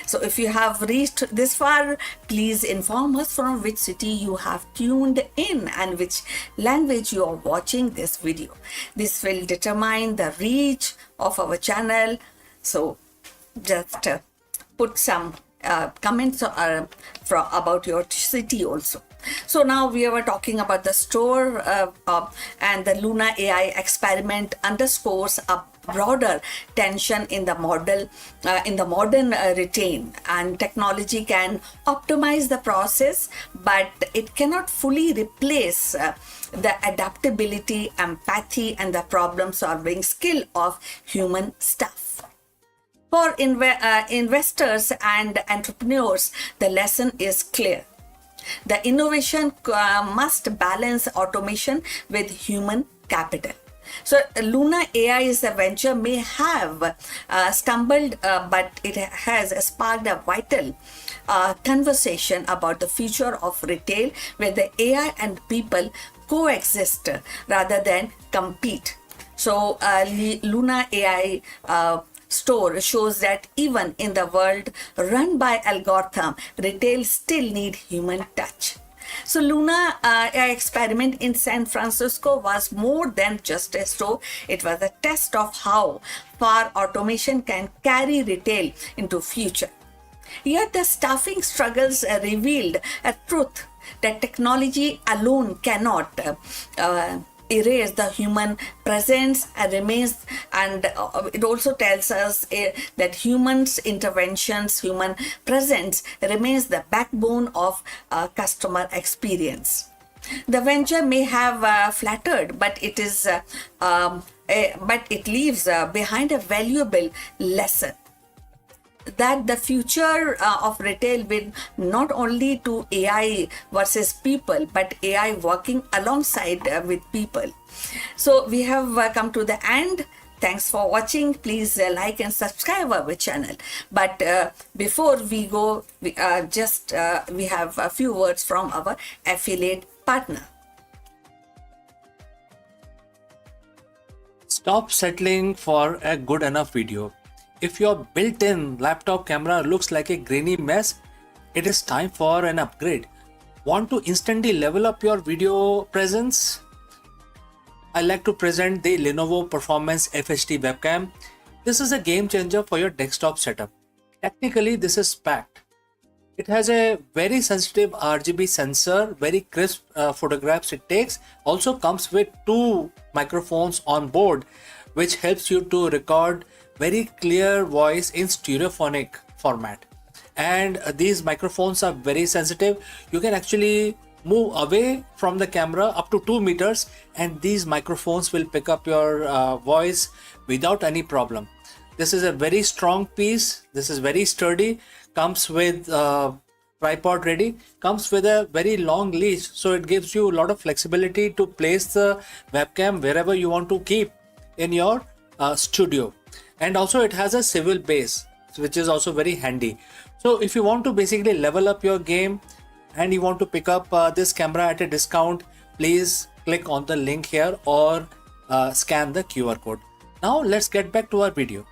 So, if you have reached this far, please inform us from which city you have tuned in and which language you are watching this video. This will determine the reach of our channel. So, just put some comments about your city also. So now we were talking about the store, and the Luna AI experiment underscores a broader tension in the modern retain, and technology can optimize the process, but it cannot fully replace the adaptability, empathy, and the problem solving skill of human staff. For investors and entrepreneurs, the lesson is clear. The innovation must balance automation with human capital. So, Luna AI's venture may have stumbled, but it has sparked a vital conversation about the future of retail, where the AI and people coexist rather than compete. So, Luna AI store shows that even in the world run by algorithm, retail still need human touch. So Luna experiment in San Francisco was more than just a store. It was a test of how far automation can carry retail into future. Yet the staffing struggles revealed a truth that technology alone cannot erase the human presence and remains, and it also tells us that humans interventions, human presence remains the backbone of customer experience. The venture may have flattered, but it is but it leaves behind a valuable lesson that the future of retail will not only to AI versus people, but AI working alongside with people. So we have come to the end. Thanks for watching. Please like and subscribe our channel. But before we go, we have a few words from our affiliate partner. Stop settling for a good enough video. If your built-in laptop camera looks like a grainy mess, it is time for an upgrade. Want to instantly level up your video presence? I like to present the Lenovo Performance FHD webcam. This is a game changer for your desktop setup. Technically, this is packed. It has a very sensitive RGB sensor, very crisp photographs it takes. Also comes with 2 microphones on board, which helps you to record very clear voice in stereophonic format. And these microphones are very sensitive. You can actually move away from the camera up to 2 meters and these microphones will pick up your voice without any problem. This is a very strong piece. This is very sturdy. Comes with tripod ready. Comes with a very long leash, so it gives you a lot of flexibility to place the webcam wherever you want to keep in your studio. And also it has a swivel base, which is also very handy. So if you want to basically level up your game and you want to pick up this camera at a discount, please click on the link here or scan the QR code. Now let's get back to our video.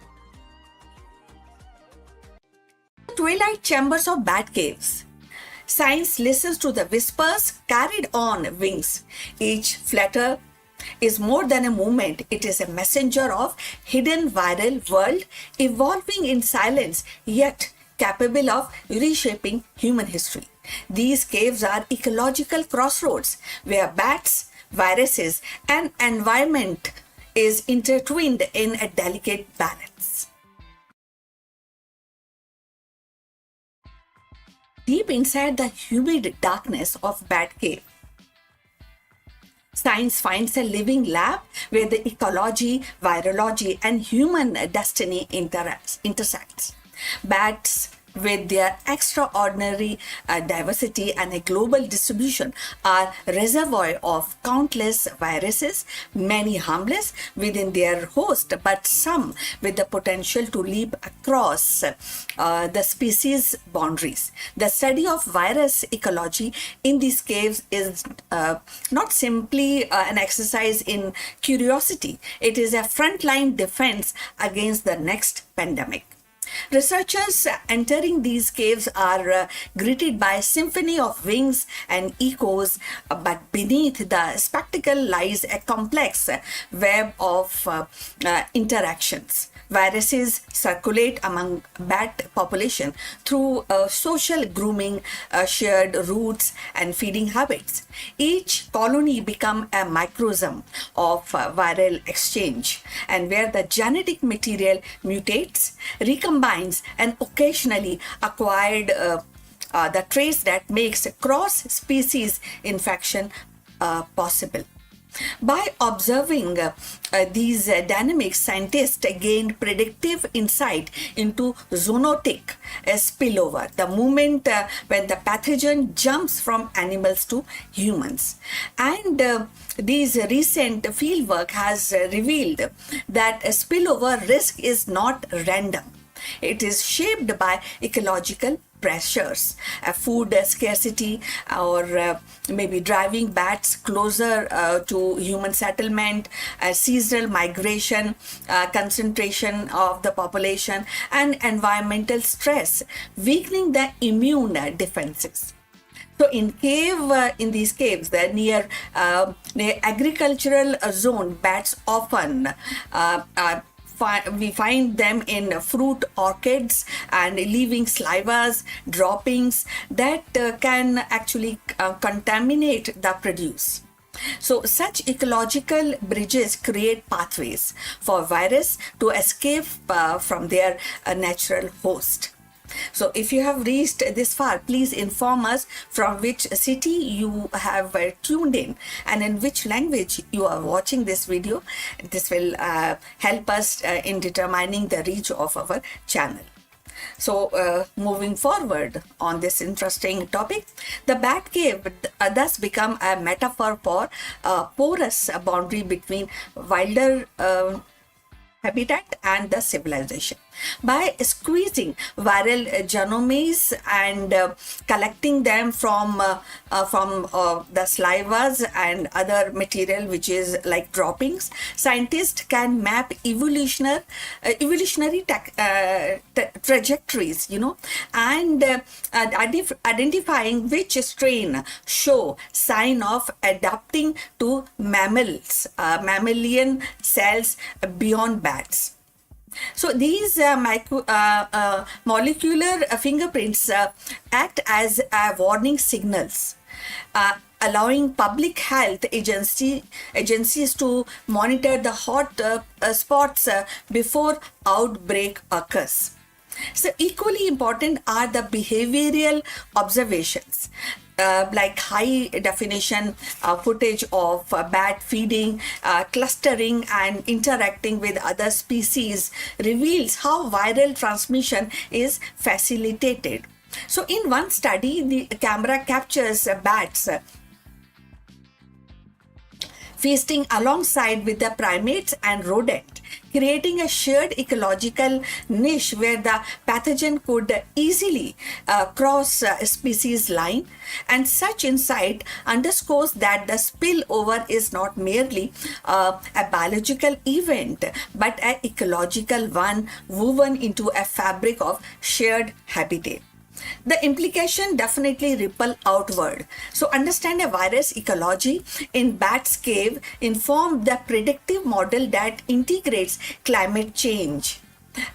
Twilight chambers of bat caves. Science listens to the whispers carried on wings. Each flutter is more than a movement. It is a messenger of hidden viral world evolving in silence, yet capable of reshaping human history. These caves are ecological crossroads where bats, viruses, and environment is intertwined in a delicate balance. Deep inside the humid darkness of Bat Cave, science finds a living lab where the ecology, virology, and human destiny intersects. Bats, with their extraordinary diversity and a global distribution, are reservoir of countless viruses, many harmless within their host, but some with the potential to leap across the species boundaries. The study of virus ecology in these caves is not simply an exercise in curiosity. It is a frontline defense against the next pandemic. Researchers entering these caves are greeted by a symphony of wings and echoes, but beneath the spectacle lies a complex web of interactions. Viruses circulate among bat population through social grooming, shared routes, and feeding habits. Each colony becomes a microcosm of viral exchange, and where the genetic material mutates, recombines, and occasionally acquired the traits that makes cross-species infection possible. By observing these dynamics, scientists gained predictive insight into zoonotic spillover, the moment when the pathogen jumps from animals to humans. And these recent fieldwork has revealed that spillover risk is not random. It is shaped by ecological pressures, food scarcity, or maybe driving bats closer to human settlement, seasonal migration, concentration of the population, and environmental stress, weakening the immune defenses. So in these caves, they're near agricultural zone, bats often we find them in fruit orchids and leaving salivas, droppings that can actually contaminate the produce. So such ecological bridges create pathways for virus to escape from their natural host. So if you have reached this far, please inform us from which city you have tuned in and in which language you are watching this video. This will help us in determining the reach of our channel. So moving forward on this interesting topic, the bat cave thus become a metaphor for a porous boundary between wilder habitat and the civilization. By squeezing viral genomes and collecting them from the salivas and other material which is like droppings, scientists can map evolutionary trajectories, and identifying which strain show sign of adapting to mammalian cells beyond bats. So these molecular fingerprints act as warning signals, allowing public health agencies to monitor the hot spots before outbreak occurs. So equally important are the behavioral observations. Like high definition footage of bat feeding, clustering and interacting with other species reveals how viral transmission is facilitated. So in one study, the camera captures bats feasting alongside with the primates and rodent, creating a shared ecological niche where the pathogen could easily cross a species line. And such insight underscores that the spillover is not merely a biological event, but an ecological one woven into a fabric of shared habitat. The implication definitely ripple outward. So understand a virus ecology in bat's cave inform the predictive model that integrates climate change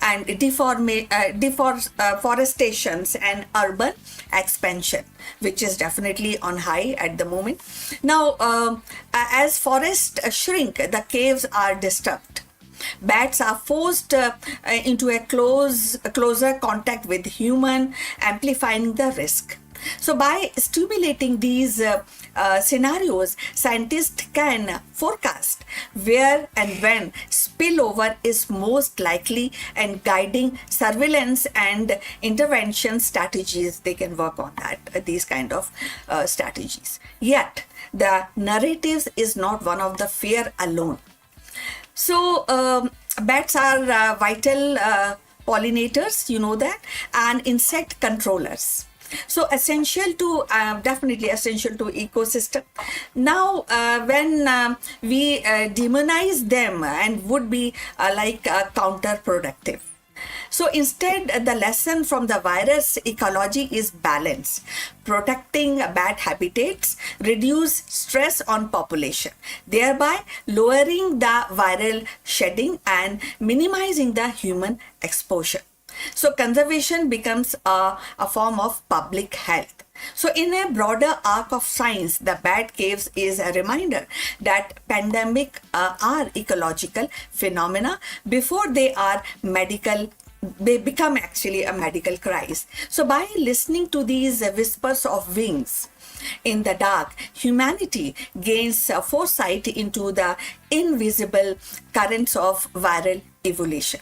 and deforestations and urban expansion, which is definitely on high at the moment. Now, as forests shrink, the caves are disturbed. Bats are forced into a closer contact with human, amplifying the risk. So by stimulating these scenarios, scientists can forecast where and when spillover is most likely and guiding surveillance and intervention strategies. They can work on that, these kind of strategies. Yet, the narratives is not one of the fear alone. So bats are vital pollinators, you know that, and insect controllers. So essential to definitely essential to ecosystem. Now when we demonize them and would be counterproductive. So instead, the lesson from the virus ecology is balance. Protecting bat habitats reduce stress on population, thereby lowering the viral shedding and minimizing the human exposure. So conservation becomes a form of public health. So in a broader arc of science, the bat caves is a reminder that pandemic are ecological phenomena before they are they become actually a medical crisis. So by listening to these whispers of wings in the dark, humanity gains foresight into the invisible currents of viral evolution.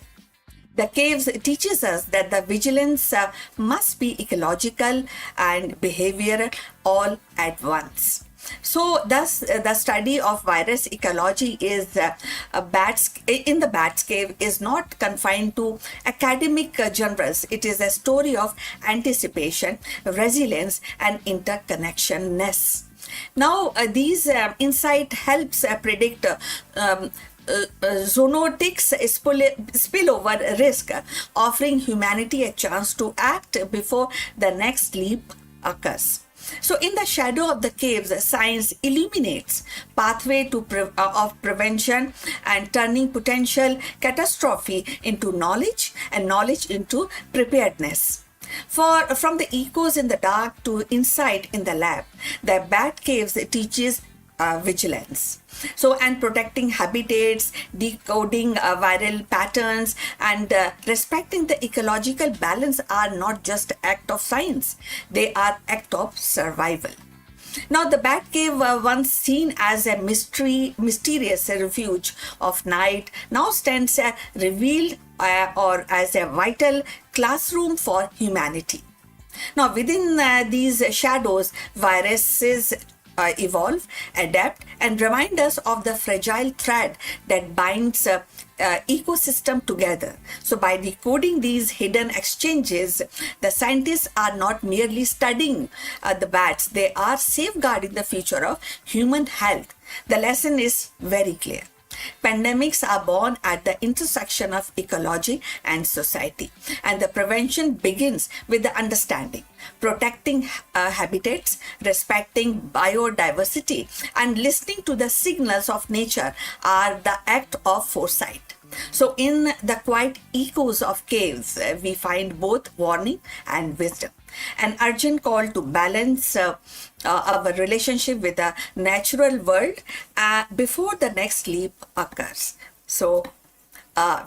The caves teaches us that the vigilance must be ecological and behavioral all at once. So, thus, the study of virus ecology is in the bat's cave is not confined to academic genres. It is a story of anticipation, resilience, and interconnectionness. Now, these insight helps predict zoonotics spillover risk, offering humanity a chance to act before the next leap occurs. So, in the shadow of the caves, science illuminates pathway to of prevention and turning potential catastrophe into knowledge and knowledge into preparedness. From the echoes in the dark to insight in the lab, the bat caves teaches vigilance. So, and protecting habitats, decoding viral patterns, and respecting the ecological balance are not just act of science; they are act of survival. Now, the bat cave, once seen as a mysterious refuge of night, now stands revealed or as a vital classroom for humanity. Now, within these shadows, viruses evolve, adapt, and remind us of the fragile thread that binds ecosystem together. So, by decoding these hidden exchanges, the scientists are not merely studying the bats; they are safeguarding the future of human health. The lesson is very clear. Pandemics are born at the intersection of ecology and society, and the prevention begins with the understanding. Protecting habitats, respecting biodiversity, and listening to the signals of nature are the act of foresight. So, in the quiet echoes of caves, we find both warning and wisdom. An urgent call to balance our relationship with the natural world before the next leap occurs. So,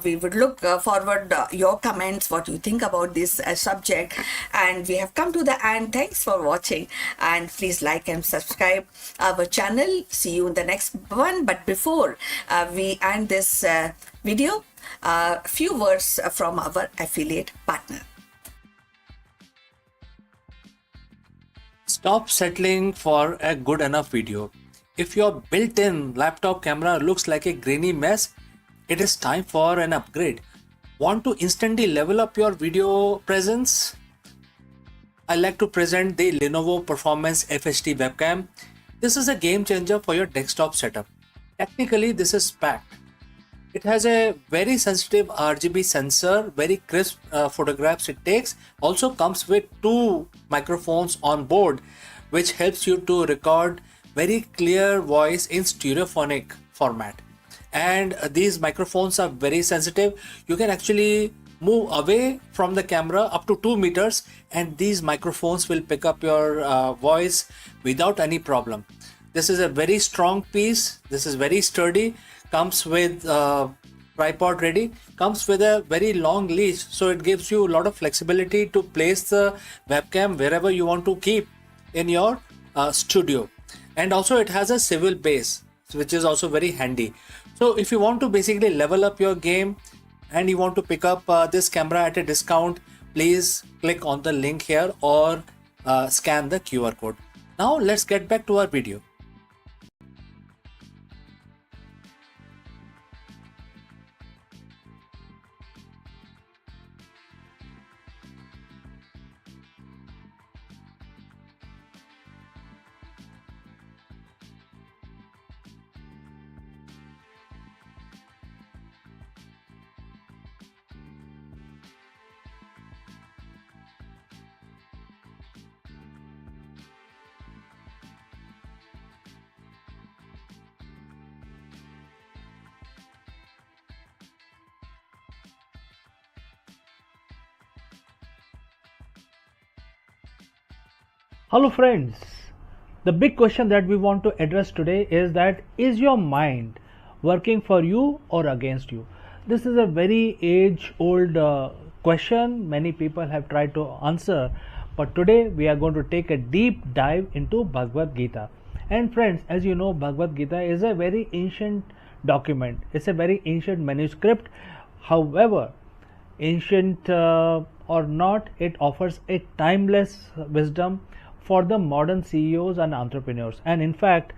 we would look forward your comments, what you think about this subject. And we have come to the end. Thanks for watching, and please like and subscribe our channel. See you in the next one. But before we end this video, a few words from our affiliate partner. Stop settling for a good enough video. If your built-in laptop camera looks like a grainy mess, it is time for an upgrade. Want to instantly level up your video presence? I like to present the Lenovo Performance FHD webcam. This is a game changer for your desktop setup. Technically, this is packed. It has a very sensitive RGB sensor, very crisp photographs it takes. Also comes with 2 microphones on board, which helps you to record very clear voice in stereophonic format. And these microphones are very sensitive. You can actually move away from the camera up to 2 meters, and these microphones will pick up your voice without any problem. This is a very strong piece. This is very sturdy. Comes with tripod ready, comes with a very long leash, so it gives you a lot of flexibility to place the webcam wherever you want to keep in your studio. And also it has a swivel base, which is also very handy. So if you want to basically level up your game and you want to pick up this camera at a discount, please click on the link here or scan the QR code. Now let's get back to our video. Hello friends, the big question that we want to address today is that is your mind working for you or against you? This is a very age-old question many people have tried to answer, but today we are going to take a deep dive into Bhagavad Gita. And friends, as you know, Bhagavad Gita is a very ancient document. It's a very ancient manuscript. However, ancient or not, it offers a timeless wisdom for the modern CEOs and entrepreneurs? And in fact,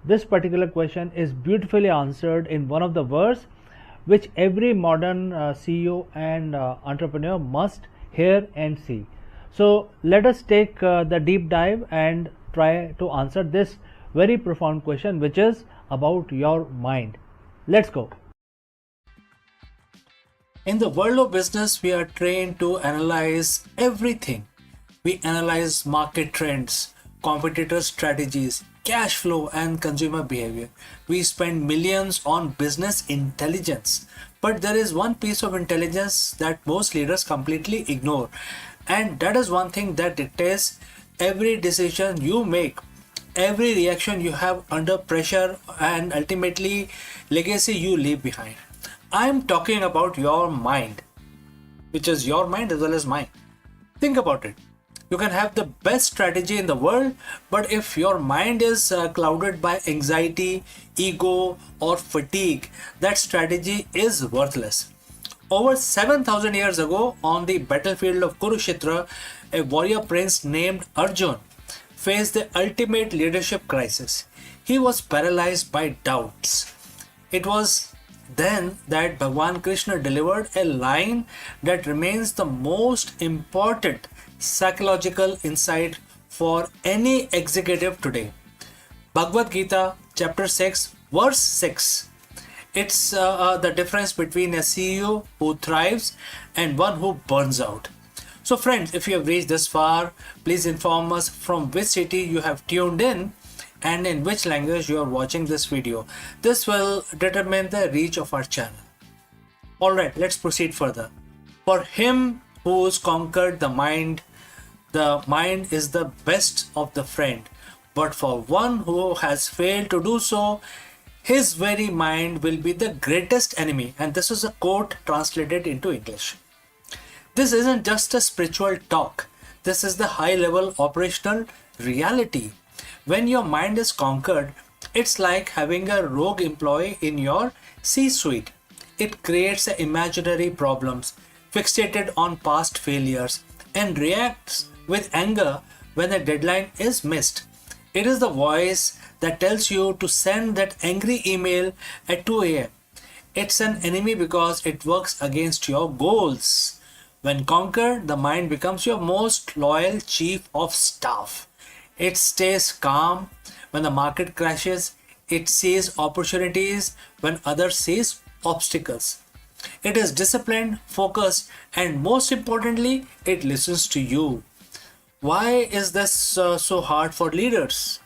this particular question is beautifully answered in one of the verse which every modern CEO and entrepreneur must hear and see. So let us take the deep dive and try to answer this very profound question, which is about your mind. Let's go. In the world of business, we are trained to analyze everything. We analyze market trends, competitor strategies, cash flow, and consumer behavior. We spend millions on business intelligence. But there is one piece of intelligence that most leaders completely ignore. And that is one thing that dictates every decision you make, every reaction you have under pressure, and ultimately legacy you leave behind. I'm talking about your mind, which is your mind as well as mine. Think about it. You can have the best strategy in the world, but if your mind is clouded by anxiety, ego, or fatigue, that strategy is worthless. Over 7,000 years ago, on the battlefield of Kurukshetra, a warrior prince named Arjun faced the ultimate leadership crisis. He was paralyzed by doubts. It was then that Bhagwan Krishna delivered a line that remains the most important psychological insight for any executive today. Bhagavad Gita, chapter 6, verse 6. It's the difference between a CEO who thrives and one who burns out. So friends, if you have reached this far, please inform us from which city you have tuned in and in which language you are watching this video. This will determine the reach of our channel. Alright, let's proceed further. For him who's conquered the mind is the best of the friend. But for one who has failed to do so, his very mind will be the greatest enemy. And this is a quote translated into English. This isn't just a spiritual talk. This is the high-level operational reality. When your mind is conquered, it's like having a rogue employee in your C-suite. It creates imaginary problems, fixated on past failures, and reacts with anger when a deadline is missed. It is the voice that tells you to send that angry email at 2 a.m. It's an enemy because it works against your goals. When conquered, the mind becomes your most loyal chief of staff. It stays calm when the market crashes. It sees opportunities when others sees obstacles. It is disciplined, focused, and most importantly, it listens to you. Why is this so hard for leaders?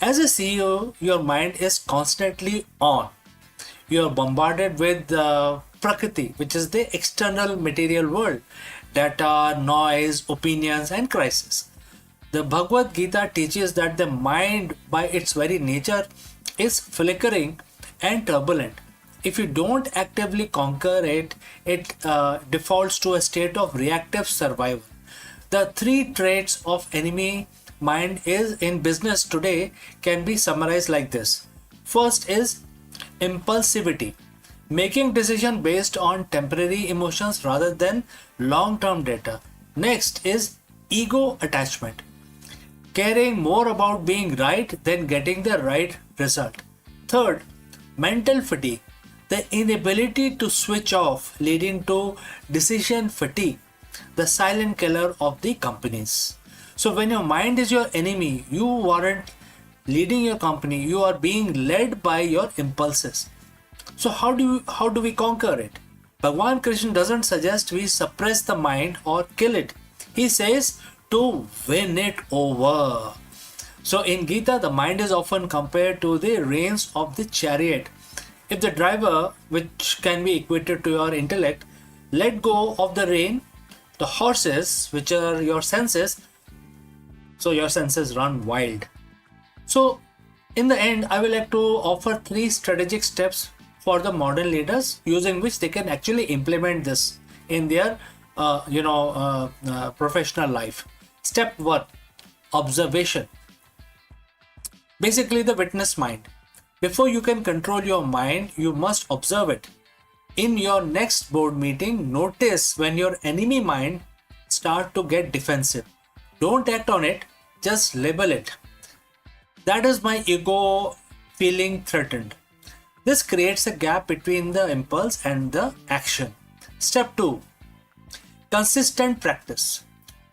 As a CEO, your mind is constantly on. You are bombarded with Prakriti, which is the external material world, data, noise, opinions, and crisis. The Bhagavad Gita teaches that the mind, by its very nature, is flickering and turbulent. If you don't actively conquer it, it defaults to a state of reactive survival. The three traits of enemy mind is in business today can be summarized like this. First is impulsivity, making decision based on temporary emotions rather than long-term data. Next is ego attachment, caring more about being right than getting the right result. Third, mental fatigue, the inability to switch off, leading to decision fatigue, the silent killer of the companies. So when your mind is your enemy, you aren't leading your company, you are being led by your impulses. So how do we conquer it? Bhagwan Krishna doesn't suggest we suppress the mind or kill it. He says to win it over. So in Gita, the mind is often compared to the reins of the chariot. If the driver, which can be equated to your intellect, let go of the rein, the horses, which are your senses, so your senses run wild. So in the end, I will like to offer 3 strategic steps for the modern leaders using which they can actually implement this in their professional life. Step 1, observation. Basically the witness mind. Before you can control your mind, you must observe it. In your next board meeting, notice when your enemy mind start to get defensive. Don't act on it, just label it. That is my ego feeling threatened. This creates a gap between the impulse and the action. Step 2. Consistent practice.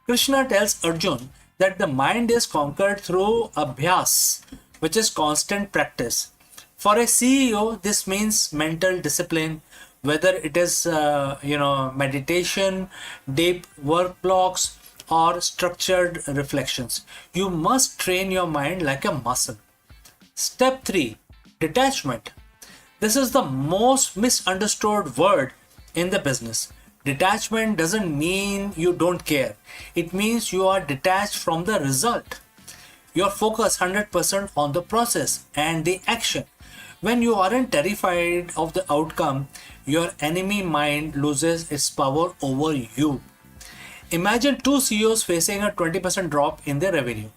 Krishna tells Arjun that the mind is conquered through abhyas, which is constant practice. For a CEO, this means mental discipline, whether it is meditation, deep work blocks, or structured reflections. You must train your mind like a muscle. Step 3. Detachment. This is the most misunderstood word in the business. Detachment doesn't mean you don't care. It means you are detached from the result. You're focused 100% on the process and the action. When you aren't terrified of the outcome, your enemy mind loses its power over you. Imagine two CEOs facing a 20% drop in their revenue.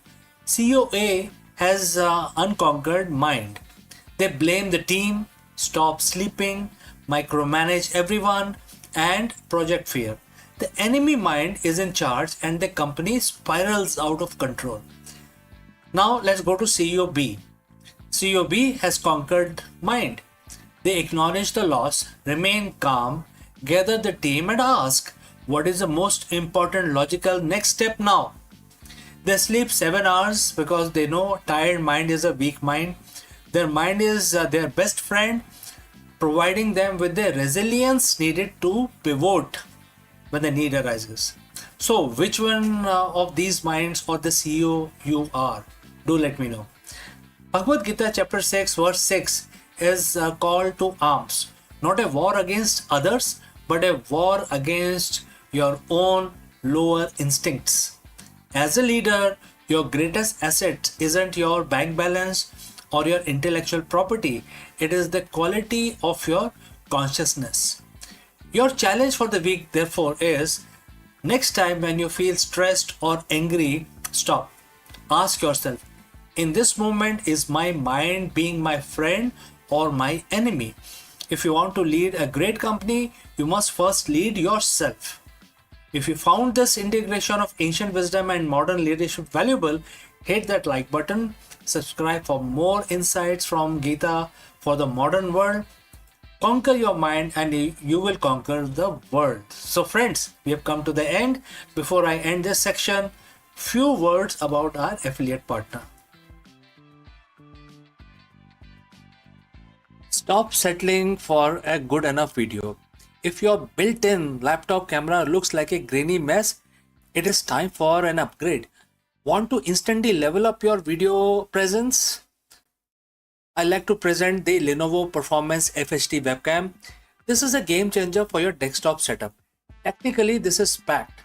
CEO A has unconquered mind. They blame the team, stop sleeping, micromanage everyone, and project fear. The enemy mind is in charge and the company spirals out of control. Now let's go to CEO B. CEO B has conquered mind. They acknowledge the loss, remain calm, gather the team and ask, what is the most important logical next step now? They sleep 7 hours because they know tired mind is a weak mind. Their mind is their best friend, providing them with the resilience needed to pivot when the need arises. So, which one of these minds or the CEO you are? Do let me know. Bhagavad Gita chapter 6 verse 6 is a call to arms. Not a war against others, but a war against your own lower instincts. As a leader, your greatest asset isn't your bank balance or your intellectual property. It is the quality of your consciousness. Your challenge for the week, therefore, is next time when you feel stressed or angry, stop. Ask yourself, in this moment, is my mind being my friend or my enemy? If you want to lead a great company, you must first lead yourself. If you found this integration of ancient wisdom and modern leadership valuable, hit that like button, subscribe for more insights from Gita for the modern world. Conquer your mind and you will conquer the world. So friends, we have come to the end. Before I end this section, few words about our affiliate partner. Stop settling for a good enough video. If your built-in laptop camera looks like a grainy mess, it is time for an upgrade. Want to instantly level up your video presence? I like to present the Lenovo Performance FHD webcam. This is a game changer for your desktop setup. Technically, this is packed.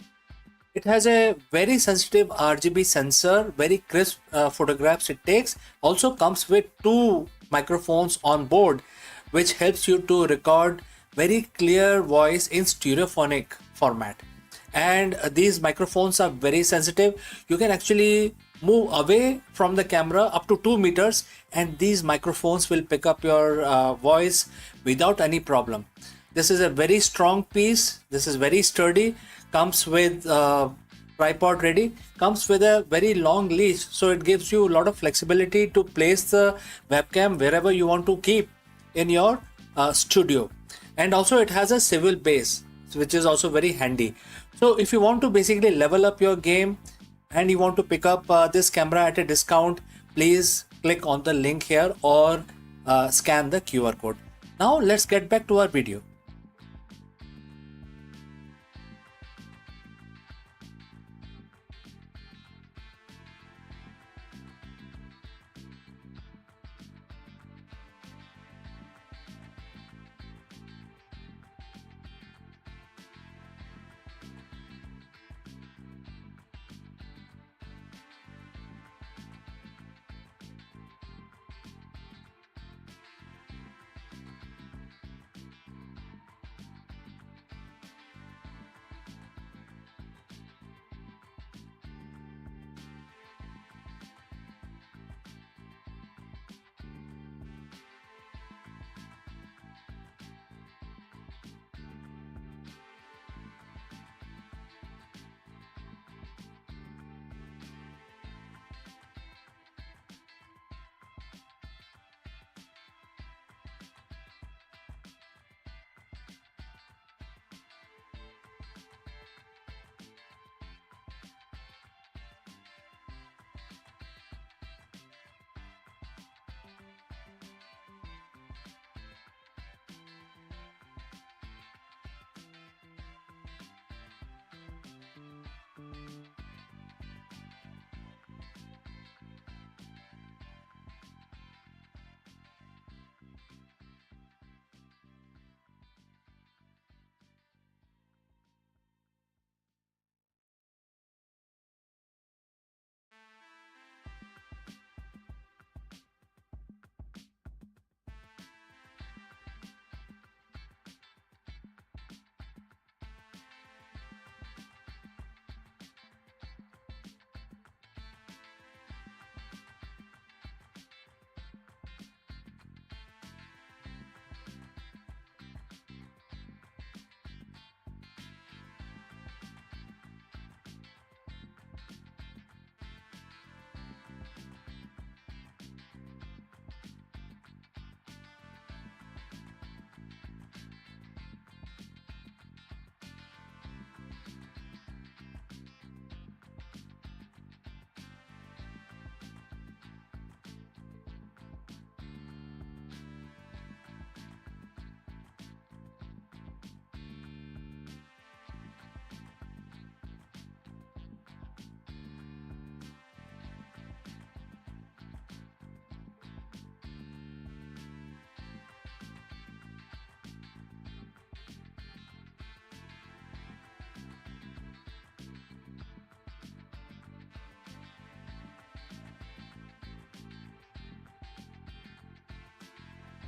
It has a very sensitive RGB sensor, very crisp photographs it takes. Also comes with 2 microphones on board, which helps you to record very clear voice in stereophonic format. And these microphones are very sensitive. You can actually move away from the camera up to 2 meters and these microphones will pick up your voice without any problem. This is a very strong piece. This is very sturdy. Comes with tripod ready. Comes with a very long leash, so it gives you a lot of flexibility to place the webcam wherever you want to keep in your studio. And also it has a swivel base, which is also very handy. So if you want to basically level up your game and you want to pick up this camera at a discount, please click on the link here or scan the QR code. Now let's get back to our video.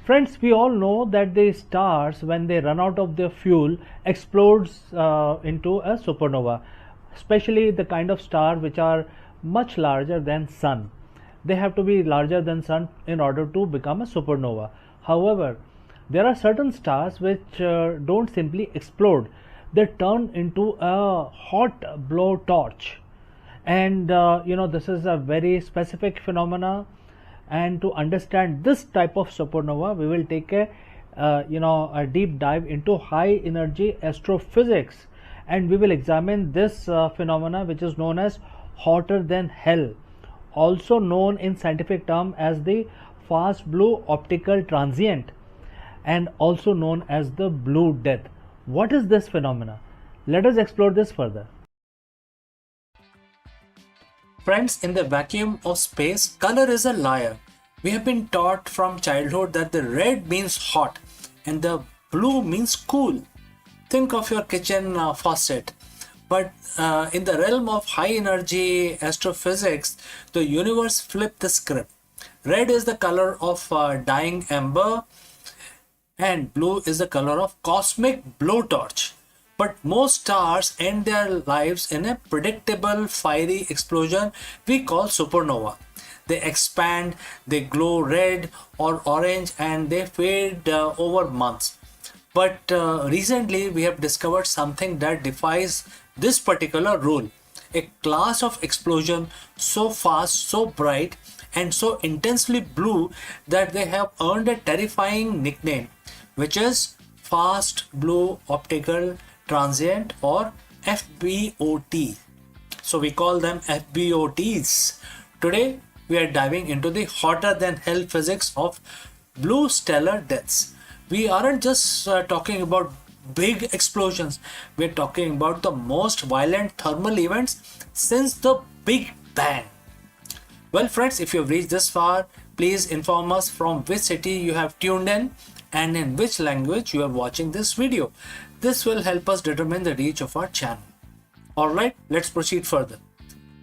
Friends, we all know that the stars, when they run out of their fuel, explodes into a supernova, especially the kind of star which are much larger than sun. They have to be larger than sun in order to become a supernova. However, there are certain stars which don't simply explode, they turn into a hot blowtorch. And this is a very specific phenomena, and to understand this type of supernova we will take a deep dive into high energy astrophysics, and we will examine this phenomena which is known as hotter than hell, also known in scientific term as the fast blue optical transient, and also known as the blue death. What is this phenomena? Let us explore this further. Friends, in the vacuum of space, color is a liar. We have been taught from childhood that the red means hot and the blue means cool. Think of your kitchen faucet. But in the realm of high energy astrophysics, the universe flipped the script. Red is the color of dying ember, and blue is the color of cosmic blowtorch. But most stars end their lives in a predictable fiery explosion we call supernova. They expand, they glow red or orange, and they fade over months. But recently we have discovered something that defies this particular rule. A class of explosion so fast, so bright, and so intensely blue that they have earned a terrifying nickname, which is fast blue optical transient, or FBOT. So we call them FBOTs. Today we are diving into the hotter than hell physics of blue stellar deaths. We aren't just talking about big explosions, we're talking about the most violent thermal events since the Big Bang. Well friends, if you've reached this far, please inform us from which city you have tuned in and in which language you are watching this video. This will help us determine the reach of our channel. Alright, let's proceed further.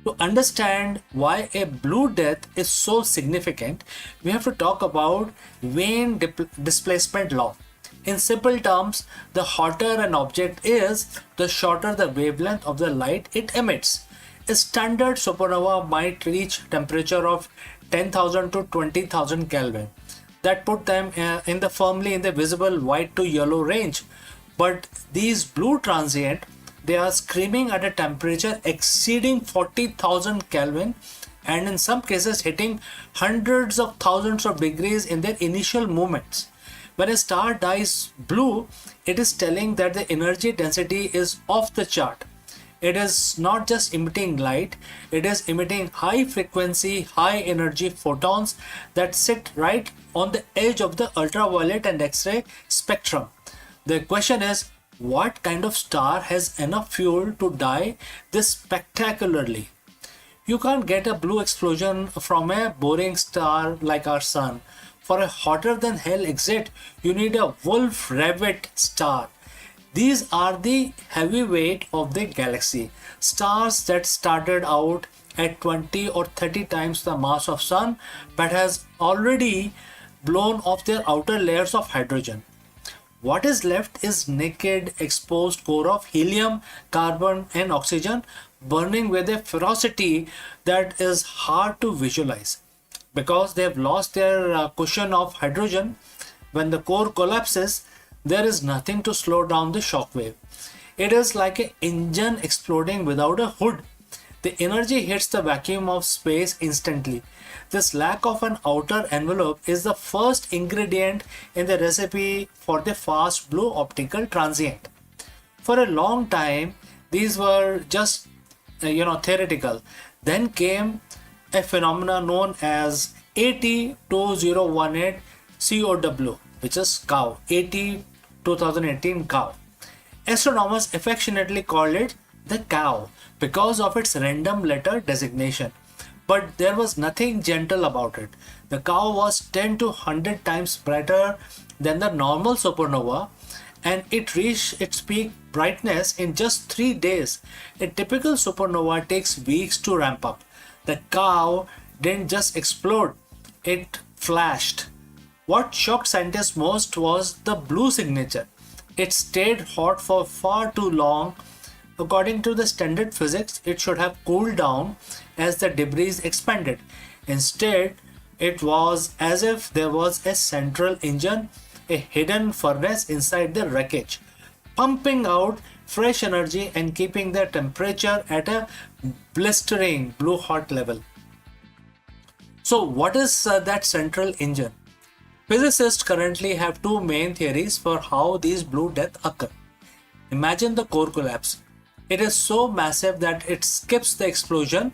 To understand why a blue death is so significant, we have to talk about Wien displacement law. In simple terms, the hotter an object is, the shorter the wavelength of the light it emits. A standard supernova might reach temperature of 10,000 to 20,000 Kelvin. That put them firmly in the visible white to yellow range. But these blue transient, they are screaming at a temperature exceeding 40,000 Kelvin, and in some cases hitting hundreds of thousands of degrees in their initial movements. When a star dies blue, it is telling that the energy density is off the chart. It is not just emitting light, it is emitting high frequency, high energy photons that sit right on the edge of the ultraviolet and X-ray spectrum. The question is, what kind of star has enough fuel to die this spectacularly? You can't get a blue explosion from a boring star like our sun. For a hotter than hell exit, you need a Wolf-Rayet star. These are the heavyweight of the galaxy. Stars that started out at 20 or 30 times the mass of sun but has already blown off their outer layers of hydrogen. What is left is naked exposed core of helium, carbon and oxygen burning with a ferocity that is hard to visualize. Because they have lost their cushion of hydrogen, when the core collapses, there is nothing to slow down the shock wave. It is like an engine exploding without a hood. The energy hits the vacuum of space instantly. This lack of an outer envelope is the first ingredient in the recipe for the fast blue optical transient. For a long time, these were just theoretical. Then came a phenomenon known as AT2018 COW, which is cow, AT 2018 cow. Astronomers affectionately called it the cow because of its random letter designation. But there was nothing gentle about it. The cow was 10 to 100 times brighter than the normal supernova, and it reached its peak brightness in just 3 days. A typical supernova takes weeks to ramp up. The cow didn't just explode, it flashed. What shocked scientists most was the blue signature. It stayed hot for far too long. According to the standard physics, it should have cooled down as the debris expanded. Instead, it was as if there was a central engine, a hidden furnace inside the wreckage, pumping out fresh energy and keeping the temperature at a blistering blue hot level. So, what is that central engine? Physicists currently have two main theories for how these blue deaths occur. Imagine the core collapse. It is so massive that it skips the explosion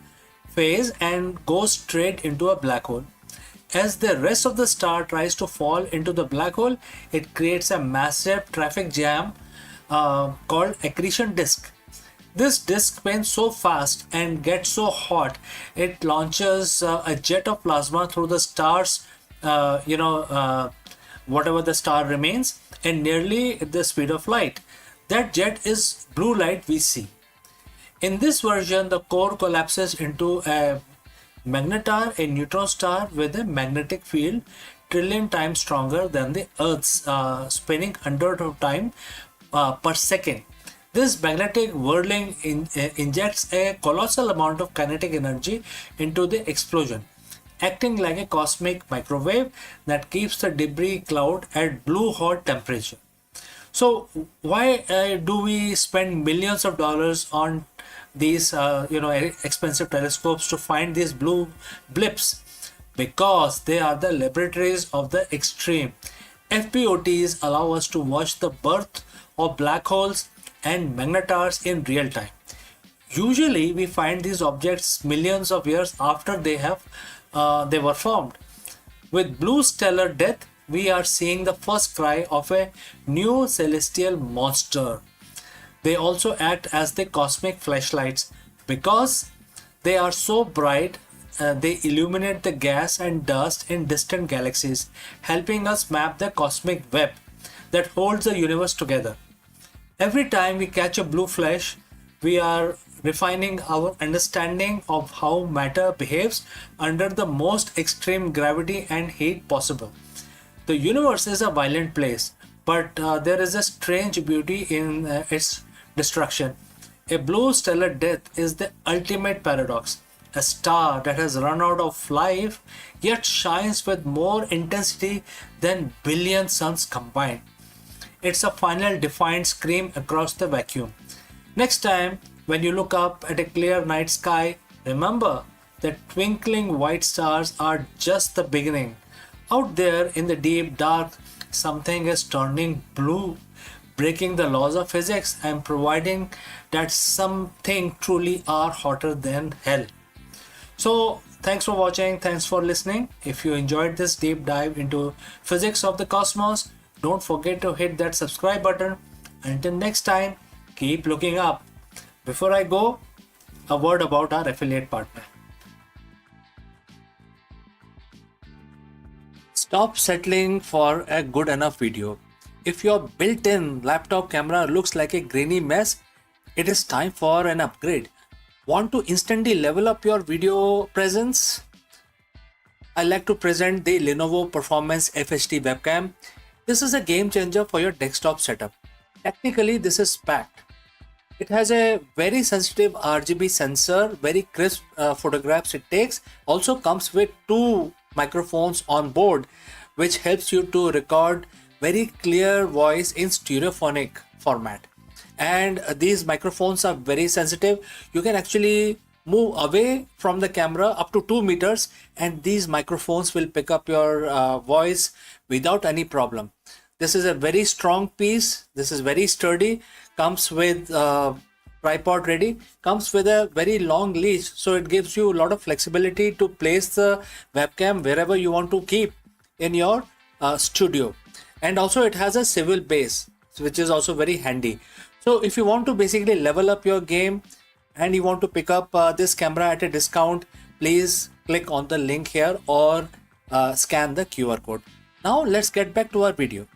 phase and goes straight into a black hole. As the rest of the star tries to fall into the black hole, it creates a massive traffic jam called accretion disk. This disk spins so fast and gets so hot, it launches a jet of plasma through the star's, whatever the star remains, and nearly at the speed of light. That jet is blue light we see. In this version, the core collapses into a magnetar, a neutron star with a magnetic field trillion times stronger than the Earth's, spinning hundred of time per second. This magnetic whirling injects a colossal amount of kinetic energy into the explosion, acting like a cosmic microwave that keeps the debris cloud at blue hot temperature. So why do we spend millions of dollars on these expensive telescopes to find these blue blips? Because they are the laboratories of the extreme. FBOTs allow us to watch the birth of black holes and magnetars in real time. Usually we find these objects millions of years after they were formed. With blue stellar death, we are seeing the first cry of a new celestial monster. They also act as the cosmic flashlights because they are so bright. They illuminate the gas and dust in distant galaxies, helping us map the cosmic web that holds the universe together. Every time we catch a blue flash, we are refining our understanding of how matter behaves under the most extreme gravity and heat possible. The universe is a violent place, but there is a strange beauty in its destruction. A blue stellar death is the ultimate paradox. A star that has run out of life yet shines with more intensity than billion suns combined. It's a final defiant scream across the vacuum. Next time, when you look up at a clear night sky, remember that twinkling white stars are just the beginning. Out there in the deep dark, something is turning blue, breaking the laws of physics and providing that something truly are hotter than hell. So, thanks for watching, thanks for listening. If you enjoyed this deep dive into physics of the cosmos, don't forget to hit that subscribe button. Until next time, keep looking up. Before I go, a word about our affiliate partner. Stop settling for a good enough video. If your built-in laptop camera looks like a grainy mess, it is time for an upgrade. Want to instantly level up your video presence? I like to present the Lenovo Performance FHD webcam. This is a game changer for your desktop setup. Technically, this is packed. It has a very sensitive RGB sensor, very crisp photographs it takes. Also comes with two microphones on board, which helps you to record very clear voice in stereophonic format. And these microphones are very sensitive. You can actually move away from the camera up to 2 meters and these microphones will pick up your voice without any problem. This is a very strong piece. This is very sturdy. Comes with tripod ready. Comes with a very long leash, so it gives you a lot of flexibility to place the webcam wherever you want to keep in your studio. And also it has a swivel base, which is also very handy. So if you want to basically level up your game and you want to pick up this camera at a discount, please click on the link here or scan the QR code. Now let's get back to our video.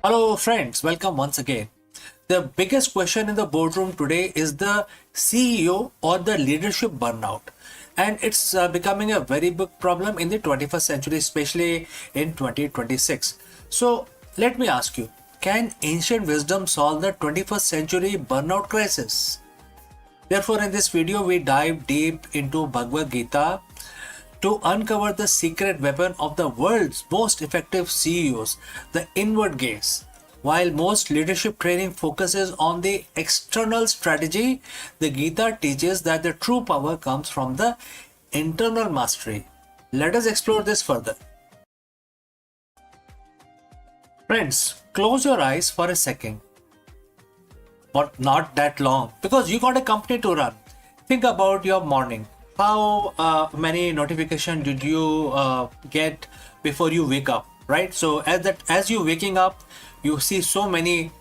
Hello, friends. Welcome once again. The biggest question in the boardroom today is the CEO or the leadership burnout. And it's becoming a very big problem in the 21st century, especially in 2026. So, let me ask you, can ancient wisdom solve the 21st century burnout crisis? Therefore, in this video, we dive deep into Bhagavad Gita to uncover the secret weapon of the world's most effective CEOs, the inward gaze. While most leadership training focuses on the external strategy, the Gita teaches that the true power comes from the internal mastery. Let us explore this further. Friends, close your eyes for a second, but not that long, because you got a company to run. Think about your morning. How many notifications did you get before you wake up, right? So as you waking up, you see so many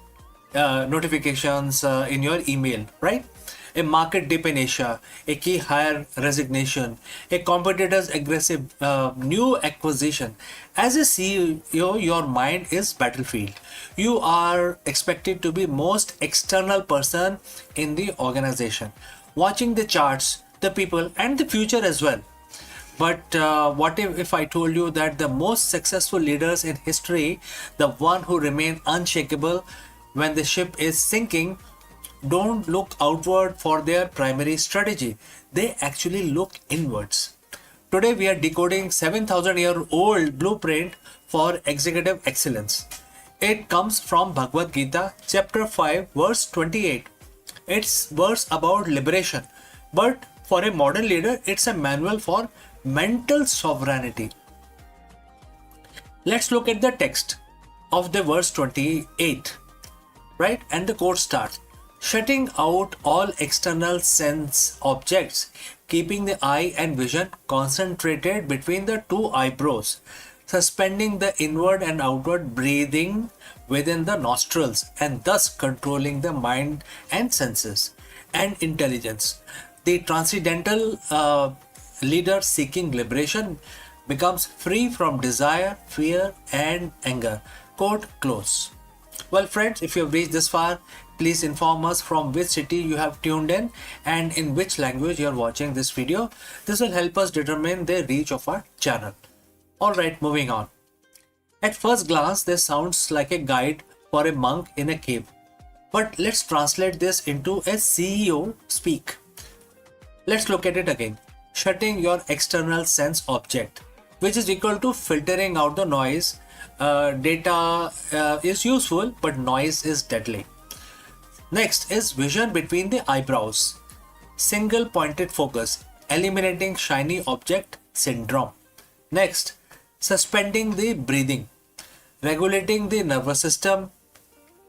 notifications in your email, right? A market dip in Asia, a key hire resignation, a competitor's aggressive new acquisition. As a CEO, your mind is battlefield. You are expected to be most external person in the organization, watching the charts, the people, and the future as well. But what if I told you that the most successful leaders in history, the one who remain unshakable when the ship is sinking, don't look outward for their primary strategy. They actually look inwards. Today we are decoding 7,000-year-old blueprint for executive excellence. It comes from Bhagavad Gita, chapter 5, verse 28. It's verse about liberation, but for a modern leader, it's a manual for mental sovereignty. Let's look at the text of the verse 28, right? And the quote starts, shutting out all external sense objects, keeping the eye and vision concentrated between the two eyebrows, suspending the inward and outward breathing within the nostrils, and thus controlling the mind and senses and intelligence. The transcendental leader seeking liberation becomes free from desire, fear, and anger. Quote close. Well, friends, if you have reached this far, please inform us from which city you have tuned in and in which language you are watching this video. This will help us determine the reach of our channel. Alright, moving on. At first glance, this sounds like a guide for a monk in a cave. But let's translate this into a CEO speak. Let's look at it again. Shutting your external sense object, which is equal to filtering out the noise. Data is useful, but noise is deadly. Next is vision between the eyebrows. Single pointed focus, eliminating shiny object syndrome. Next, suspending the breathing, regulating the nervous system.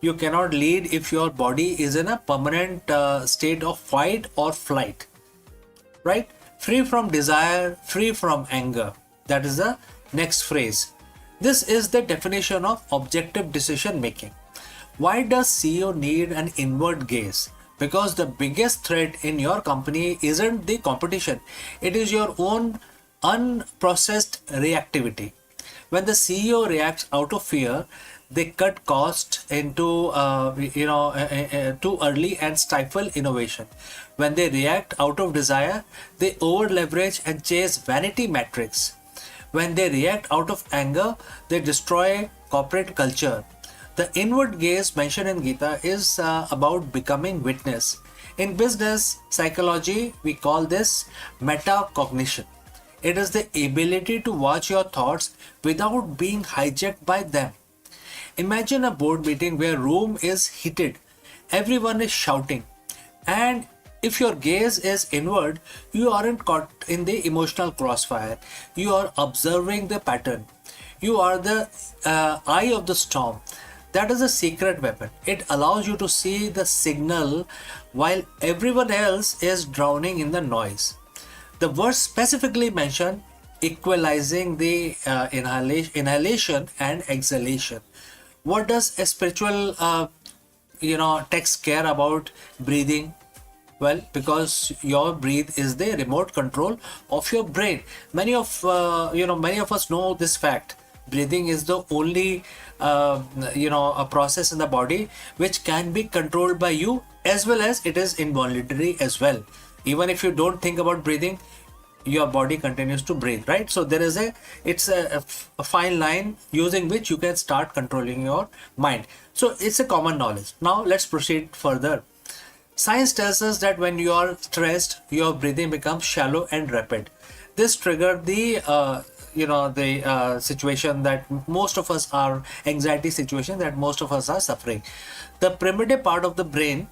You cannot lead if your body is in a permanent state of fight or flight. Right? Free from desire, free from anger. That is the next phrase. This is the definition of objective decision making. Why does CEO need an inward gaze? Because the biggest threat in your company isn't the competition. It is your own unprocessed reactivity. When the CEO reacts out of fear, they cut costs into too early and stifle innovation. When they react out of desire, they over leverage and chase vanity metrics. When they react out of anger, they destroy corporate culture. The inward gaze mentioned in Gita is about becoming witness. In business psychology, we call this metacognition. It is the ability to watch your thoughts without being hijacked by them. Imagine a board meeting where room is heated, everyone is shouting, and if your gaze is inward, you aren't caught in the emotional crossfire. You are observing the pattern. You are the eye of the storm. That is a secret weapon. It allows you to see the signal while everyone else is drowning in the noise. The verse specifically mentioned equalizing the inhalation and exhalation. What does a spiritual text care about breathing? Well, because your breath is the remote control of your brain. Many of us know this fact. breathing is the only a process in the body which can be controlled by you, as well as it is involuntary as well. Even if you don't think about breathing, your body continues to breathe, right? So there is a fine line using which you can start controlling your mind. So it's a common knowledge. Now let's proceed further. Science tells us that when you are stressed, your breathing becomes shallow and rapid. This triggered the situation that most of us are, anxiety situation that most of us are suffering. The primitive part of the brain,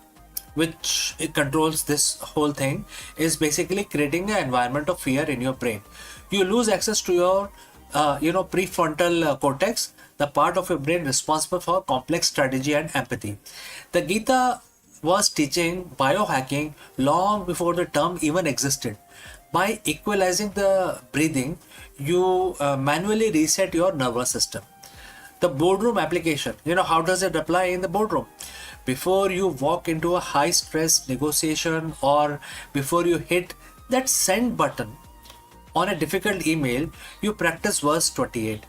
which it controls this whole thing, is basically creating an environment of fear in your brain. You lose access to your prefrontal cortex, the part of your brain responsible for complex strategy and empathy. The Gita was teaching biohacking long before the term even existed. By equalizing the breathing, you manually reset your nervous system. The boardroom application, how does it apply in the boardroom? Before you walk into a high stress negotiation, or before you hit that send button on a difficult email, you practice verse 28.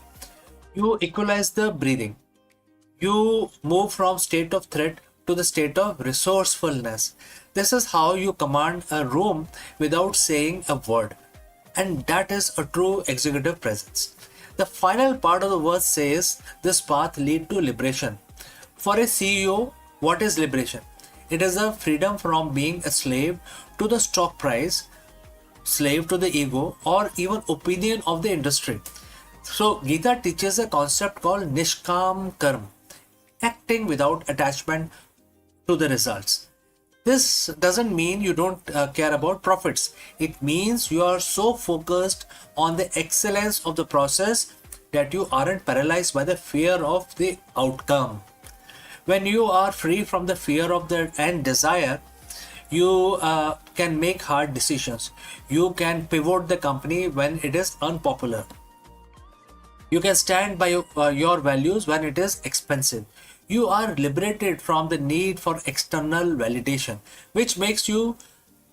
You equalize the breathing. You move from state of threat to the state of resourcefulness. This is how you command a room without saying a word. And that is a true executive presence. The final part of the verse says this path leads to liberation. For a CEO, what is liberation? It is a freedom from being a slave to the stock price, slave to the ego, or even opinion of the industry. So Gita teaches a concept called Nishkam Karma, acting without attachment to the results. This doesn't mean you don't care about profits. It means you are so focused on the excellence of the process that you aren't paralyzed by the fear of the outcome. When you are free from the fear of the end desire, you can make hard decisions. You can pivot the company when it is unpopular. You can stand by your values when it is expensive. You are liberated from the need for external validation, which makes you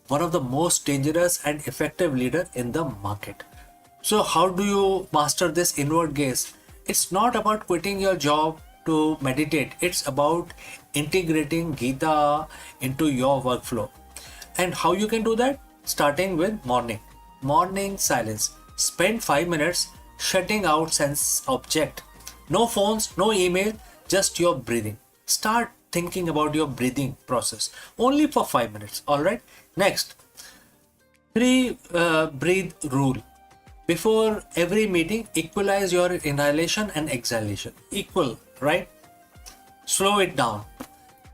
one of the most dangerous and effective leader in the market. So how do you master this inward gaze? It's not about quitting your job to meditate. It's about integrating Gita into your workflow. And how you can do that? Starting with morning silence. Spend 5 minutes shutting out sense object. No phones, no email, just your breathing. Start thinking about your breathing process only for 5 minutes. All right. Next, 3 breathe rule. Before every meeting, equalize your inhalation and exhalation. Equal, right? Slow it down.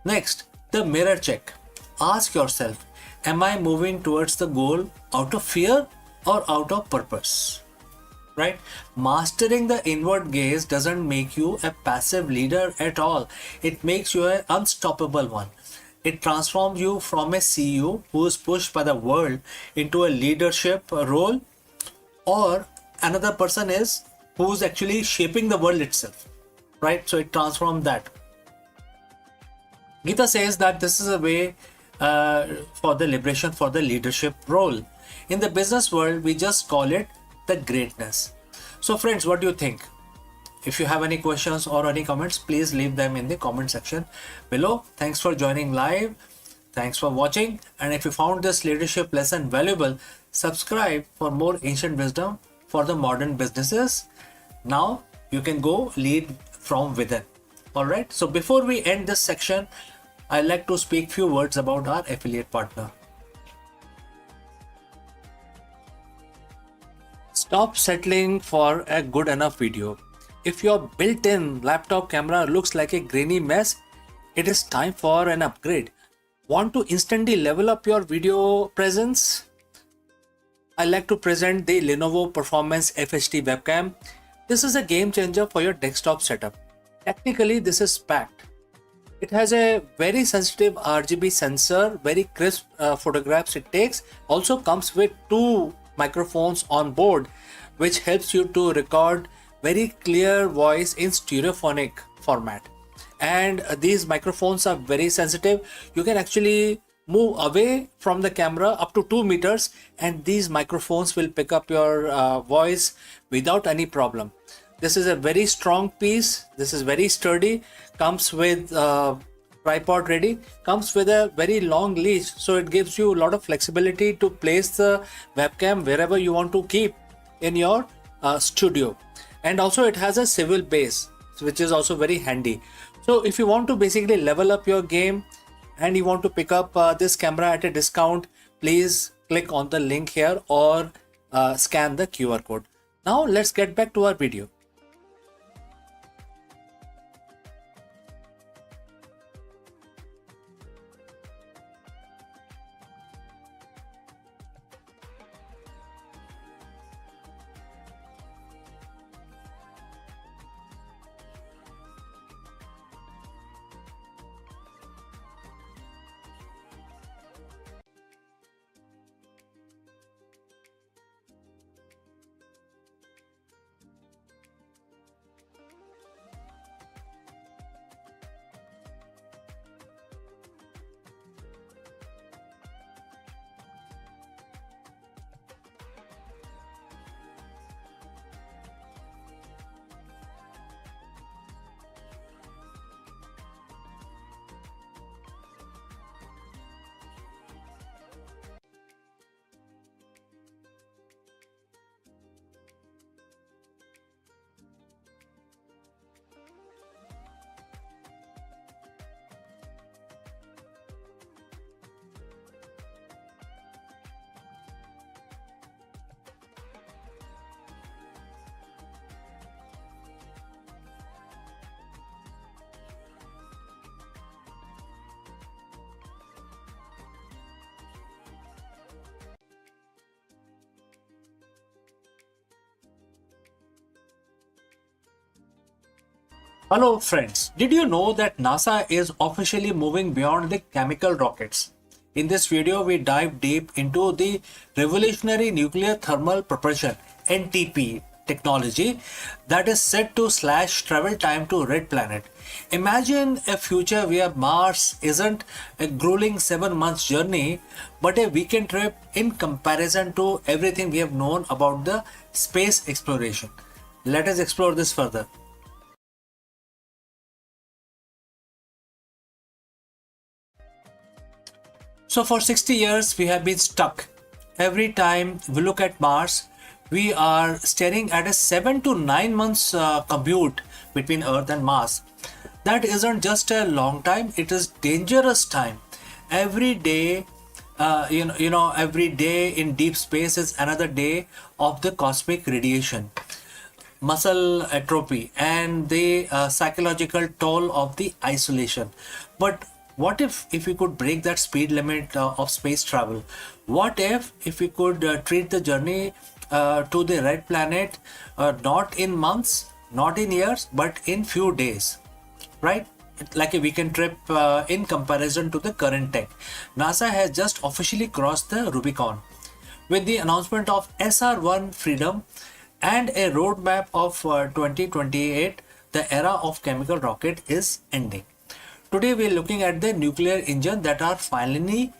Next, the mirror check. Ask yourself, am I moving towards the goal out of fear or out of purpose? Right? Mastering the inward gaze doesn't make you a passive leader at all. It makes you an unstoppable one. It transforms you from a CEO who is pushed by the world into a leadership role, or another person is who's actually shaping the world itself. Right? So it transforms that. Gita says that this is a way for the liberation for the leadership role. In the business world, we just call it the greatness. So friends, what do you think? If you have any questions or any comments, please leave them in the comment section below. Thanks for joining live. Thanks for watching. And if you found this leadership lesson valuable, subscribe for more ancient wisdom for the modern businesses. Now you can go lead from within. All right. So before we end this section, I'd like to speak few words about our affiliate partner. Stop settling for a good enough video. If your built-in laptop camera looks like a grainy mess, it is time for an upgrade. Want to instantly level up your video presence? I like to present the Lenovo Performance FHD webcam. This is a game changer for your desktop setup. Technically, this is packed. It has a very sensitive RGB sensor, very crisp photographs it takes. Also comes with 2 microphones on board, which helps you to record very clear voice in stereophonic format. And these microphones are very sensitive. You can actually move away from the camera up to 2 meters and these microphones will pick up your voice without any problem. This is a very strong piece. This is very sturdy. Comes with tripod ready. Comes with a very long leash, so it gives you a lot of flexibility to place the webcam wherever you want to keep in your studio. And also it has a swivel base, which is also very handy. So if you want to basically level up your game and you want to pick up this camera at a discount, please click on the link here or scan the QR code. Now let's get back to our video. Hello friends, did you know that NASA is officially moving beyond the chemical rockets? In this video, we dive deep into the revolutionary nuclear thermal propulsion (NTP) technology that is set to slash travel time to red planet. Imagine a future where Mars isn't a grueling 7 months journey but a weekend trip in comparison to everything we have known about the space exploration. Let us explore this further. So for 60 years, we have been stuck. Every time we look at Mars, we are staring at a 7 to 9 months commute between Earth and Mars. That isn't just a long time, it is dangerous time. Every day, every day in deep space is another day of the cosmic radiation, muscle atrophy, and the psychological toll of the isolation. But what if we could break that speed limit of space travel? What if we could treat the journey to the red planet not in months, not in years, but in few days, right? Like a weekend trip in comparison to the current tech. NASA has just officially crossed the Rubicon with the announcement of SR-1 Freedom and a roadmap of 2028. The era of chemical rocket is ending. Today we are looking at the nuclear engine that are finally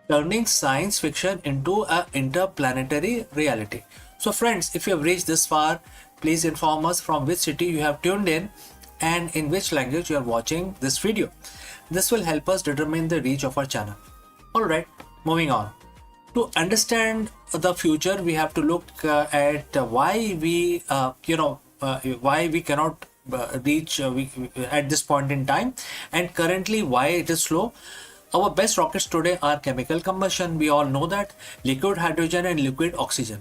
turning science fiction into an interplanetary reality. So friends, if you have reached this far, please inform us from which city you have tuned in and in which language you are watching this video. This will help us determine the reach of our channel. Alright, moving on. To understand the future, we have to look at why we cannot reach at this point in time, and currently why it is slow. Our best rockets today are chemical combustion. We all know that liquid hydrogen and liquid oxygen.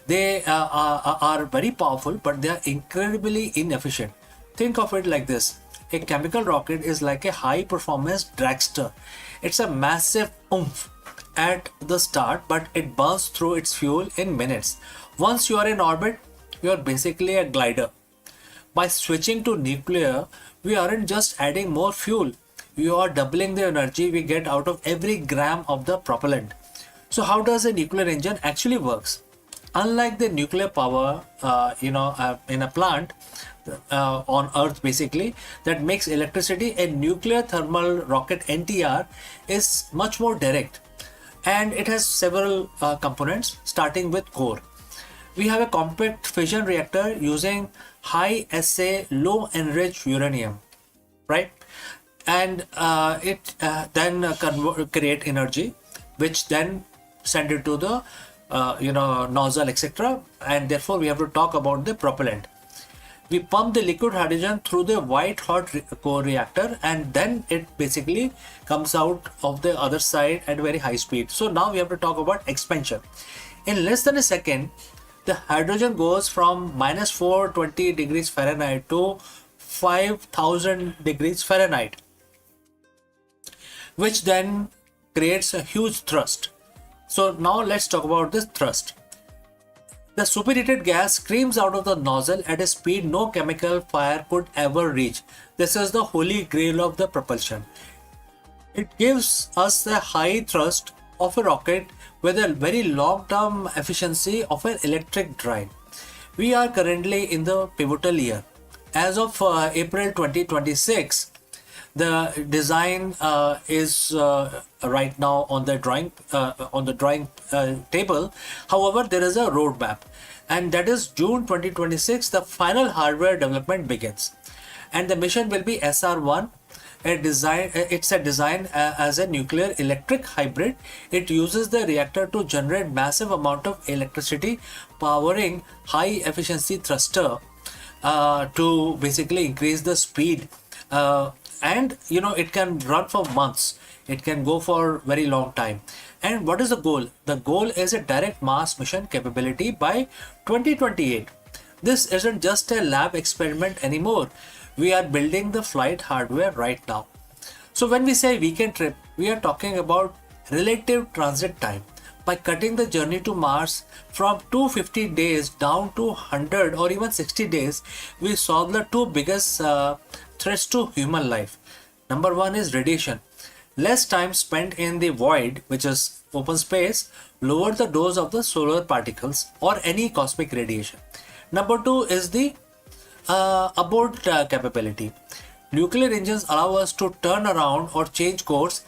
They are very powerful, but they are incredibly inefficient. Think of it like this. A chemical rocket is like a high performance dragster. It's a massive oomph at the start, but it burns through its fuel in minutes. Once you are in orbit, you are basically a glider. By switching to nuclear, we aren't just adding more fuel, we are doubling the energy we get out of every gram of the propellant. So how does a nuclear engine actually works? Unlike the nuclear power in a plant on Earth basically that makes electricity, a nuclear thermal rocket NTR is much more direct, and it has several components starting with core. We have a compact fission reactor using high assay low enriched uranium, right? And it then create energy, which then send it to the nozzle, etc. And therefore we have to talk about the propellant. We pump the liquid hydrogen through the white hot core reactor, and then it basically comes out of the other side at very high speed. So now we have to talk about expansion. In less than a second, the hydrogen goes from minus 420 degrees Fahrenheit to 5000 degrees Fahrenheit, which then creates a huge thrust. So now let's talk about this thrust. The superheated gas streams out of the nozzle at a speed no chemical fire could ever reach. This is the holy grail of the propulsion. It gives us the high thrust of a rocket with a very long-term efficiency of an electric drive. We are currently in the pivotal year. As of April 2026, the design is right now on the drawing table. However, there is a roadmap, and that is June 2026. The final hardware development begins, and the mission will be SR1. It's a design as a nuclear electric hybrid. It uses the reactor to generate massive amount of electricity, powering high efficiency thruster to basically increase the speed. And it can run for months. It can go for very long time. And what is the goal? The goal is a direct mass mission capability by 2028. This isn't just a lab experiment anymore. We are building the flight hardware right now. So when we say weekend trip, we are talking about relative transit time. By cutting the journey to Mars from 250 days down to 100 or even 60 days, we solve the two biggest threats to human life. Number one is radiation. Less time spent in the void, which is open space, lower the dose of the solar particles or any cosmic radiation. Number two is the abort capability. Nuclear engines allow us to turn around or change course.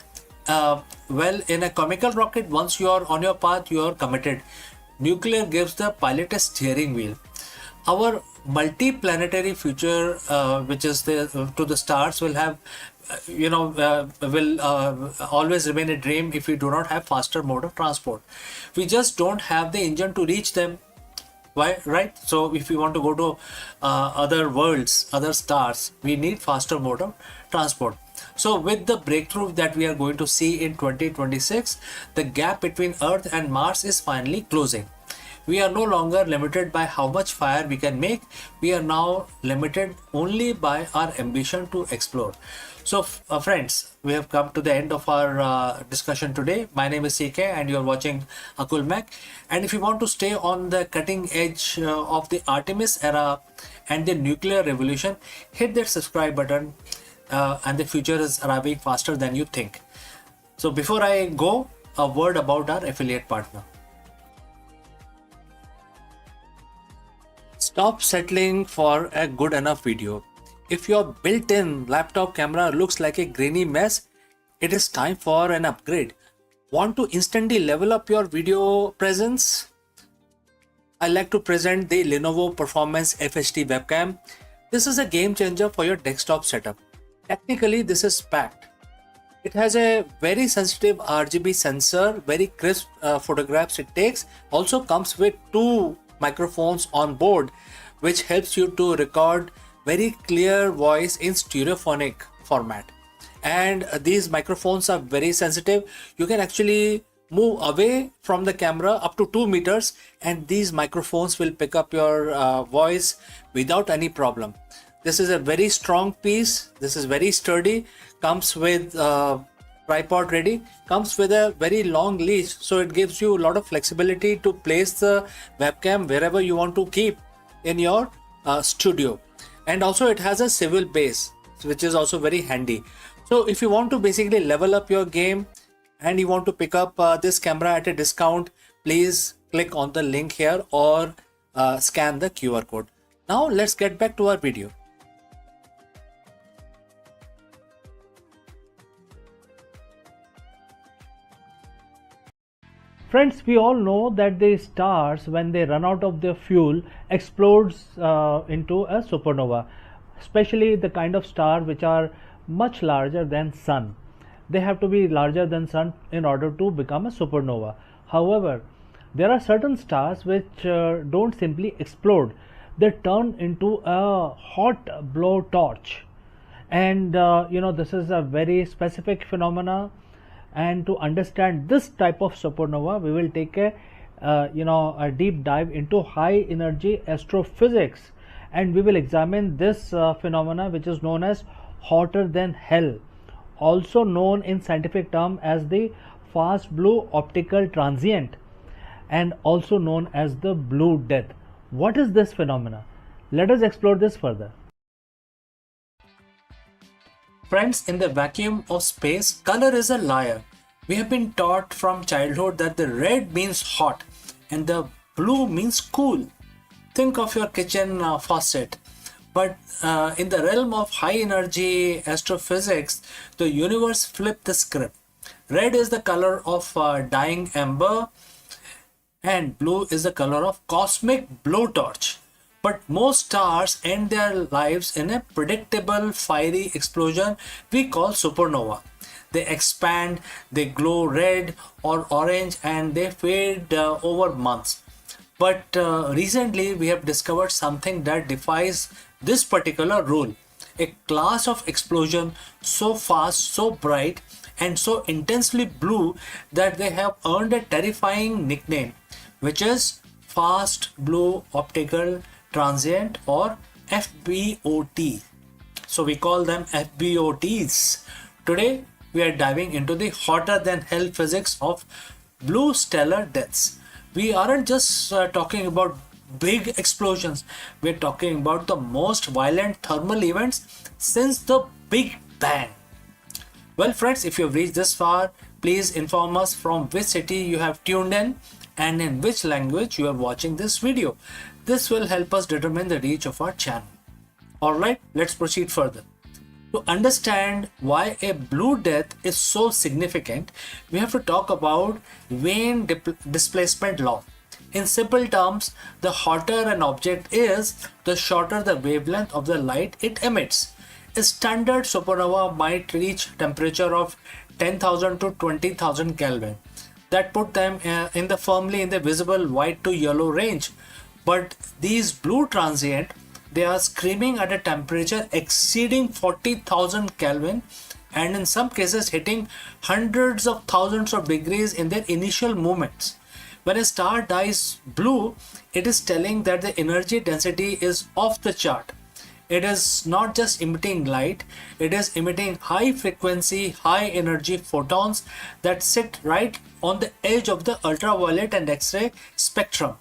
Well, in a chemical rocket, once you are on your path, you are committed. Nuclear gives the pilot a steering wheel. Our multi-planetary future, which is to the stars, will have, will always remain a dream if we do not have faster mode of transport. We just don't have the engine to reach them. Why, right? So if we want to go to other worlds, other stars, we need faster mode of transport. So with the breakthrough that we are going to see in 2026, the gap between Earth and Mars is finally closing. We are no longer limited by how much fire we can make. We are now limited only by our ambition to explore. So friends, we have come to the end of our discussion today. My name is CK and you are watching Akulmach. And if you want to stay on the cutting edge of the Artemis era and the nuclear revolution, hit that subscribe button, and the future is arriving faster than you think. So before I go, a word about our affiliate partner. Stop settling for a good enough video. If your built-in laptop camera looks like a grainy mess, it is time for an upgrade. Want to instantly level up your video presence? I like to present the Lenovo Performance FHD webcam. This is a game changer for your desktop setup. Technically, this is packed. It has a very sensitive RGB sensor, very crisp photographs it takes. Also comes with two microphones on board, which helps you to record very clear voice in stereophonic format. And these microphones are very sensitive. You can actually move away from the camera up to 2 meters and these microphones will pick up your voice without any problem. This is a very strong piece. This is very sturdy. Comes with tripod ready. Comes with a very long leash, so it gives you a lot of flexibility to place the webcam wherever you want to keep in your studio. And also it has a swivel base, which is also very handy. So if you want to basically level up your game and you want to pick up this camera at a discount, please click on the link here or scan the QR code. Now let's get back to our video. Friends, we all know that the stars, when they run out of their fuel, explodes into a supernova, especially the kind of star which are much larger than sun. They have to be larger than sun in order to become a supernova. However, there are certain stars which don't simply explode, they turn into a hot blowtorch. And this is a very specific phenomena, and to understand this type of supernova we will take a deep dive into high energy astrophysics, and we will examine this phenomena which is known as hotter than hell, also known in scientific term as the fast blue optical transient, and also known as the blue death. What is this phenomena? Let us explore this further. Friends, in the vacuum of space, color is a liar. We have been taught from childhood that the red means hot and the blue means cool. Think of your kitchen faucet. But in the realm of high energy astrophysics, the universe flipped the script. Red is the color of dying ember, and blue is the color of cosmic blowtorch. But most stars end their lives in a predictable fiery explosion we call supernova. They expand, they glow red or orange, and they fade over months. But recently we have discovered something that defies this particular rule. A class of explosion so fast, so bright, and so intensely blue that they have earned a terrifying nickname, which is fast blue optical transient, or FBOT. So we call them FBOTs. Today we are diving into the hotter than hell physics of blue stellar deaths. We aren't just talking about big explosions, we're talking about the most violent thermal events since the Big Bang. Well friends, if you have reached this far, please inform us from which city you have tuned in and in which language you are watching this video. This will help us determine the reach of our channel. Alright, let's proceed further. To understand why a blue death is so significant, we have to talk about Wien displacement law. In simple terms, the hotter an object is, the shorter the wavelength of the light it emits. A standard supernova might reach temperature of 10,000 to 20,000 Kelvin. That put them firmly in the visible white to yellow range. But these blue transient, they are screaming at a temperature exceeding 40,000 Kelvin, and in some cases hitting hundreds of thousands of degrees in their initial movements. When a star dies blue, it is telling that the energy density is off the chart. It is not just emitting light, it is emitting high frequency, high energy photons that sit right on the edge of the ultraviolet and X-ray spectrum.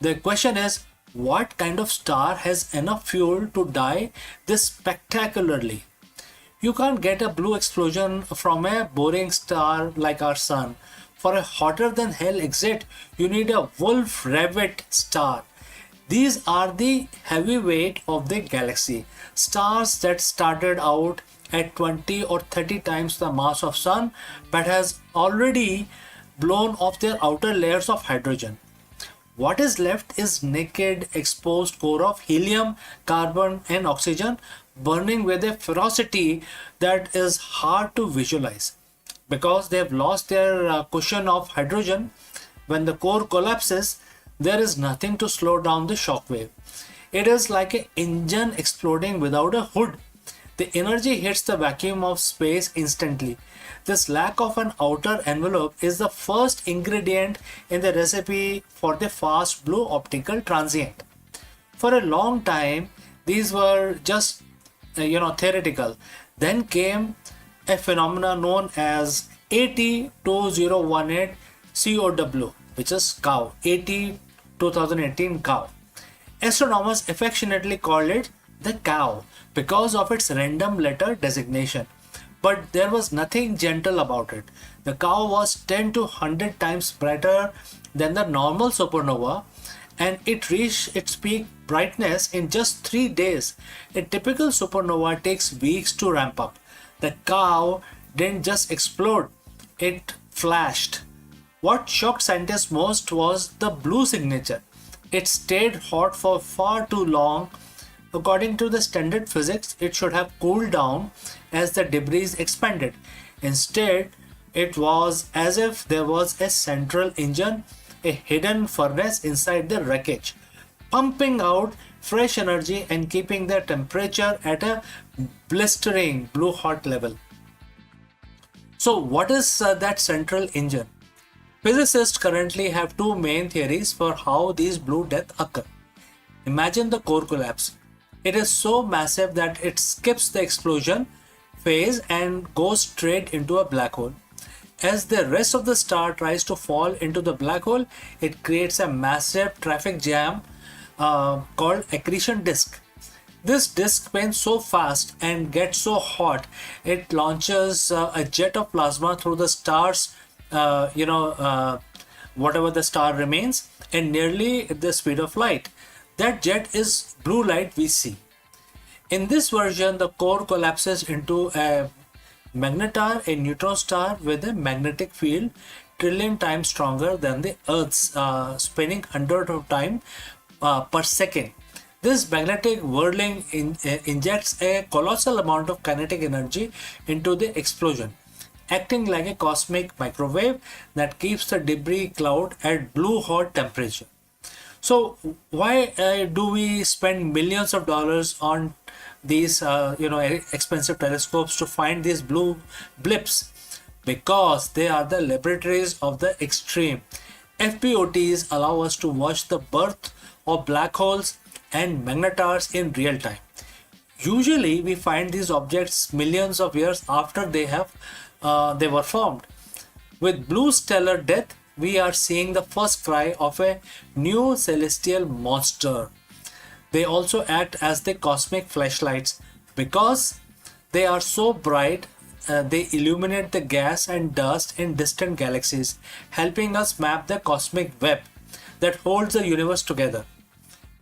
The question is, what kind of star has enough fuel to die this spectacularly? You can't get a blue explosion from a boring star like our sun. For a hotter than hell exit, you need a Wolf-Rayet star. These are the heavyweight of the galaxy. Stars that started out at 20 or 30 times the mass of sun but has already blown off their outer layers of hydrogen. What is left is naked exposed core of helium, carbon and oxygen burning with a ferocity that is hard to visualize. Because they have lost their cushion of hydrogen, when the core collapses, there is nothing to slow down the shock wave. It is like an engine exploding without a hood. The energy hits the vacuum of space instantly. This lack of an outer envelope is the first ingredient in the recipe for the fast blue optical transient. For a long time, these were just theoretical. Then came a phenomenon known as AT2018 COW, which is cow, AT2018 cow. Astronomers affectionately called it the cow because of its random letter designation. But there was nothing gentle about it. The cow was 10 to 100 times brighter than the normal supernova, and it reached its peak brightness in just 3 days. A typical supernova takes weeks to ramp up. The cow didn't just explode, it flashed. What shocked scientists most was the blue signature. It stayed hot for far too long. According to the standard physics, it should have cooled down as the debris expanded. Instead, it was as if there was a central engine, a hidden furnace inside the wreckage, pumping out fresh energy and keeping the temperature at a blistering blue hot level. So, what is that central engine? Physicists currently have two main theories for how these blue deaths occur. Imagine the core collapse. It is so massive that it skips the explosion phase and goes straight into a black hole. As the rest of the star tries to fall into the black hole, it creates a massive traffic jam called accretion disk. This disk spins so fast and gets so hot, it launches a jet of plasma through the star's, whatever the star remains, and nearly at the speed of light. That jet is blue light we see. In this version, the core collapses into a magnetar, a neutron star with a magnetic field trillion times stronger than the Earth's, spinning hundred of time per second. This magnetic whirling injects a colossal amount of kinetic energy into the explosion, acting like a cosmic microwave that keeps the debris cloud at blue hot temperature. So why do we spend millions of dollars on these expensive telescopes to find these blue blips? Because they are the laboratories of the extreme. FBOTs allow us to watch the birth of black holes and magnetars in real time. Usually we find these objects millions of years after they were formed. With blue stellar death, we are seeing the first cry of a new celestial monster. They also act as the cosmic flashlights because they are so bright. They illuminate the gas and dust in distant galaxies, helping us map the cosmic web that holds the universe together.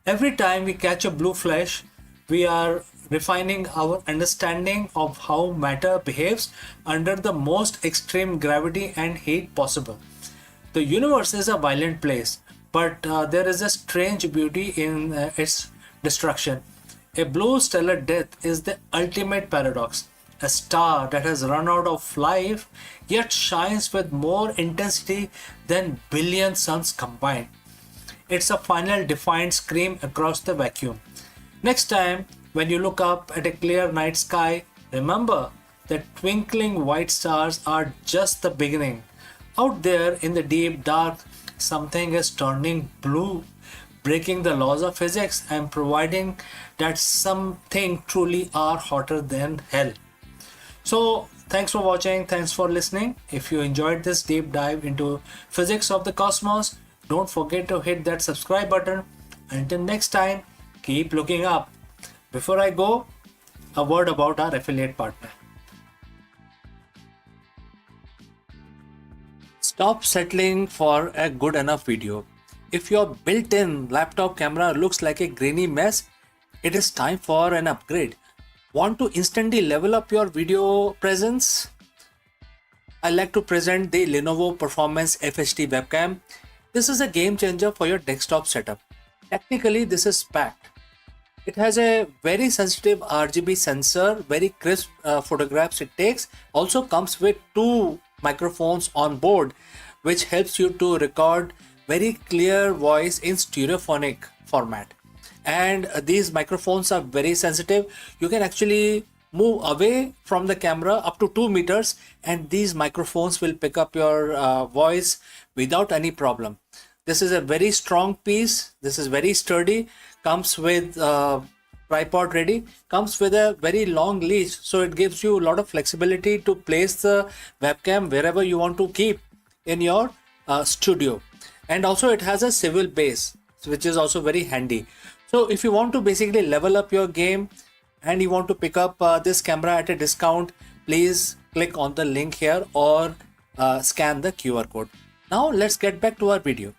Every time we catch a blue flash, we are refining our understanding of how matter behaves under the most extreme gravity and heat possible. The universe is a violent place, but there is a strange beauty in its destruction. A blue stellar death is the ultimate paradox. A star that has run out of life yet shines with more intensity than billion suns combined. It's a final defiant scream across the vacuum. Next time, when you look up at a clear night sky, remember that twinkling white stars are just the beginning. Out there in the deep dark, something is turning blue, breaking the laws of physics and providing that something truly are hotter than hell. So, thanks for watching, thanks for listening. If you enjoyed this deep dive into physics of the cosmos, don't forget to hit that subscribe button. Until next time, keep looking up. Before I go, a word about our affiliate partner. Stop settling for a good enough video. If your built-in laptop camera looks like a grainy mess, it is time for an upgrade. Want to instantly level up your video presence? I like to present the Lenovo Performance FHD webcam. This is a game changer for your desktop setup. Technically, this is packed. It has a very sensitive RGB sensor, very crisp photographs it takes. Also comes with two microphones on board, which helps you to record very clear voice in stereophonic format. And these microphones are very sensitive. You can actually move away from the camera up to 2 meters and these microphones will pick up your voice without any problem. This is a very strong piece. This is very sturdy. Comes with tripod ready. Comes with a very long leash, so it gives you a lot of flexibility to place the webcam wherever you want to keep in your studio. And also it has a swivel base, which is also very handy. So if you want to basically level up your game and you want to pick up this camera at a discount, please click on the link here or scan the QR code. Now let's get back to our video.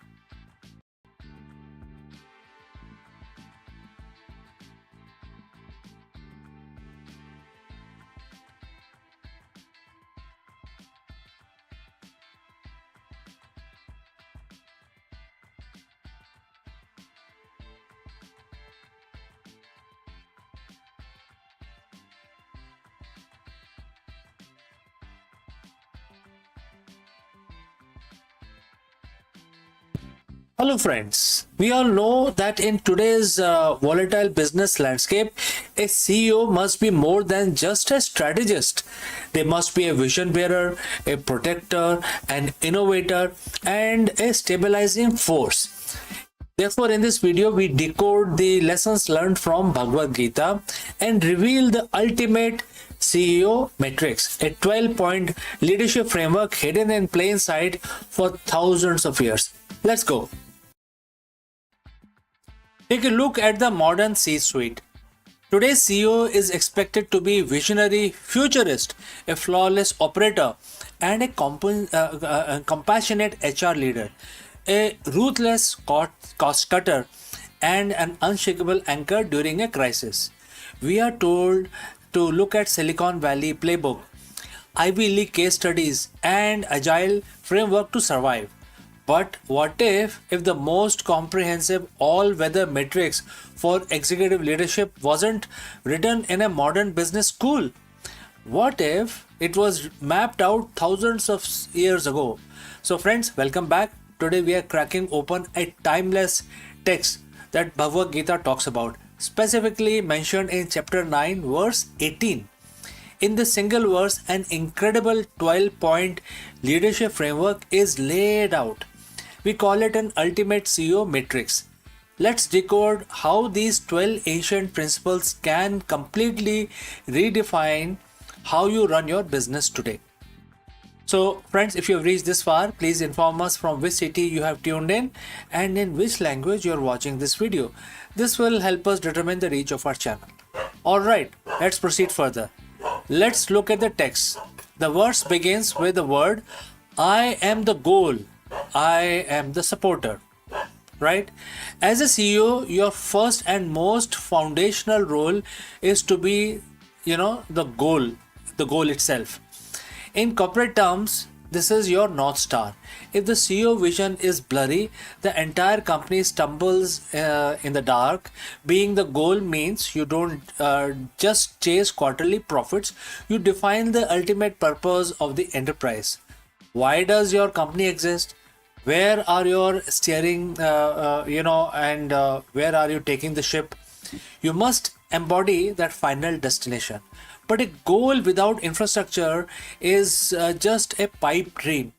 Hello, friends. We all know that in today's volatile business landscape, a CEO must be more than just a strategist. They must be a vision bearer, a protector, an innovator, and a stabilizing force. Therefore, in this video, we decode the lessons learned from Bhagavad Gita and reveal the ultimate CEO matrix, a 12-point leadership framework hidden in plain sight for thousands of years. Let's go. Take a look at the modern C-suite. Today's CEO is expected to be visionary, futurist, a flawless operator, and a compassionate HR leader, a ruthless cost cutter, and an unshakable anchor during a crisis. We are told to look at Silicon Valley playbook, Ivy League case studies, and agile framework to survive. But what if the most comprehensive all-weather matrix for executive leadership wasn't written in a modern business school? What if it was mapped out thousands of years ago? So friends, welcome back. Today we are cracking open a timeless text that Bhagavad Gita talks about, specifically mentioned in chapter 9 verse 18. In this single verse, an incredible 12-point leadership framework is laid out. We call it an ultimate CEO matrix. Let's decode how these 12 ancient principles can completely redefine how you run your business today. So friends, if you have reached this far, please inform us from which city you have tuned in and in which language you are watching this video. This will help us determine the reach of our channel. Alright, let's proceed further. Let's look at the text. The verse begins with the word, I am the goal, I am the supporter. Right? As a CEO, your first and most foundational role is to be, the goal itself. In corporate terms, this is your North Star. If the CEO vision is blurry, the entire company stumbles in the dark. Being the goal means you don't just chase quarterly profits, you define the ultimate purpose of the enterprise. Why does your company exist? Where are your steering, and where are you taking the ship? You must embody that final destination. But a goal without infrastructure is just a pipe dream.